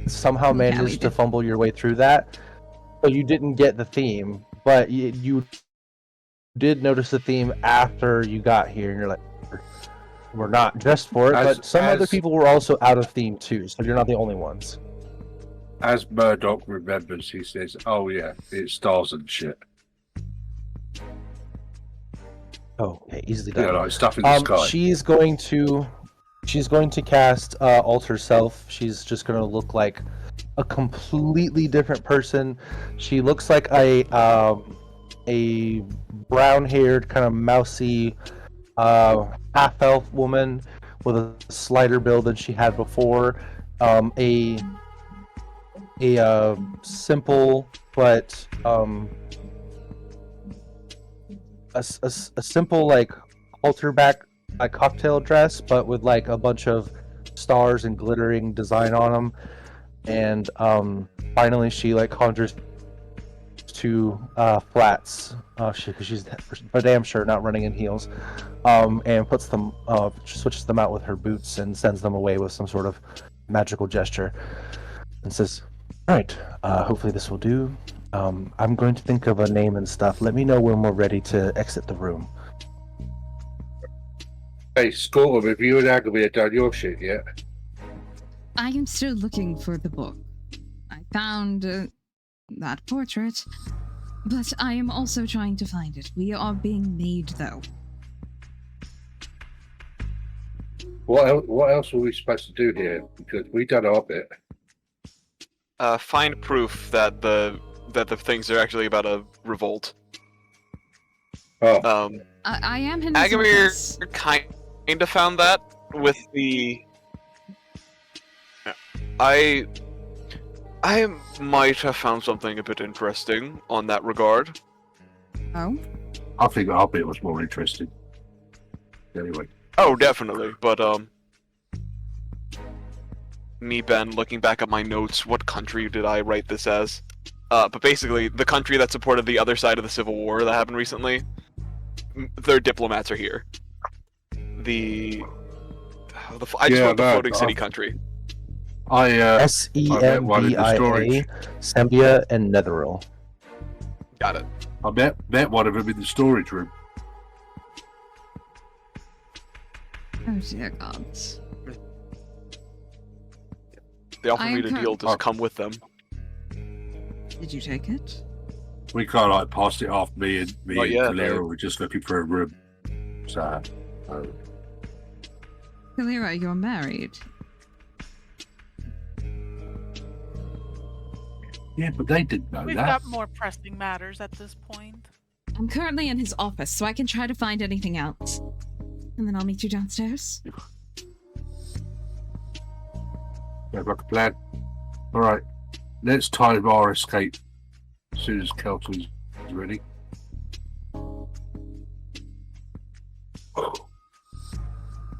Somehow Yeah, we managed to did. fumble your way through that. So you didn't get the theme, but you did notice the theme after you got here, and you're like, we're not dressed for it, but some other people were also out of theme too, so you're not the only ones. As Murdoch remembers, he says, "Oh yeah, it's stars and shit. Oh, okay, easily Yeah, done. like stuff in the sky." She's going to cast Alter Self. She's just going to look like a completely different person. She looks like a brown-haired, kind of mousy, half-elf woman with a slighter build than she had before. A simple but a simple like halter back cocktail dress, but with like a bunch of stars and glittering design on them. And finally, she like conjures two flats. Because she's for damn sure not running in heels. And puts them, switches them out with her boots and sends them away with some sort of magical gesture, and says, "All right, hopefully this will do. I'm going to think of a name and stuff. Let me know when we're ready to exit the room." Hey, Scortum, have you and Agamir done your shit yet? I am still looking for the book. I found that portrait, but I am also trying to find it. We are being made, though. What else were we supposed to do here? Because we done our bit. Find proof that the things are actually about a revolt. Oh, I am in his Agamir office. kind of found that with the. I might have found something a bit interesting on that regard. Oh? I think our bit was more interesting. Anyway. Oh, definitely. But me, Ben, looking back at my notes, what country did I write this as? But basically, the country that supported the other side of the Civil War that happened recently, their diplomats are here. I just wrote the floating city country. SEMBIA, Sembia, and Netheril. Got it. I met one of them in the storage room. Oh dear God. They offered I me am the deal to come with them. Did you take it? We kind of like passed it off. Me and Kalira no. were just looking for a room. So, Kalira, you're married. yeah, but they didn't know We've that. got more pressing matters at this point. I'm currently in his office, so I can try to find anything else. And then I'll meet you downstairs. Sounds like a plan. All right, let's time our escape as soon as Kelton's ready.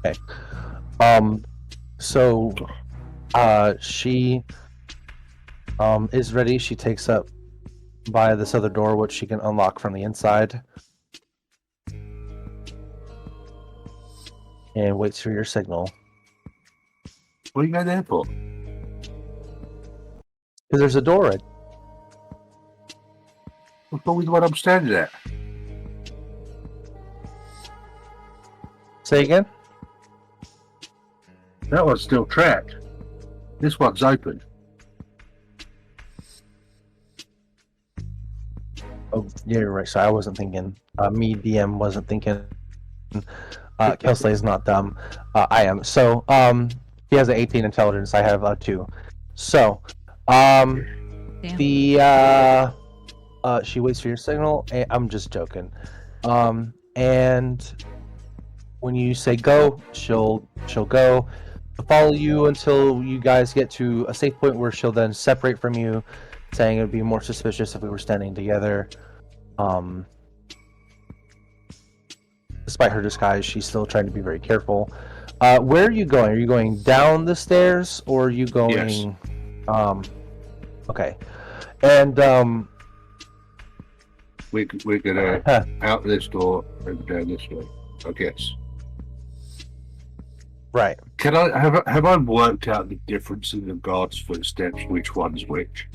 Okay. So, she is ready. She takes up by this other door, which she can unlock from the inside, and waits for your signal. What are you going there for? Because there's a door. What's probably the one I'm standing at? Say again? That one's still trapped. This one's open. Oh, yeah, you're right. So I wasn't thinking. Me, DM, wasn't thinking. Kelsley is not dumb. I am. So, he has an 18 intelligence. I have 2. So, Damn. she waits for your signal. I'm just joking. And when you say go, she'll go. She'll follow you until you guys get to a safe point where she'll then separate from you, saying it would be more suspicious if we were standing together. Despite her disguise, she's still trying to be very careful. Where are you going? Are you going down the stairs, or are you going? Yes. Okay. And we're gonna out this door and down this way, I guess. Right. Can I have I worked out the difference in the guards' footsteps? Which one's which?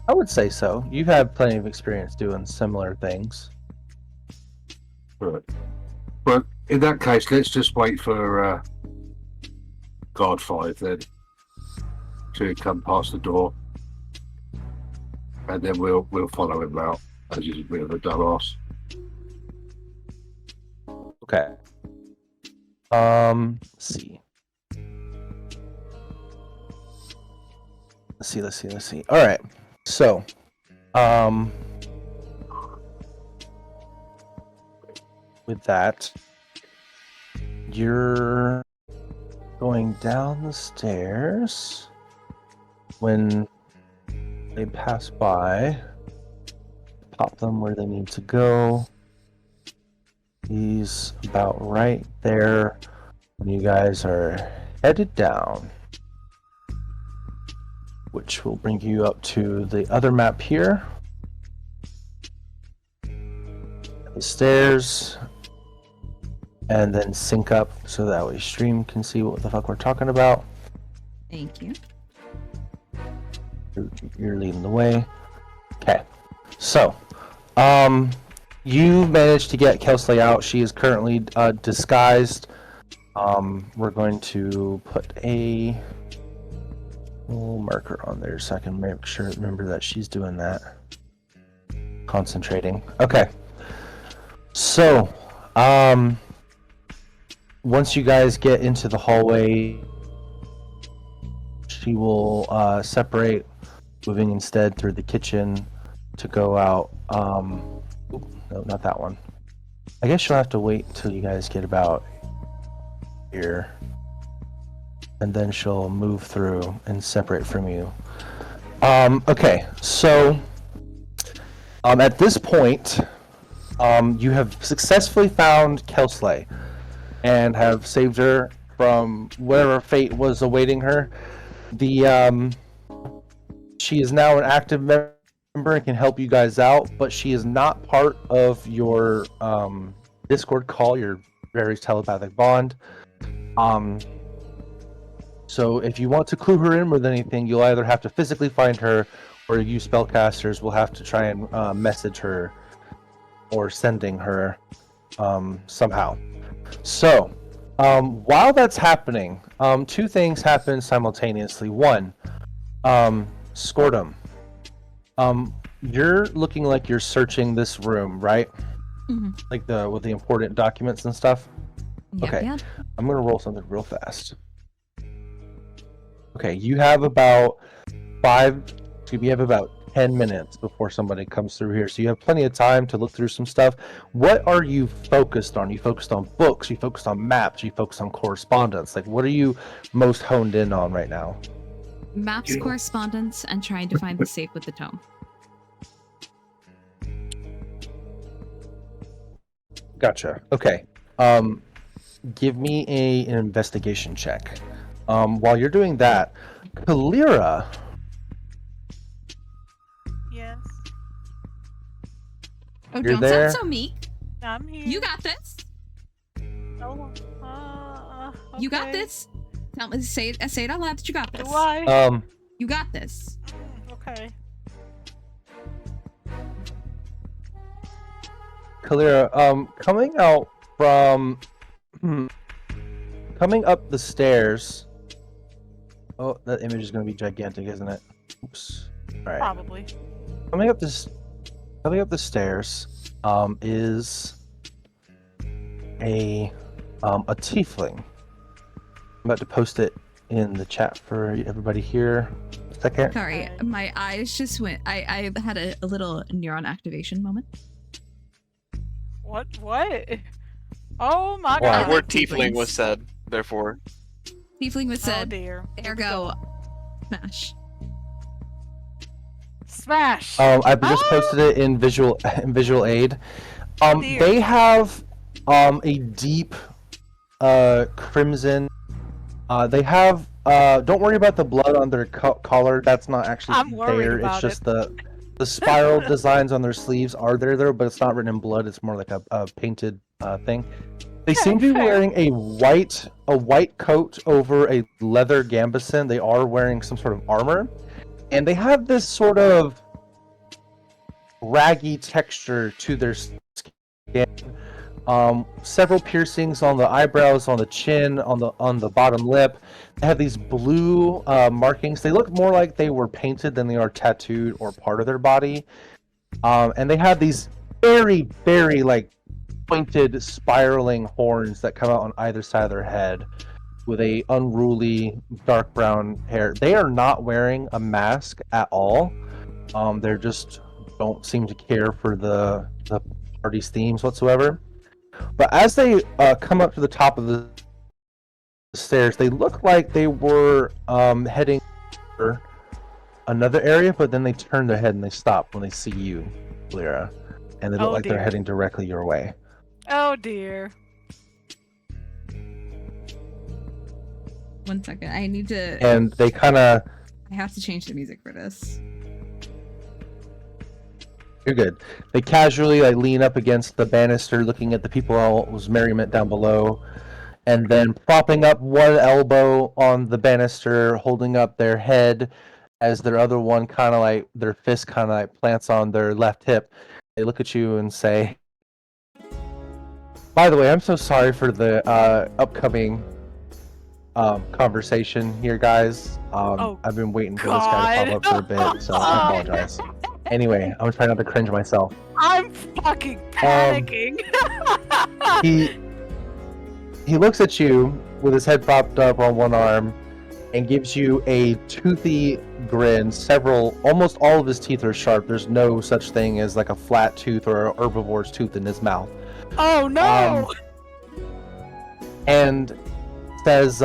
I would say so. You've had plenty of experience doing similar things. Right. But in that case, let's just wait for guard 5 then to come past the door, and then we'll follow him out as he's a bit of a dumbass. Okay. Let's see. Let's see. All right. So, with that, you're going down the stairs. When they pass by, pop them where they need to go. He's about right there when you guys are headed down, which will bring you up to the other map here. The stairs, and then sync up so that way stream can see what the fuck we're talking about. Thank you. You're leading the way. Okay, so you managed to get Kelsley out. She is currently disguised. We're going to put a little marker on there so I can remember that she's doing that. Concentrating. Okay. So, once you guys get into the hallway, she will separate, moving instead through the kitchen to go out. No, not that one. I guess you'll have to wait until you guys get about here, and then she'll move through and separate from you. Okay, so at this point, you have successfully found Kelsley and have saved her from whatever fate was awaiting her. She is now an active member and can help you guys out, but she is not part of your Discord call, your very telepathic bond. So if you want to clue her in with anything, you'll either have to physically find her, or you spellcasters will have to try and message her or sending her somehow. So while that's happening, two things happen simultaneously. One, Scordum, you're looking like you're searching this room, right? Mm-hmm. Like with the important documents and stuff. Yep, Okay. yep. I'm gonna roll something real fast. Okay, you have about 10 minutes before somebody comes through here, so you have plenty of time to look through some stuff. What are you focused on? You focused on books? You focused on maps? You focused on correspondence? Like, what are you most honed in on right now? Maps, correspondence, and trying to find the safe with the tome. Gotcha. Okay. Give me an investigation check. While you're doing that, Kalira. Yes, Oh, You're don't there? sound so meek. I'm here. You got this. Oh, You got okay. this. Tell me, say it out loud that you got this. Do I? You got this. Okay. Kalira, coming out from coming up the stairs. Oh, that image is going to be gigantic, isn't it? Oops. All right. Probably. Coming up the stairs is a tiefling. I'm about to post it in the chat for everybody here. A second. Sorry, Okay. my eyes just went. I had a little neuron activation moment. What? Oh my Wow. The god. word tiefling was said, therefore. Tiefling was Oh said. dear. Ergo, smash. Smash. I just posted it in visual aid. Dear. They have a deep crimson. They have don't worry about the blood on their collar. That's not actually I'm worried there. about It's just the spiral designs on their sleeves are there, but it's not written in blood. It's more like a painted thing. They seem to be fair. wearing a white coat over a leather gambeson. They are wearing some sort of armor, and they have this sort of raggy texture to their skin. Several piercings on the eyebrows, on the chin, on the bottom lip. They have these blue markings. They look more like they were painted than they are tattooed or part of their body. And they have these very, very like pointed, spiraling horns that come out on either side of their head, with a unruly dark brown hair. They are not wearing a mask at all. They're just don't seem to care for the party's themes whatsoever. But as they come up to the top of the stairs, they look like they were heading for another area, but then they turn their head and they stop when they see you, Lyra. And they look like dear. they're heading directly your way. Oh dear. 1 second. I need to. And they kind of... I have to change the music for this. You're good. They casually like lean up against the banister, looking at the people's merriment down below, and then propping up one elbow on the banister, holding up their head as their other one kind of like their fist kind of like plants on their left hip. They look at you and say, "By the way, I'm so sorry for the upcoming conversation here, guys. I've been waiting for this guy to pop up for a bit, so I apologize." Anyway, I'm trying not to cringe myself. I'm fucking panicking. He looks at you with his head propped up on one arm and gives you a toothy grin. Almost all of his teeth are sharp. There's no such thing as like a flat tooth or an herbivore's tooth in his mouth. Oh no! And says,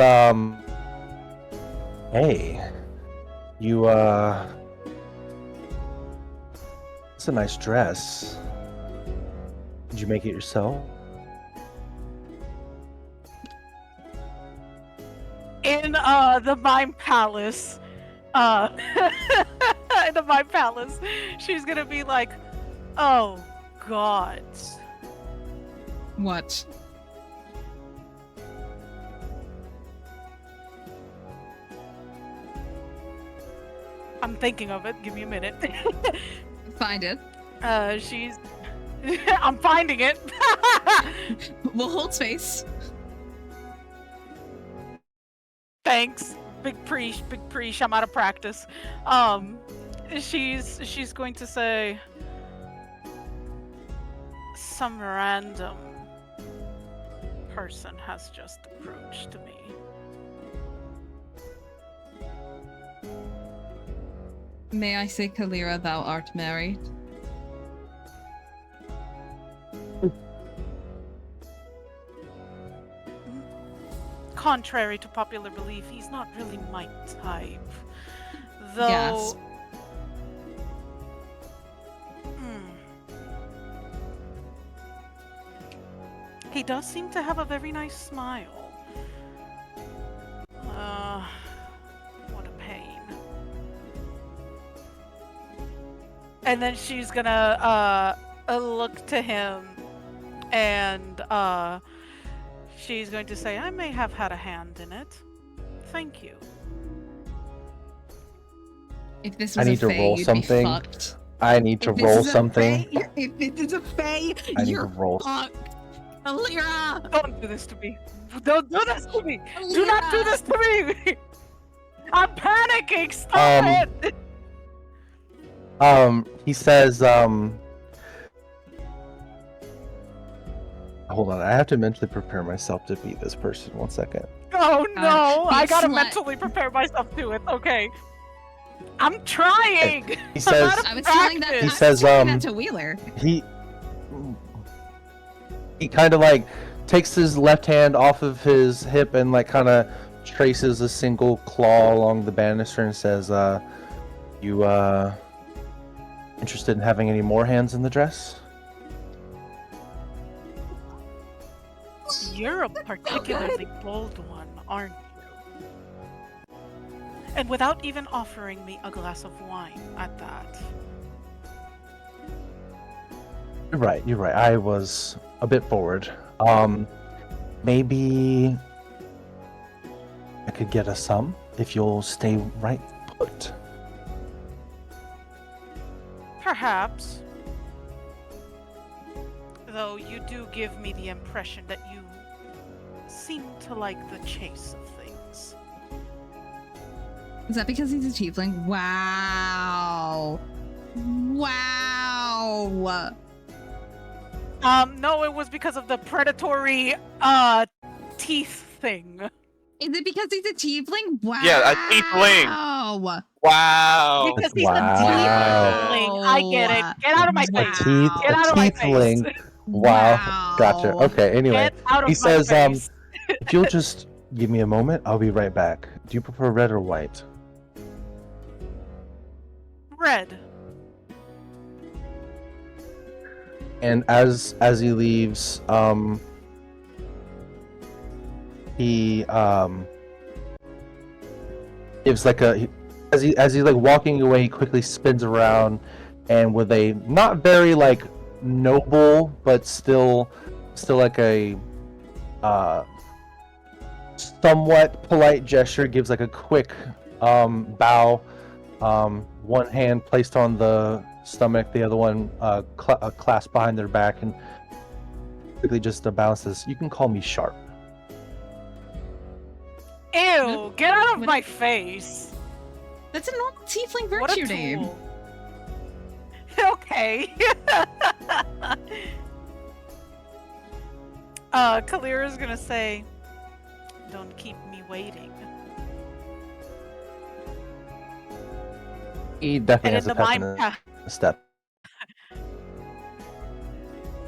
"Hey, you it's a nice dress. Did you make it yourself?" In the Mime Palace, in the Mime Palace, she's gonna be like, "Oh God." What? I'm thinking of it. Give me a minute. Find it. She's. I'm finding it. We'll hold space. Thanks, big preach. I'm out of practice. She's going to say, some random person has just approached me. May I say, Kalira, thou art married? Contrary to popular belief, he's not really my type. Though... Yes. He does seem to have a very nice smile. What a pain. And then she's gonna look to him and she's going to say, I may have had a hand in it. Thank you. If this I was need a to fae, roll you'd something. be fucked. I need to roll something. If it is a fae, I need you're to roll. fucked. Kalira! Don't do this to me. Don't do this to me. Do not do this to me. I'm panicking. Stop it. He says, hold on, I have to mentally prepare myself to beat this person. 1 second. Oh no, I gotta slut. mentally prepare myself to it. Okay. I'm trying. He says, I was telling that. He I was says, telling that to Wheeler. he kind of like takes his left hand off of his hip and like kind of traces a single claw along the banister and says, you interested in having any more hands in the dress? You're a particularly bold one, aren't you? And without even offering me a glass of wine at that. You're right. I was a bit forward. maybe I could get us some if you'll stay right put. Perhaps. Though you do give me the impression that you seem to like the chase of things. Is that because he's a tiefling? Wow. Wow. No, it was because of the predatory teeth thing. Is it because he's a tiefling? Wow. Yeah, a tiefling. Wow. Because he's Wow. a tiefling. I get it. Get out of my Wow. face. Get out of my face. Tiefling. Wow. Gotcha. Okay, anyway. Get out of He my says, face. if you'll just give me a moment, I'll be right back. Do you prefer red or white? Red. And as he leaves, he gives like as he's like walking away, he quickly spins around, and with a not very like noble but still like a somewhat polite gesture, gives like a quick bow, one hand placed on the stomach, the other one clasped behind their back, and quickly just bounces. You can call me Sharp. Ew, get out of my face. That's a normal tiefling What a virtue name. tool. Okay. Kalira's gonna say, don't keep me waiting. He definitely And has in a the pep in mime the step.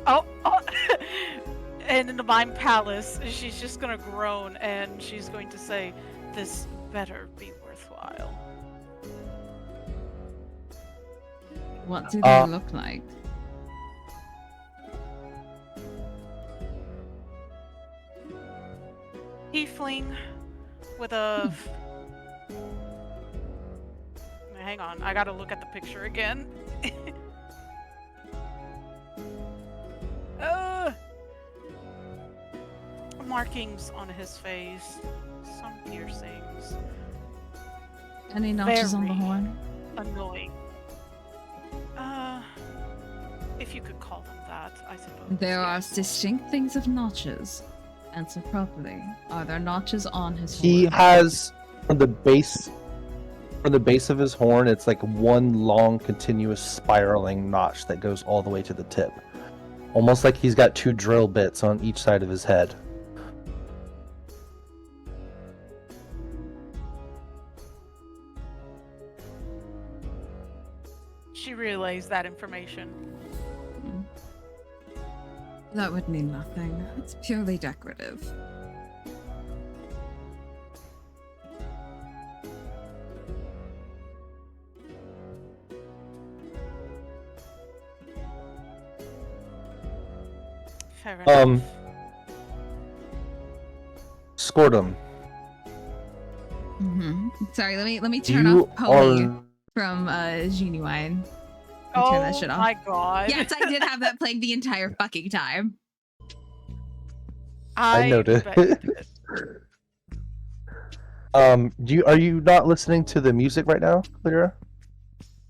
Oh. And in the mime palace, she's just gonna groan and she's going to say, this better be worthwhile. What do they look like? Tiefling with a... Hang on, I gotta look at the picture again. Markings on his face, some piercings. Any notches on the Very horn? Annoying. If you could call them that, I suppose. There are yes. distinct things of notches. Answer properly. Are there notches on his horn? He has from the base of his horn, it's like one long continuous spiraling notch that goes all the way to the tip. Almost like he's got two drill bits on each side of his head. She relays that information. That would mean nothing. It's purely decorative. Fair enough. Scordum. Sorry, let me turn You off Polly are from Genuine. Oh Turn that shit off. my god. Yes, I did have that playing the entire fucking time. I noticed. bet you did. Are you not listening to the music right now, Clara?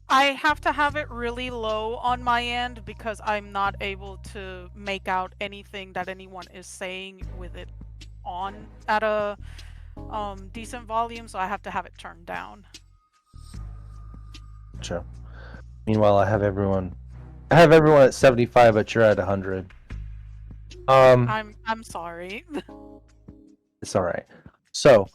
I have to have it really low on my end because I'm not able to make out anything that anyone is saying with it on at a decent volume, so I have to have it turned down. Gotcha. Meanwhile, I have everyone at 75, but you're at 100. I'm sorry. It's all right. So,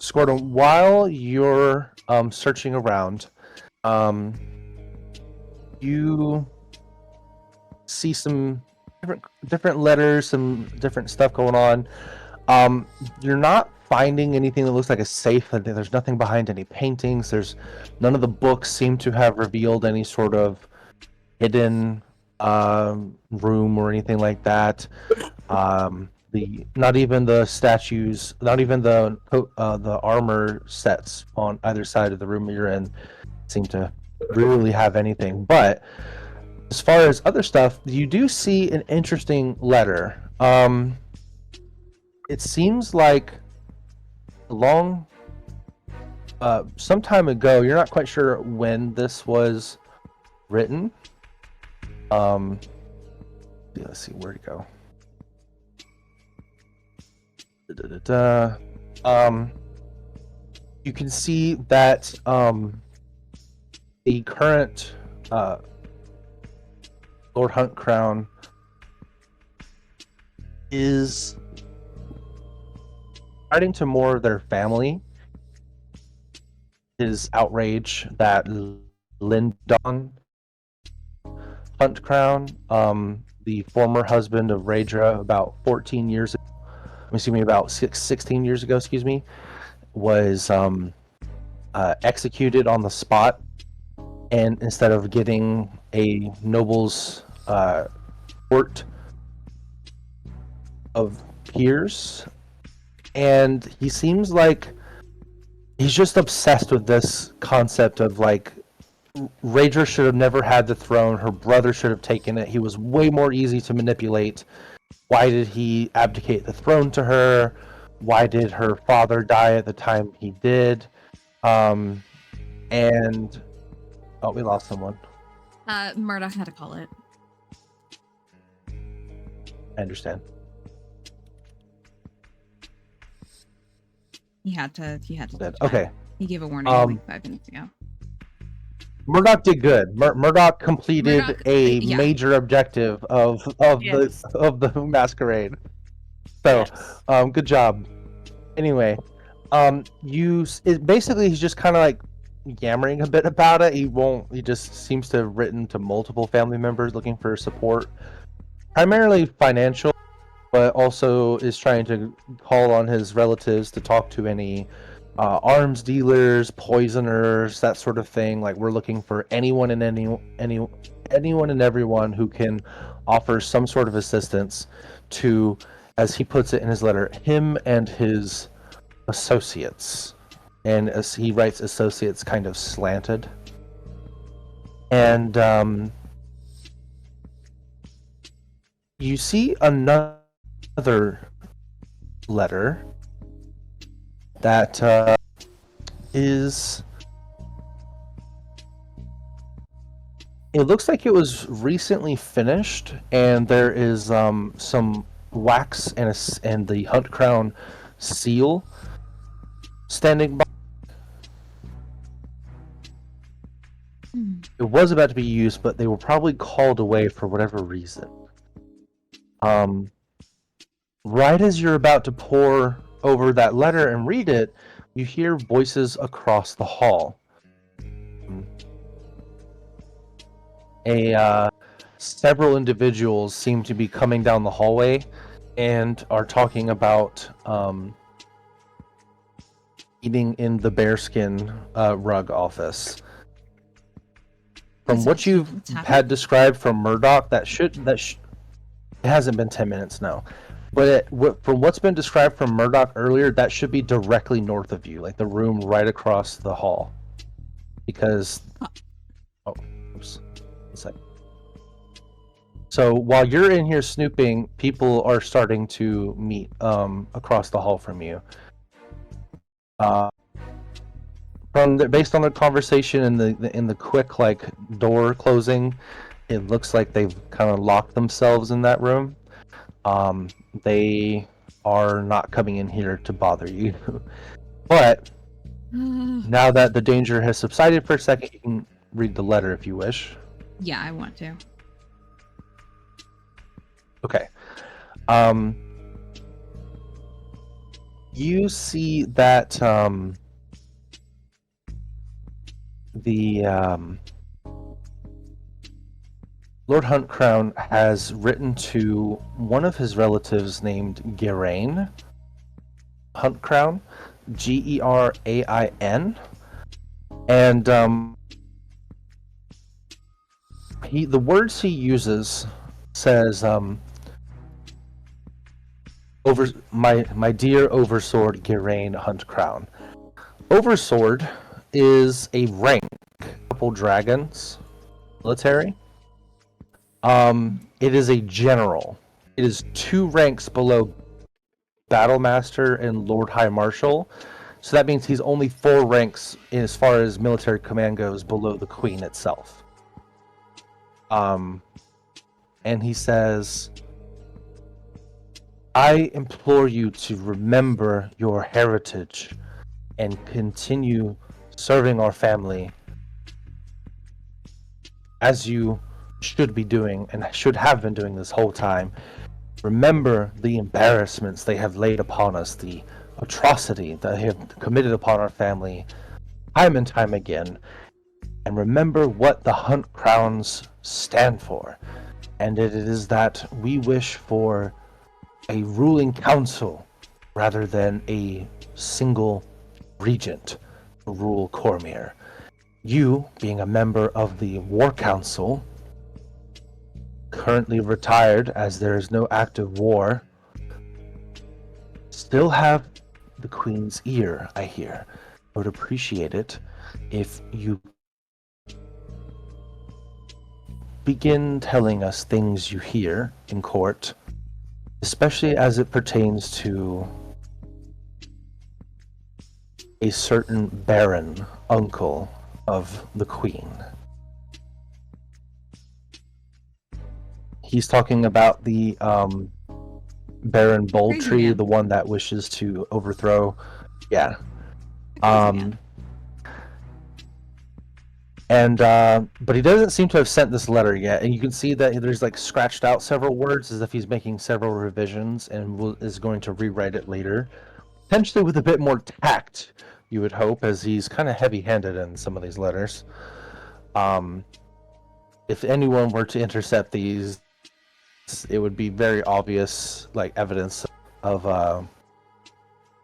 Scordum, while you're searching around, you see some different letters, some different stuff going on. You're not finding anything that looks like a safe. There's nothing behind any paintings. There's none of the books seem to have revealed any sort of hidden room or anything like that. Not even the statues, not even the armor sets on either side of the room you're in seem to really have anything. But As far as other stuff, you do see an interesting letter. It seems like some time ago. You're not quite sure when this was written. Let's see, where'd it go? You can see that the current Lord Hunt Crown is writing to more of their family. His outrage that Lyndon Hunt Crown, the former husband of Raedra, about 14 years ago, about 16 years ago, was executed on the spot, and instead of getting a noble's court of peers, and he seems like he's just obsessed with this concept of like Raedra should have never had the throne. Her brother should have taken it. He was way more easy to manipulate. Why did he abdicate the throne to her? Why did her father die at the time he did? And we lost someone. Murdoch had to call it. I understand. He had to. Okay. He gave a warning like 5 minutes ago. Murdoch did good. Murdoch completed a yeah. major objective of Yes. the masquerade. So, Yes. good job. Anyway, basically he's just kind of like yammering a bit about it. He just seems to have written to multiple family members looking for support, primarily financial, but also is trying to call on his relatives to talk to any arms dealers, poisoners, that sort of thing. Like, we're looking for anyone and anyone and everyone who can offer some sort of assistance to, as he puts it in his letter, him and his associates. And as he writes, associates kind of slanted. And you see another letter that is, it looks like it was recently finished, and there is some wax and the Hunt Crown seal standing by. It was about to be used, but they were probably called away for whatever reason. Right as you're about to pour over that letter and read it, you hear voices across the hall. Several individuals seem to be coming down the hallway and are talking about eating in the bearskin rug office. From what you've had described from Murdoch, it hasn't been 10 minutes now. But from what's been described from Murdoch earlier, that should be directly north of you, like the room right across the hall. Because... Oh, oops. One second. So while you're in here snooping, people are starting to meet across the hall from you. Based on the conversation and the quick like door closing, it looks like they've kind of locked themselves in that room. They are not coming in here to bother you. But now that the danger has subsided for a second, you can read the letter if you wish. Yeah, I want to. Okay. You see that the Lord Hunt Crown has written to one of his relatives named Gerain Hunt Crown, Gerain, and the words he uses says, over my dear Oversword Gerain Hunt Crown. Oversword is a rank, couple dragons, military. It is a general. It is 2 ranks below Battle Master and Lord High Marshal. So that means he's only 4 ranks as far as military command goes below the Queen itself. And he says, I implore you to remember your heritage and continue serving our family as you should be doing and should have been doing this whole time. Remember the embarrassments they have laid upon us, the atrocity that they have committed upon our family time and time again. And remember what the Hunt Crowns stand for. And it is that we wish for a ruling council rather than a single regent to rule Cormyr. You, being a member of the War Council, currently retired as there is no active war, still have the Queen's ear, I hear. I would appreciate it if you begin telling us things you hear in court, especially as it pertains to a certain Baron, uncle of the Queen. He's talking about the Baron Boldtree, man. the one that wishes to overthrow. Yeah. Crazy man. But he doesn't seem to have sent this letter yet, and you can see that there's like scratched out several words as if he's making several revisions and is going to rewrite it later, potentially with a bit more tact, you would hope, as he's kind of heavy-handed in some of these letters. If anyone were to intercept these, it would be very obvious, like evidence of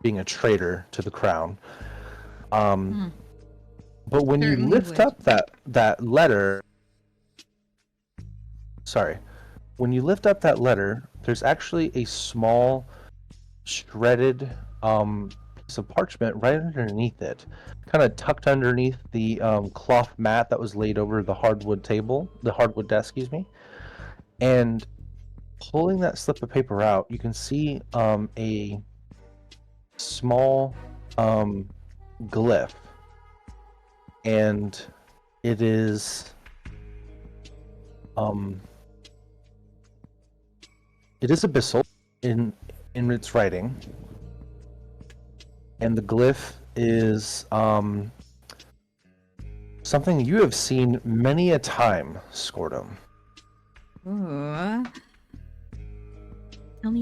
being a traitor to the crown. But when you Certainly lift would. up that letter, when you lift up that letter, there's actually a small shredded piece of parchment right underneath it, kind of tucked underneath the cloth mat that was laid over the hardwood desk, excuse me. And pulling that slip of paper out, you can see a small glyph. And it is abyssal in its writing, and the glyph is something you have seen many a time, Scordum. Ooh.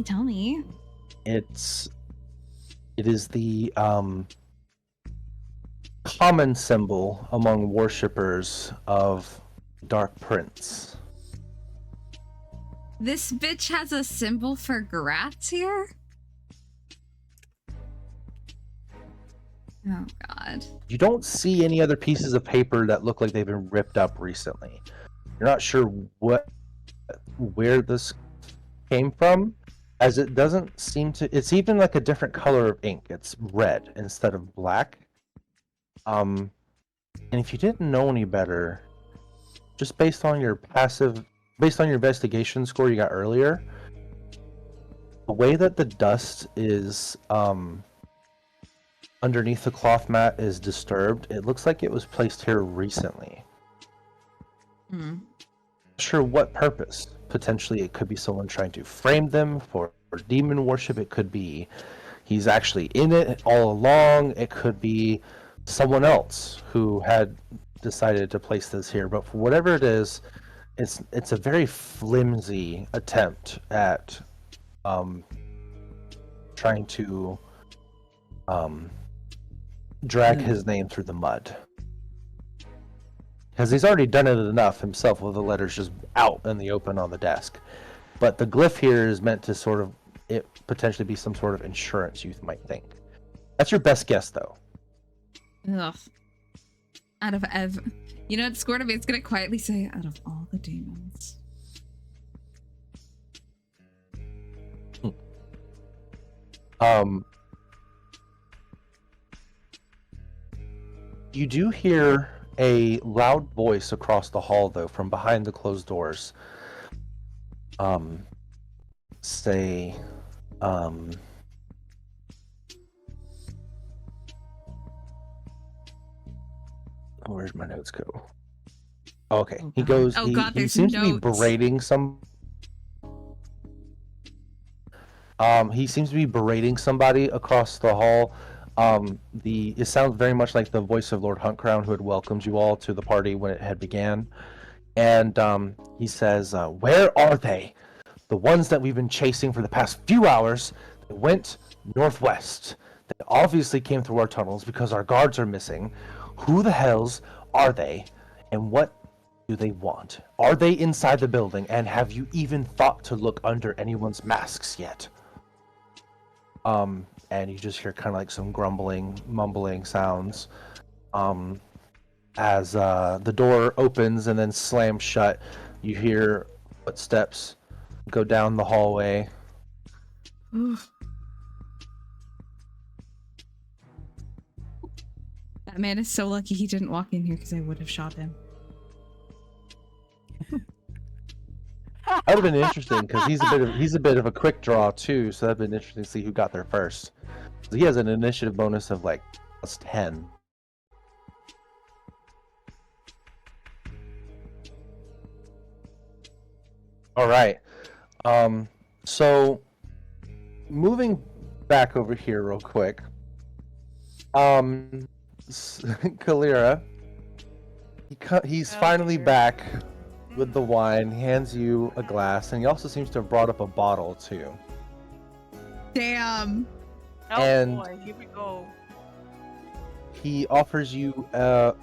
Tell me. It is the common symbol among worshippers of Dark Prince. This bitch has a symbol for Gratz here? Oh god. You don't see any other pieces of paper that look like they've been ripped up recently. You're not sure where this came from, as it doesn't seem to. It's even like a different color of ink. It's red instead of black. And if you didn't know any better, just based on your investigation score you got earlier, the way that the dust is underneath the cloth mat is disturbed, it looks like it was placed here recently. Not sure what purpose. Potentially it could be someone trying to frame them for demon worship. It could be he's actually in it all along. It could be someone else who had decided to place this here, but for whatever it is, it's a very flimsy attempt at trying to drag his name through the mud, because he's already done it enough himself with the letters just out in the open on the desk. But the glyph here is meant to sort of potentially be some sort of insurance, you might think. That's your best guess, though. Ugh. Out of you know what, Squirtabate's gonna quietly say, out of all the demons. You do hear a loud voice across the hall, though, from behind the closed doors. say, where's my notes go? Okay, Oh, he God. goes. Oh, he, God, he there's seems to be notes. berating some. He seems to be berating somebody across the hall. It sounds very much like the voice of Lord Huntcrown, who had welcomed you all to the party when it had began. And he says, "Where are they? The ones that we've been chasing for the past few hours. They went northwest. They obviously came through our tunnels because our guards are missing. Who the hells are they? And what do they want? Are they inside the building? And have you even thought to look under anyone's masks yet?" And you just hear kind of like some grumbling, mumbling sounds. As the door opens and then slams shut, you hear footsteps go down the hallway. Oof. That man is so lucky he didn't walk in here because I would have shot him. That would have been interesting because he's a bit of a quick draw too, so that'd been interesting to see who got there first. So he has an initiative bonus of like +10. All right. So moving back over here real quick. Kalira, he's finally dear. back with the wine, hands you a glass, and he also seems to have brought up a bottle too. Damn. Oh And- boy, here we go. He offers you a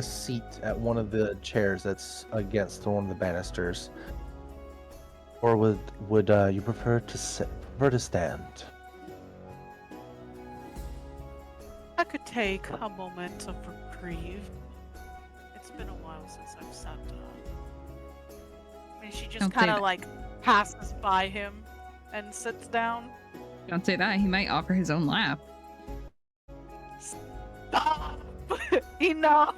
seat at one of the chairs that's against one of the banisters. Or would you prefer to stand? I could take a moment of reprieve. It's been a while since I've sat down. And she just Don't say kind of that. like passes by him and sits down. Don't say that. He might offer his own lap. Stop! Enough!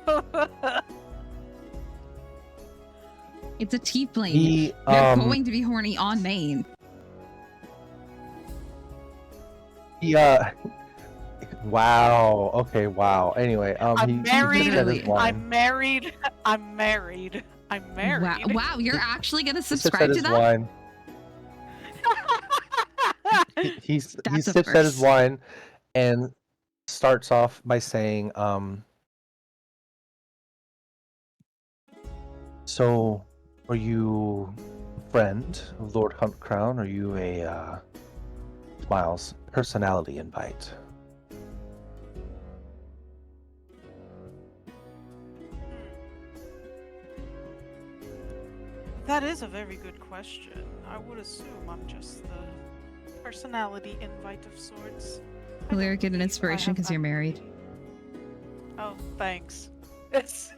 It's a tiefling. He They're going to be horny on main. he wow. Okay, wow. Anyway, I'm he married. just said his wine. I'm married. I'm married. I'm married. Wow, you're actually gonna He sips subscribe at to his that? wine. He That's a sips at his first. wine and starts off by saying, "So, are you a friend of Lord Huntcrown? Are you a Smiles personality invite?" That is a very good question. I would assume I'm just the personality invite of sorts. I Will you don't get an believe I inspiration have because you're that married? ability. Oh, thanks. It's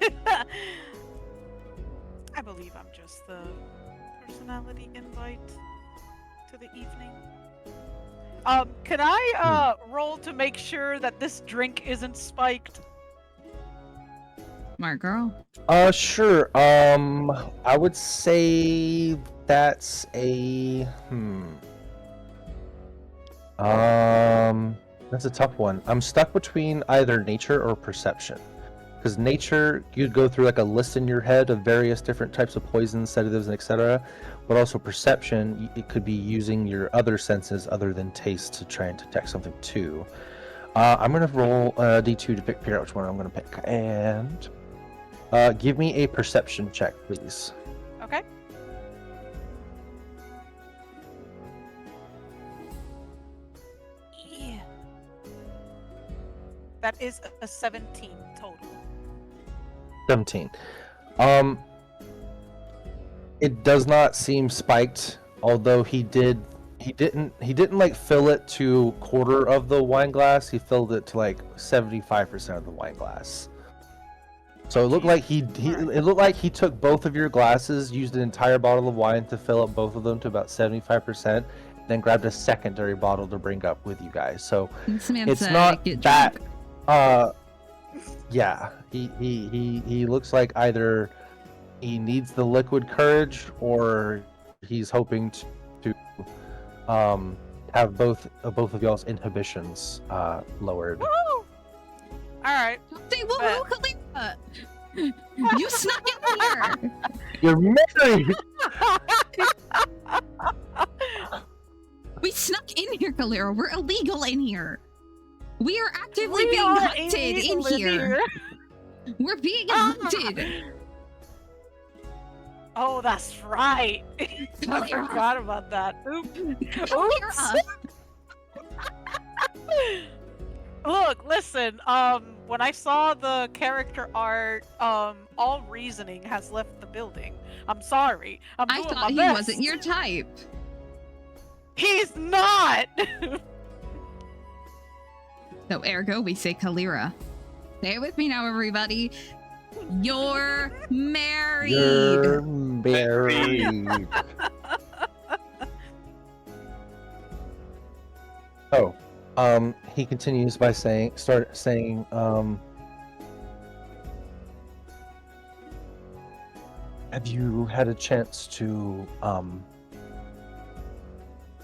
I believe I'm just the personality invite to the evening. Can I roll to make sure that this drink isn't spiked? Smart girl. Sure. I would say that's a that's a tough one. I'm stuck between either nature or perception. Because nature, you'd go through like a list in your head of various different types of poisons, sedatives, and etc. But also perception, it could be using your other senses other than taste to try and detect something too. I'm gonna roll a d2 to figure out which one I'm gonna pick, and give me a perception check, please. Okay. Yeah. That is a 17 total. 17. It does not seem spiked, although he didn't like fill it to quarter of the wine glass. He filled it to like 75% of the wine glass. So it looked like it looked like he took both of your glasses, used an entire bottle of wine to fill up both of them to about 75%, then grabbed a secondary bottle to bring up with you guys. So This man it's said, not "Get that drunk." yeah, he looks like either he needs the liquid courage or he's hoping to have both of y'all's inhibitions lowered. Woo! Alright. Don't say woo-woo, Kalima! You snuck in here! You're married! We snuck in here, Kalira. We're illegal in here. We are actively We being are hunted in illegal here. We're being hunted. Oh, that's right. I Kalira. forgot about that. Oops. Kalira. Look, listen, when I saw the character art, all reasoning has left the building. I'm sorry. I'm I doing thought my he best. wasn't your type. He's not! So ergo, we say Kalira. Say it with me now, everybody. You're married. You're married. Oh, he continues by saying, have you had a chance to,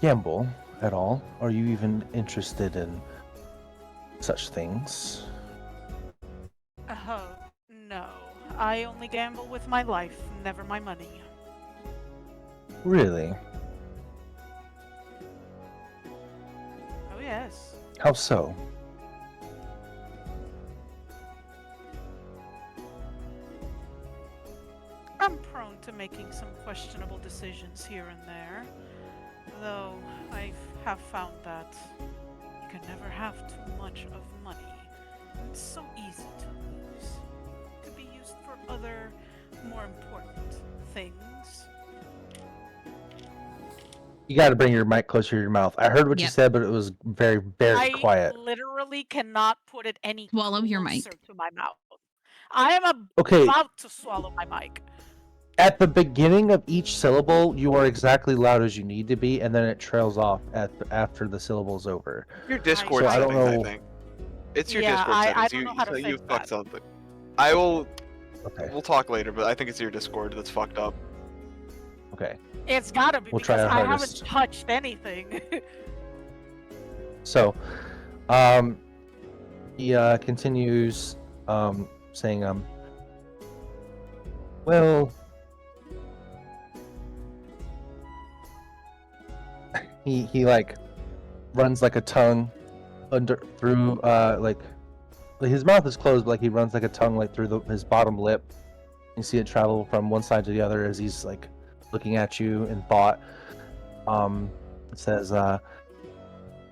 gamble at all? Are you even interested in such things? Oh, no. I only gamble with my life, never my money. Really? Oh, yes. How so? I'm prone to making some questionable decisions here and there. Though I have found that you can never have too much of money. It's so easy to lose. It could be used for other, more important things. You got to bring your mic closer to your mouth. I heard what you Yep. said, but it was very, very quiet. I literally cannot put it any Swallow your closer mic. to my mouth. I am Okay, about to swallow my mic. at the beginning of each syllable, you are exactly loud as you need to be, and then it trails off after the syllable's over. Your Discord So I don't settings, I know- think. It's your Yeah, Discord I settings. don't know how to you fix fucked that. something. I will. Okay, We'll talk later, but I think it's your Discord that's fucked up. okay. It's gotta be We'll try because our I hardest. haven't touched anything. So, he continues, saying, well, he like runs like a tongue through like his mouth is closed, but like he runs like a tongue like through his bottom lip. You see it travel from one side to the other as he's like looking at you in thought. It says, the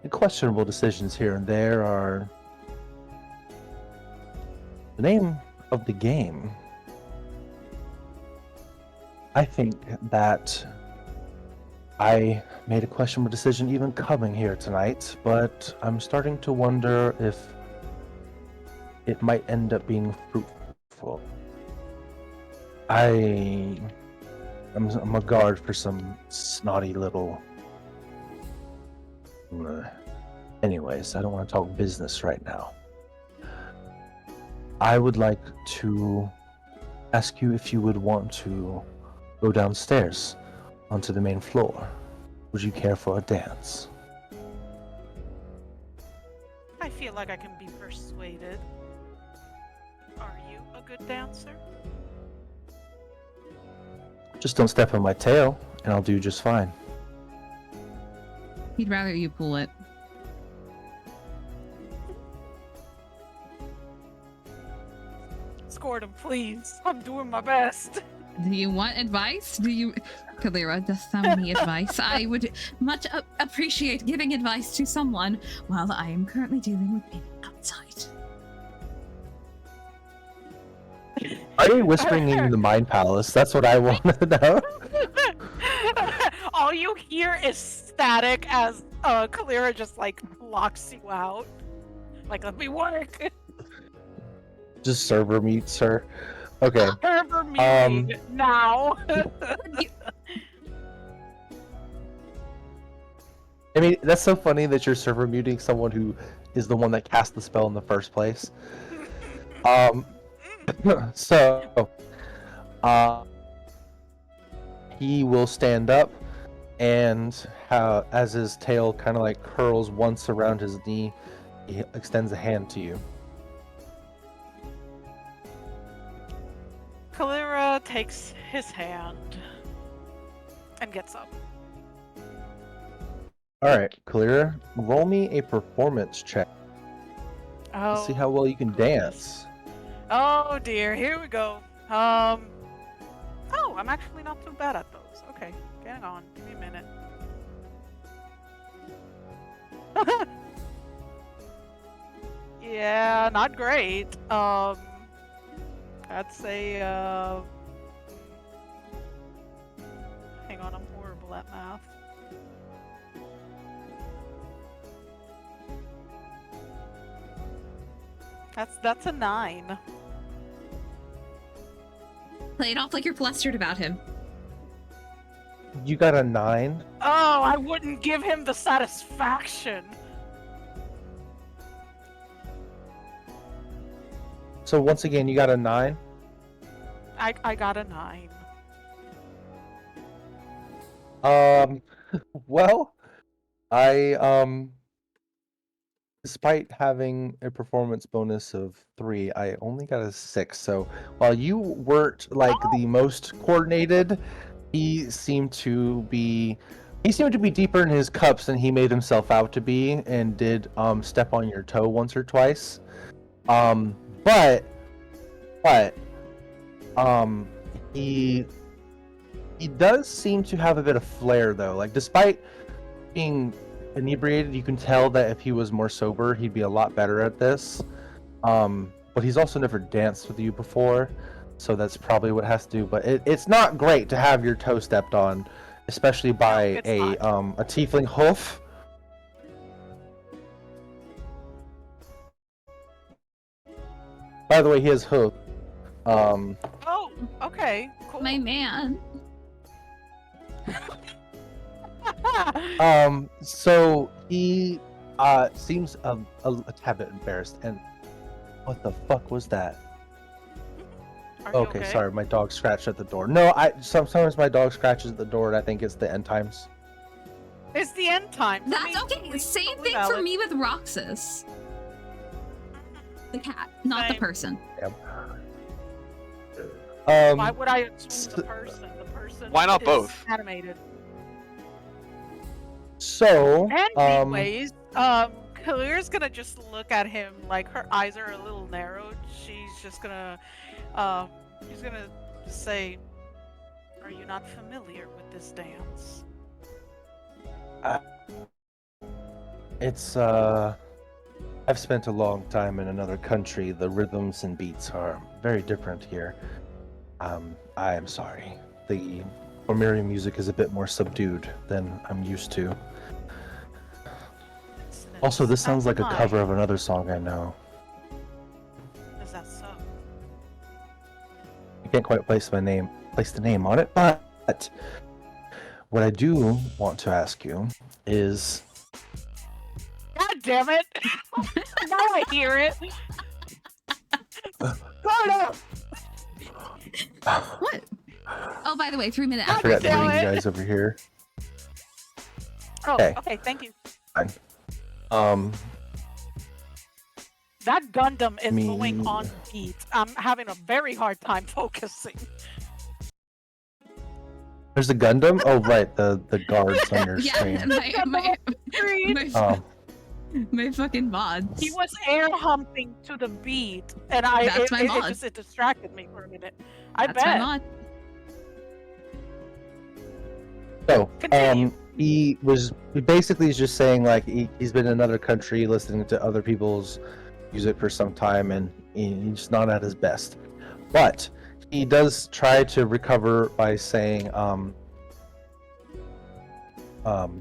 questionable decisions here and there are the name of the game. I think that I made a questionable decision even coming here tonight, but I'm starting to wonder if it might end up being fruitful. I'm a guard for some snotty little... Anyways, I don't want to talk business right now. I would like to ask you if you would want to go downstairs onto the main floor. Would you care for a dance? I feel like I can be persuaded. Are you a good dancer? Just don't step on my tail, and I'll do just fine. He'd rather you pull it. Scored him, please. I'm doing my best. Do you want advice? Do you... Kalira, does someone need advice? I would much appreciate giving advice to someone while I am currently dealing with people outside. Are you whispering in the Mind Palace? That's what I want to know. All you hear is static as Kalira just like locks you out. Like, let me work. Just server meets her. Okay. Server meeting now. I mean, that's so funny that you're server muting someone who is the one that cast the spell in the first place. So, he will stand up, and as his tail kind of like curls once around his knee, he extends a hand to you. Kalira takes his hand and gets up. All right, Kalira, roll me a performance check. Oh, Let's see how well you can goodness. dance. Oh dear, here we go. Oh, I'm actually not too bad at those. Okay, hang on, give me a minute. Yeah, not great. I'd say, hang on, I'm horrible at math. That's a 9. Play it off like you're flustered about him. You got a 9. Oh, I wouldn't give him the satisfaction. So once again, you got a 9. I got a 9. Well, I despite having a performance bonus of 3, I only got a 6. So while you weren't like the most coordinated, he seemed to be deeper in his cups than he made himself out to be, and did step on your toe once or twice. But he does seem to have a bit of flair though. Like despite being inebriated, you can tell that if he was more sober, he'd be a lot better at this. But he's also never danced with you before, so that's probably what has to do. But it's not great to have your toe stepped on, especially by a tiefling hoof. By the way, he has hoof. Oh, okay, cool. My man. So he seems a tad bit embarrassed. And what the fuck was that? Are you Okay, sorry, my dog scratched at the door. No, sometimes my dog scratches at the door, and I think it's the end times. It's the end time. That's okay. Same thing for me with Roxas. The cat, not the person. Why would I assume the person? The person. Why not is both? Animated. So, Anyways, Kalira's gonna just look at him like her eyes are a little narrowed. She's just gonna, she's gonna say, "Are you not familiar with this dance?" It's I've spent a long time in another country. The rhythms and beats are very different here. I am sorry. The Formiri music is a bit more subdued than I'm used to. Also, this sounds like a cover of another song I know. Is that so? I can't quite place the name on it, but what I do want to ask you is, God damn it! Now I hear it. What? Oh, by the way, 3-minute I after. forgot to damn bring you it. guys over here. Oh, Okay. okay, thank you. Fine. That Gundam is Me- going on beat. I'm having a very hard time focusing. There's a Gundam? Oh, right, the guards on your Yeah, screen. my fucking mods. He was air humping to the beat, and That's my mod. it distracted me for a minute. I That's bet. my mod. So, Continue. he basically is just saying like he's been in another country listening to other people's music for some time, and he's not at his best. But he does try to recover by saying, have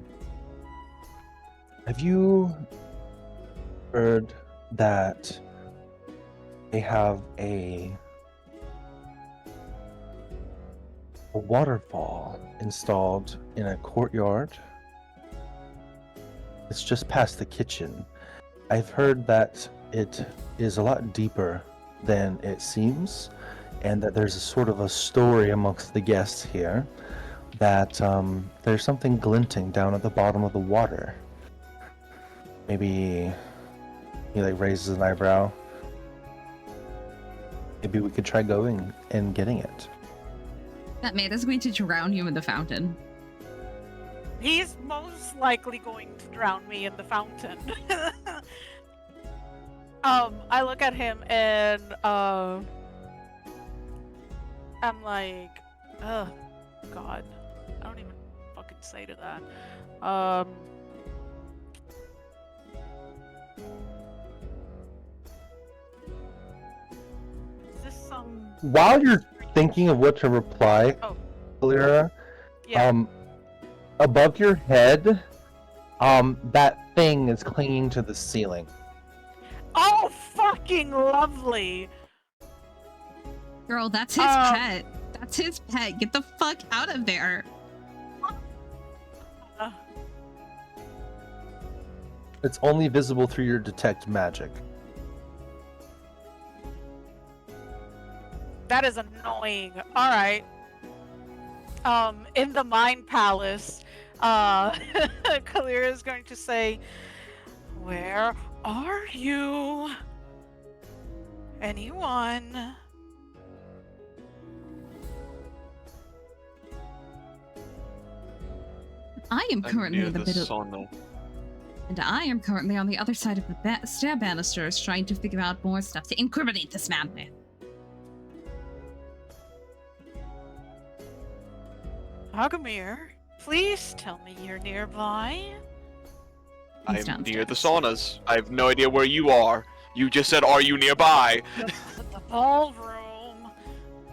you heard that they have a waterfall installed in a courtyard? It's just past the kitchen. I've heard that it is a lot deeper than it seems, and that there's a sort of a story amongst the guests here, that there's something glinting down at the bottom of the water. Maybe he like raises an eyebrow. Maybe we could try going and getting it. That man is going to drown you in the fountain. He's most likely going to drown me in the fountain. I look at him and I'm like, ugh, God, I don't even fucking say to that. Is this some? While you're thinking of what to reply, Oh. Kalira, Yeah. above your head, that thing is clinging to the ceiling. Oh, fucking lovely. Girl, that's his pet. That's his pet. Get the fuck out of there. It's only visible through your detect magic. That is annoying. All right. In the Mind Palace, Kalira is going to say, "Where are you? Anyone?" I am I'm currently near in the the middle, sauna. and I am currently on the other side of the stair banisters, trying to figure out more stuff to incriminate this man with. Agamir, please tell me you're nearby. He's I'm near the downstairs. saunas. I have no idea where you are. You just said, "Are you nearby?" The ballroom.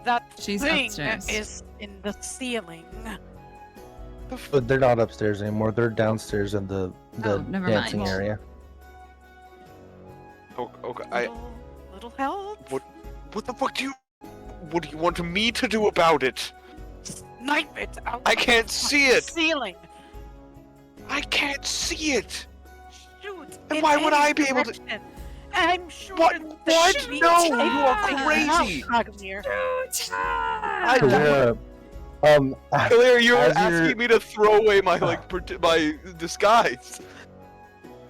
That She's thing upstairs. is in the ceiling. But they're not upstairs anymore. They're downstairs in the Oh, never dancing mind. area. Okay. Little help. What the fuck do you? What do you want me to do about it? Snipe it out. I of the can't see fucking it. Ceiling. I can't see it. Shoot. And in why would any I be able to- direction. I'm sure. What? Shoot. No, Anything you are else, crazy. Agamir. Kalira, Clear, you're As asking you're- me to throw away my my disguise.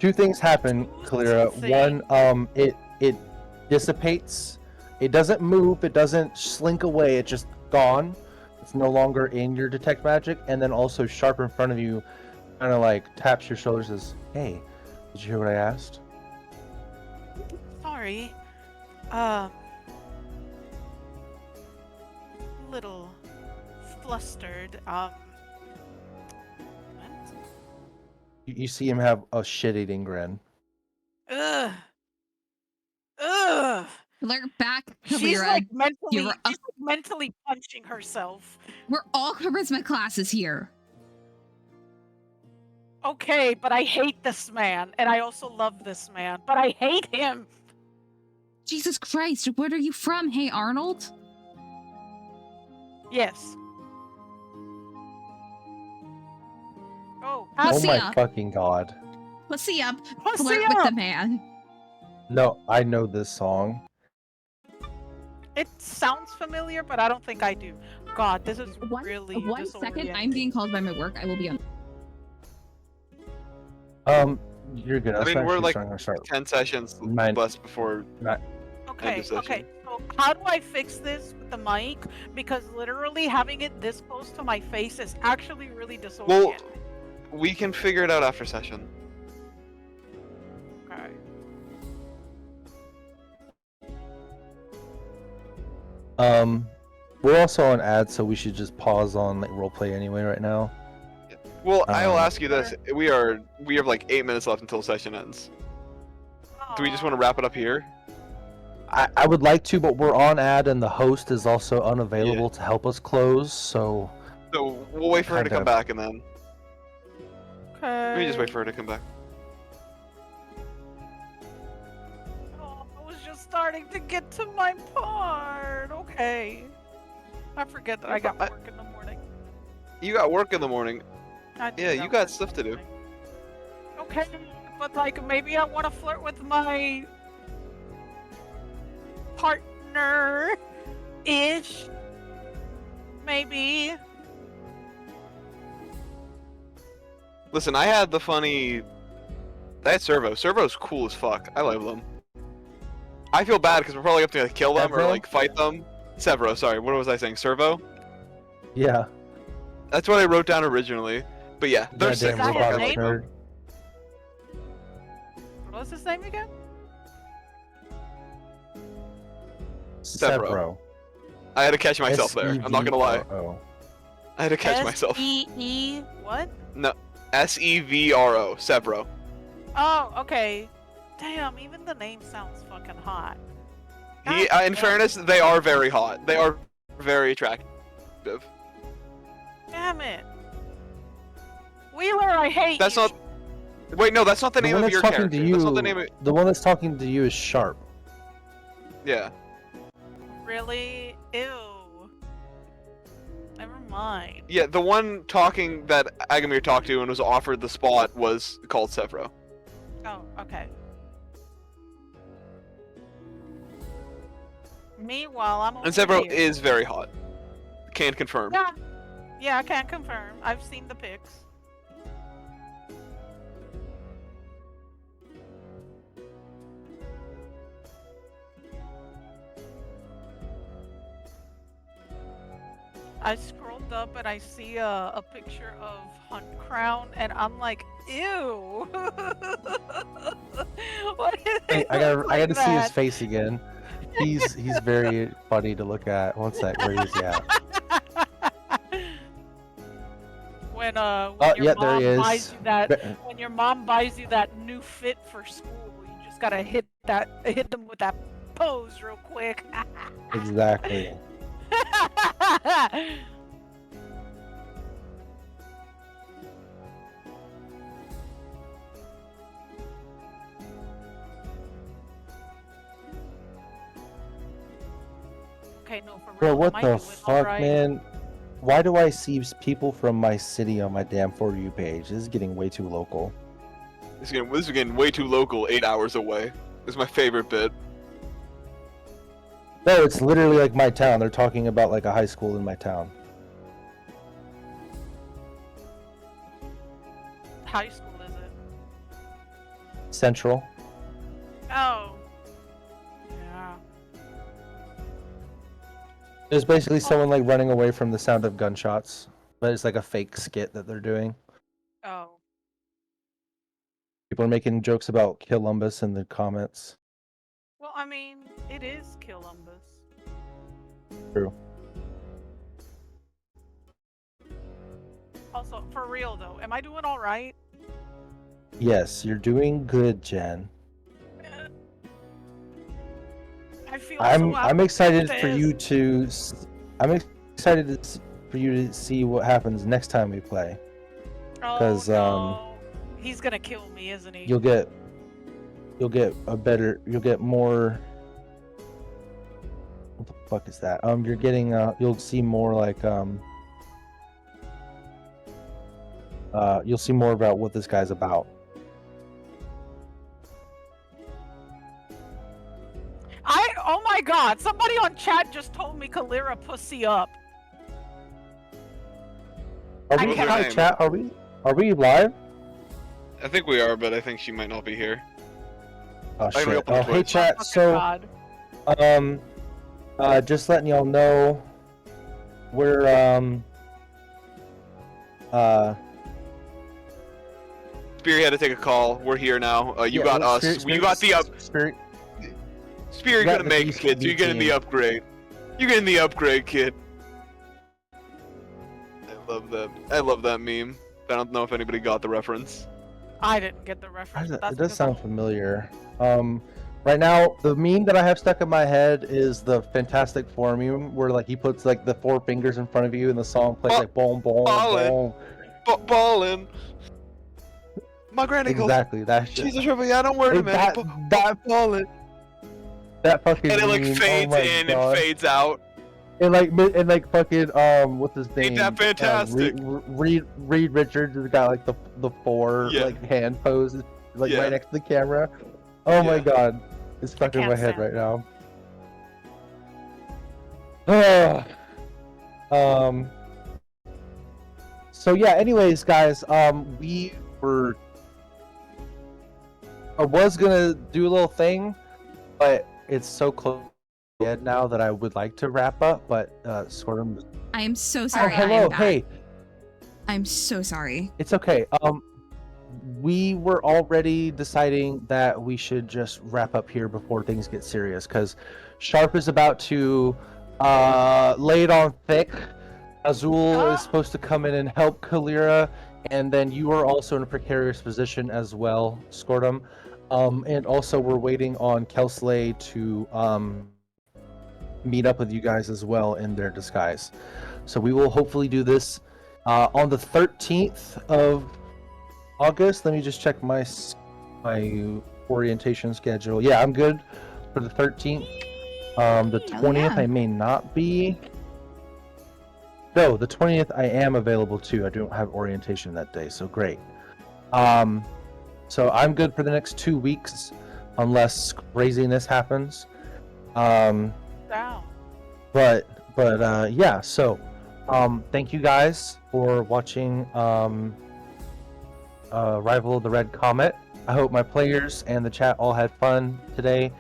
two things happen, Kalira. Thing. One, it dissipates. It doesn't move. It doesn't slink away. It's just gone. It's no longer in your detect magic. And then also, sharp in front of you, kind of like taps your shoulders. Says, "Hey, did you hear what I asked?" Sorry. Little flustered. What? You see him have a shit-eating grin. Ugh. Ugh. Alert back, She's Kalira. like mentally, You're she's like mentally punching herself. We're all charisma classes here. Okay, but I hate this man, and I also love this man, but I hate him. Jesus Christ, where are you from? Hey, Arnold? Yes. Oh, Oh Pussy my up. fucking god! Pussy up. Pussy Flirt with up! the man. No, I know this song. It sounds familiar, but I don't think I do. God, this is One really second, I'm being called by my work. I will be on. You're good. I mean, That's we're actually like starting to start. 10 sessions Mine- less before. Okay, End of okay. session. So how do I fix this with the mic? Because literally having it this close to my face is actually really disorienting. We can figure it out after session. Okay. We're also on ads, so we should just pause on like roleplay anyway right now. Well, I will Um, ask you this: we have like 8 minutes left until session ends. Do we just want to wrap it up here? I would like to, but we're on ad, and the host is also unavailable to help us close. So So we'll wait for her to Kind come of. back, and then Okay. we just wait for her to come back. Oh, I was just starting to get to my part. Okay. I forget that I got work in the morning. You got work in the morning. I do Yeah, you work got in the stuff to do. morning. Okay, but like maybe I want to flirt with my partner ish. Maybe. Listen, I had the funny. I had Servo. Servo's cool as fuck. I love them. I feel bad because we're probably have to kill them or Severo? like fight them. Severo, sorry. What was I saying? Servo? Yeah. That's what I wrote down originally. But yeah, they're sick. Goddamn as fuck. I robotic like them. nerd. What was his name again? Severo. Severo. I had to catch myself there. I'm not gonna lie. Severo. I had to catch myself. S-E-E what? No, Severo. Severo. Oh, okay. Damn, even the name sounds fucking hot. He, God in damn. fairness, they are very hot. They are very attractive. Damn it. Wheeler, I hate That's you. not. Wait, no, that's not the The name one of that's your talking character. to you. That's not the name of. The one that's talking to you is Sharp. Yeah. Really? Ew. Never mind. Yeah, the one talking that Agamir talked to and was offered the spot was called Severo. Oh, okay. Meanwhile, I'm over And Severo here. is very hot. Can confirm. Yeah. Yeah, I can confirm. I've seen the pics. I scrolled up and I see a picture of Hunt Crown and I'm like, ew. What is Hey, it I gotta look like see his that? face again. He's very funny to look at. One sec, where is he at? When Oh, your yeah, there mom he is. buys you that when your mom buys you that new fit for school, you just gotta hit them with that pose real quick. Exactly. Okay, no, for real. Bro, what am I the doing fuck, alright? man? Why do I see people from my city on my damn For You page? This is getting way too local. This is getting way too local, 8 hours away. This is my favorite bit. No, it's literally like my town. They're talking about like a high school in my town. High school is it? Central. Oh. Yeah. There's basically someone like running away from the sound of gunshots, but it's like a fake skit that they're doing. Oh. People are making jokes about Columbus in the comments. Well, I mean, it is Columbus. True. Also, for real though, am I doing alright? Yes, you're doing good, Jen. I feel so out I'm of excited for this. you to. I'm excited for you to see what happens next time we play. 'cause, no. He's gonna kill me, isn't he? You'll get more. What the fuck is that? You're getting you'll see more like you'll see more about what this guy's about. Oh my god, somebody on chat just told me Kalira pussy up. Are I we can't- hi, chat? Are we live? I think we are, but I think she might not be here. Oh I shit! reopened Oh hey Twitch. chat. Fucking So god. just letting y'all know, we're Spear had to take a call. We're here now. You yeah, got well, us. You got the up. Spirit. Spear You got gonna the make it, BKB kid. So you're getting the team. upgrade. You're getting the upgrade, kid. I love that. I love that meme. I don't know if anybody got the reference. I didn't get the reference. but that's It does because sound I'm- familiar. Right now, the meme that I have stuck in my head is the Fantastic Four meme, where like he puts like the four fingers in front of you, and the song plays like boom, boom, Ballin'. boom. Ballin'. My granny goes. Exactly that shit. She's a triple. Yeah, don't worry, Hey, man. that Ballin'. that fucking And it like meme, fades oh my in God. and fades out. And like fucking what's his name? Ain't that fantastic? Reed Richards has got like the four Yeah. like hand poses like Yeah. right next to the camera. Oh my Yeah. God, it's stuck in can't my head stand right now. So yeah. Anyways, guys, we were. I was gonna do a little thing, but it's so close to the end now that I would like to wrap up. But sort of. I am so Oh, sorry. I hello. am back. Hey, I'm so sorry. it's okay. We were already deciding that we should just wrap up here before things get serious, because Sharp is about to lay it on thick. Azul is supposed to come in and help Kalira, and then you are also in a precarious position as well, Scortum. And also we're waiting on Kelsley to meet up with you guys as well in their disguise. So we will hopefully do this on the 13th of August. Let me just check my orientation schedule. Yeah, I'm good for the 13th. The Hell 20th yeah. I may not be. No, the 20th I am available too. I don't have orientation that day, so great. So I'm good for the next 2 weeks, unless craziness happens. Down. But yeah. So, thank you guys for watching. Rival of the Red Comet. I hope my players and the chat all had fun today.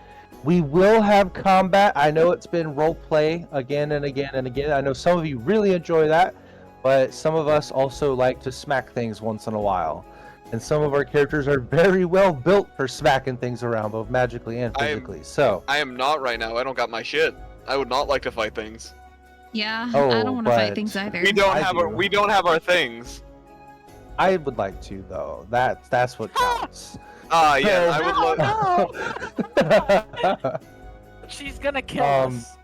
We will have combat. I know it's been role play again and again and again. I know some of you really enjoy that, but some of us also like to smack things once in a while. And some of our characters are very well built for smacking things around, both magically and physically. I am not right now. I don't got my shit. I would not like to fight things. Yeah, I Oh, don't want to fight but things either. We don't I have do. we don't have our things. I would like to, though. That's what counts. Yeah, I would love. She's gonna kill us.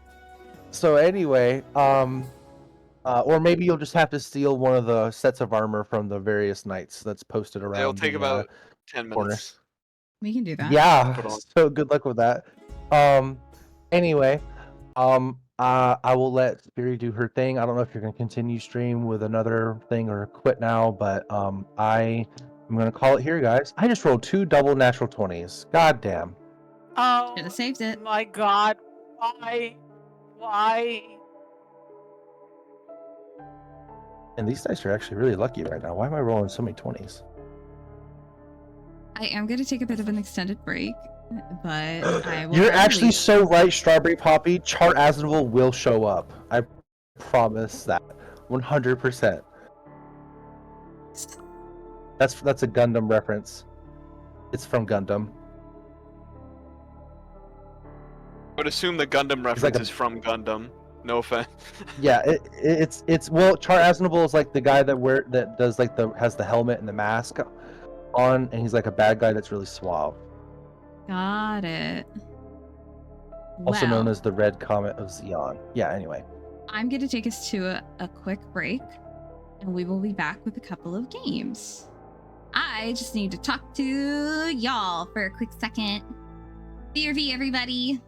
So anyway, or maybe you'll just have to steal one of the sets of armor from the various knights that's posted around. It'll take the, about 10 corner. minutes. We can do that. Yeah. Put on. So good luck with that. Anyway, I will let Spiri do her thing. I don't know if you're gonna continue stream with another thing or quit now, but I'm gonna call it here, guys. I just rolled 2 double natural 20s. God damn. Oh Should have saved it. my god. Why? Why? And these dice are actually really lucky right now. Why am I rolling so many 20s? I am going to take a bit of an extended break, but I will. You're probably- actually so right, Strawberry Poppy. Chart Aznavour will show up. I promise that. 100%. That's a Gundam reference. It's from Gundam. I would assume the Gundam reference like a- is from Gundam. No offense. Yeah, it's well, Chart Aznavour is like the guy that does like has the helmet and the mask on, and he's like a bad guy that's really suave. Got it. Also known Well, as the Red Comet of Xeon. Yeah, anyway. I'm going to take us to a quick break, and we will be back with a couple of games. I just need to talk to y'all for a quick second. BRV, everybody.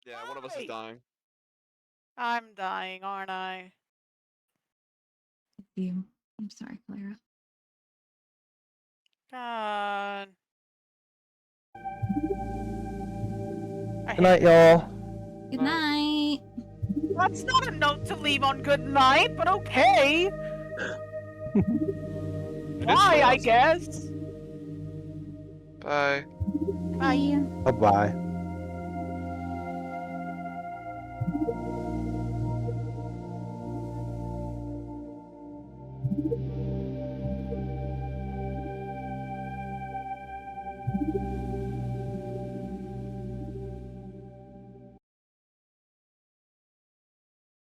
Yeah, one of us is Why? dying. I'm dying, aren't I? You. I'm sorry, Clara. God. I Good night, hate that. y'all. Good Night. night. That's not a note to leave on good night, but okay. It is Why, for I us. guess. Bye. Bye. Bye bye.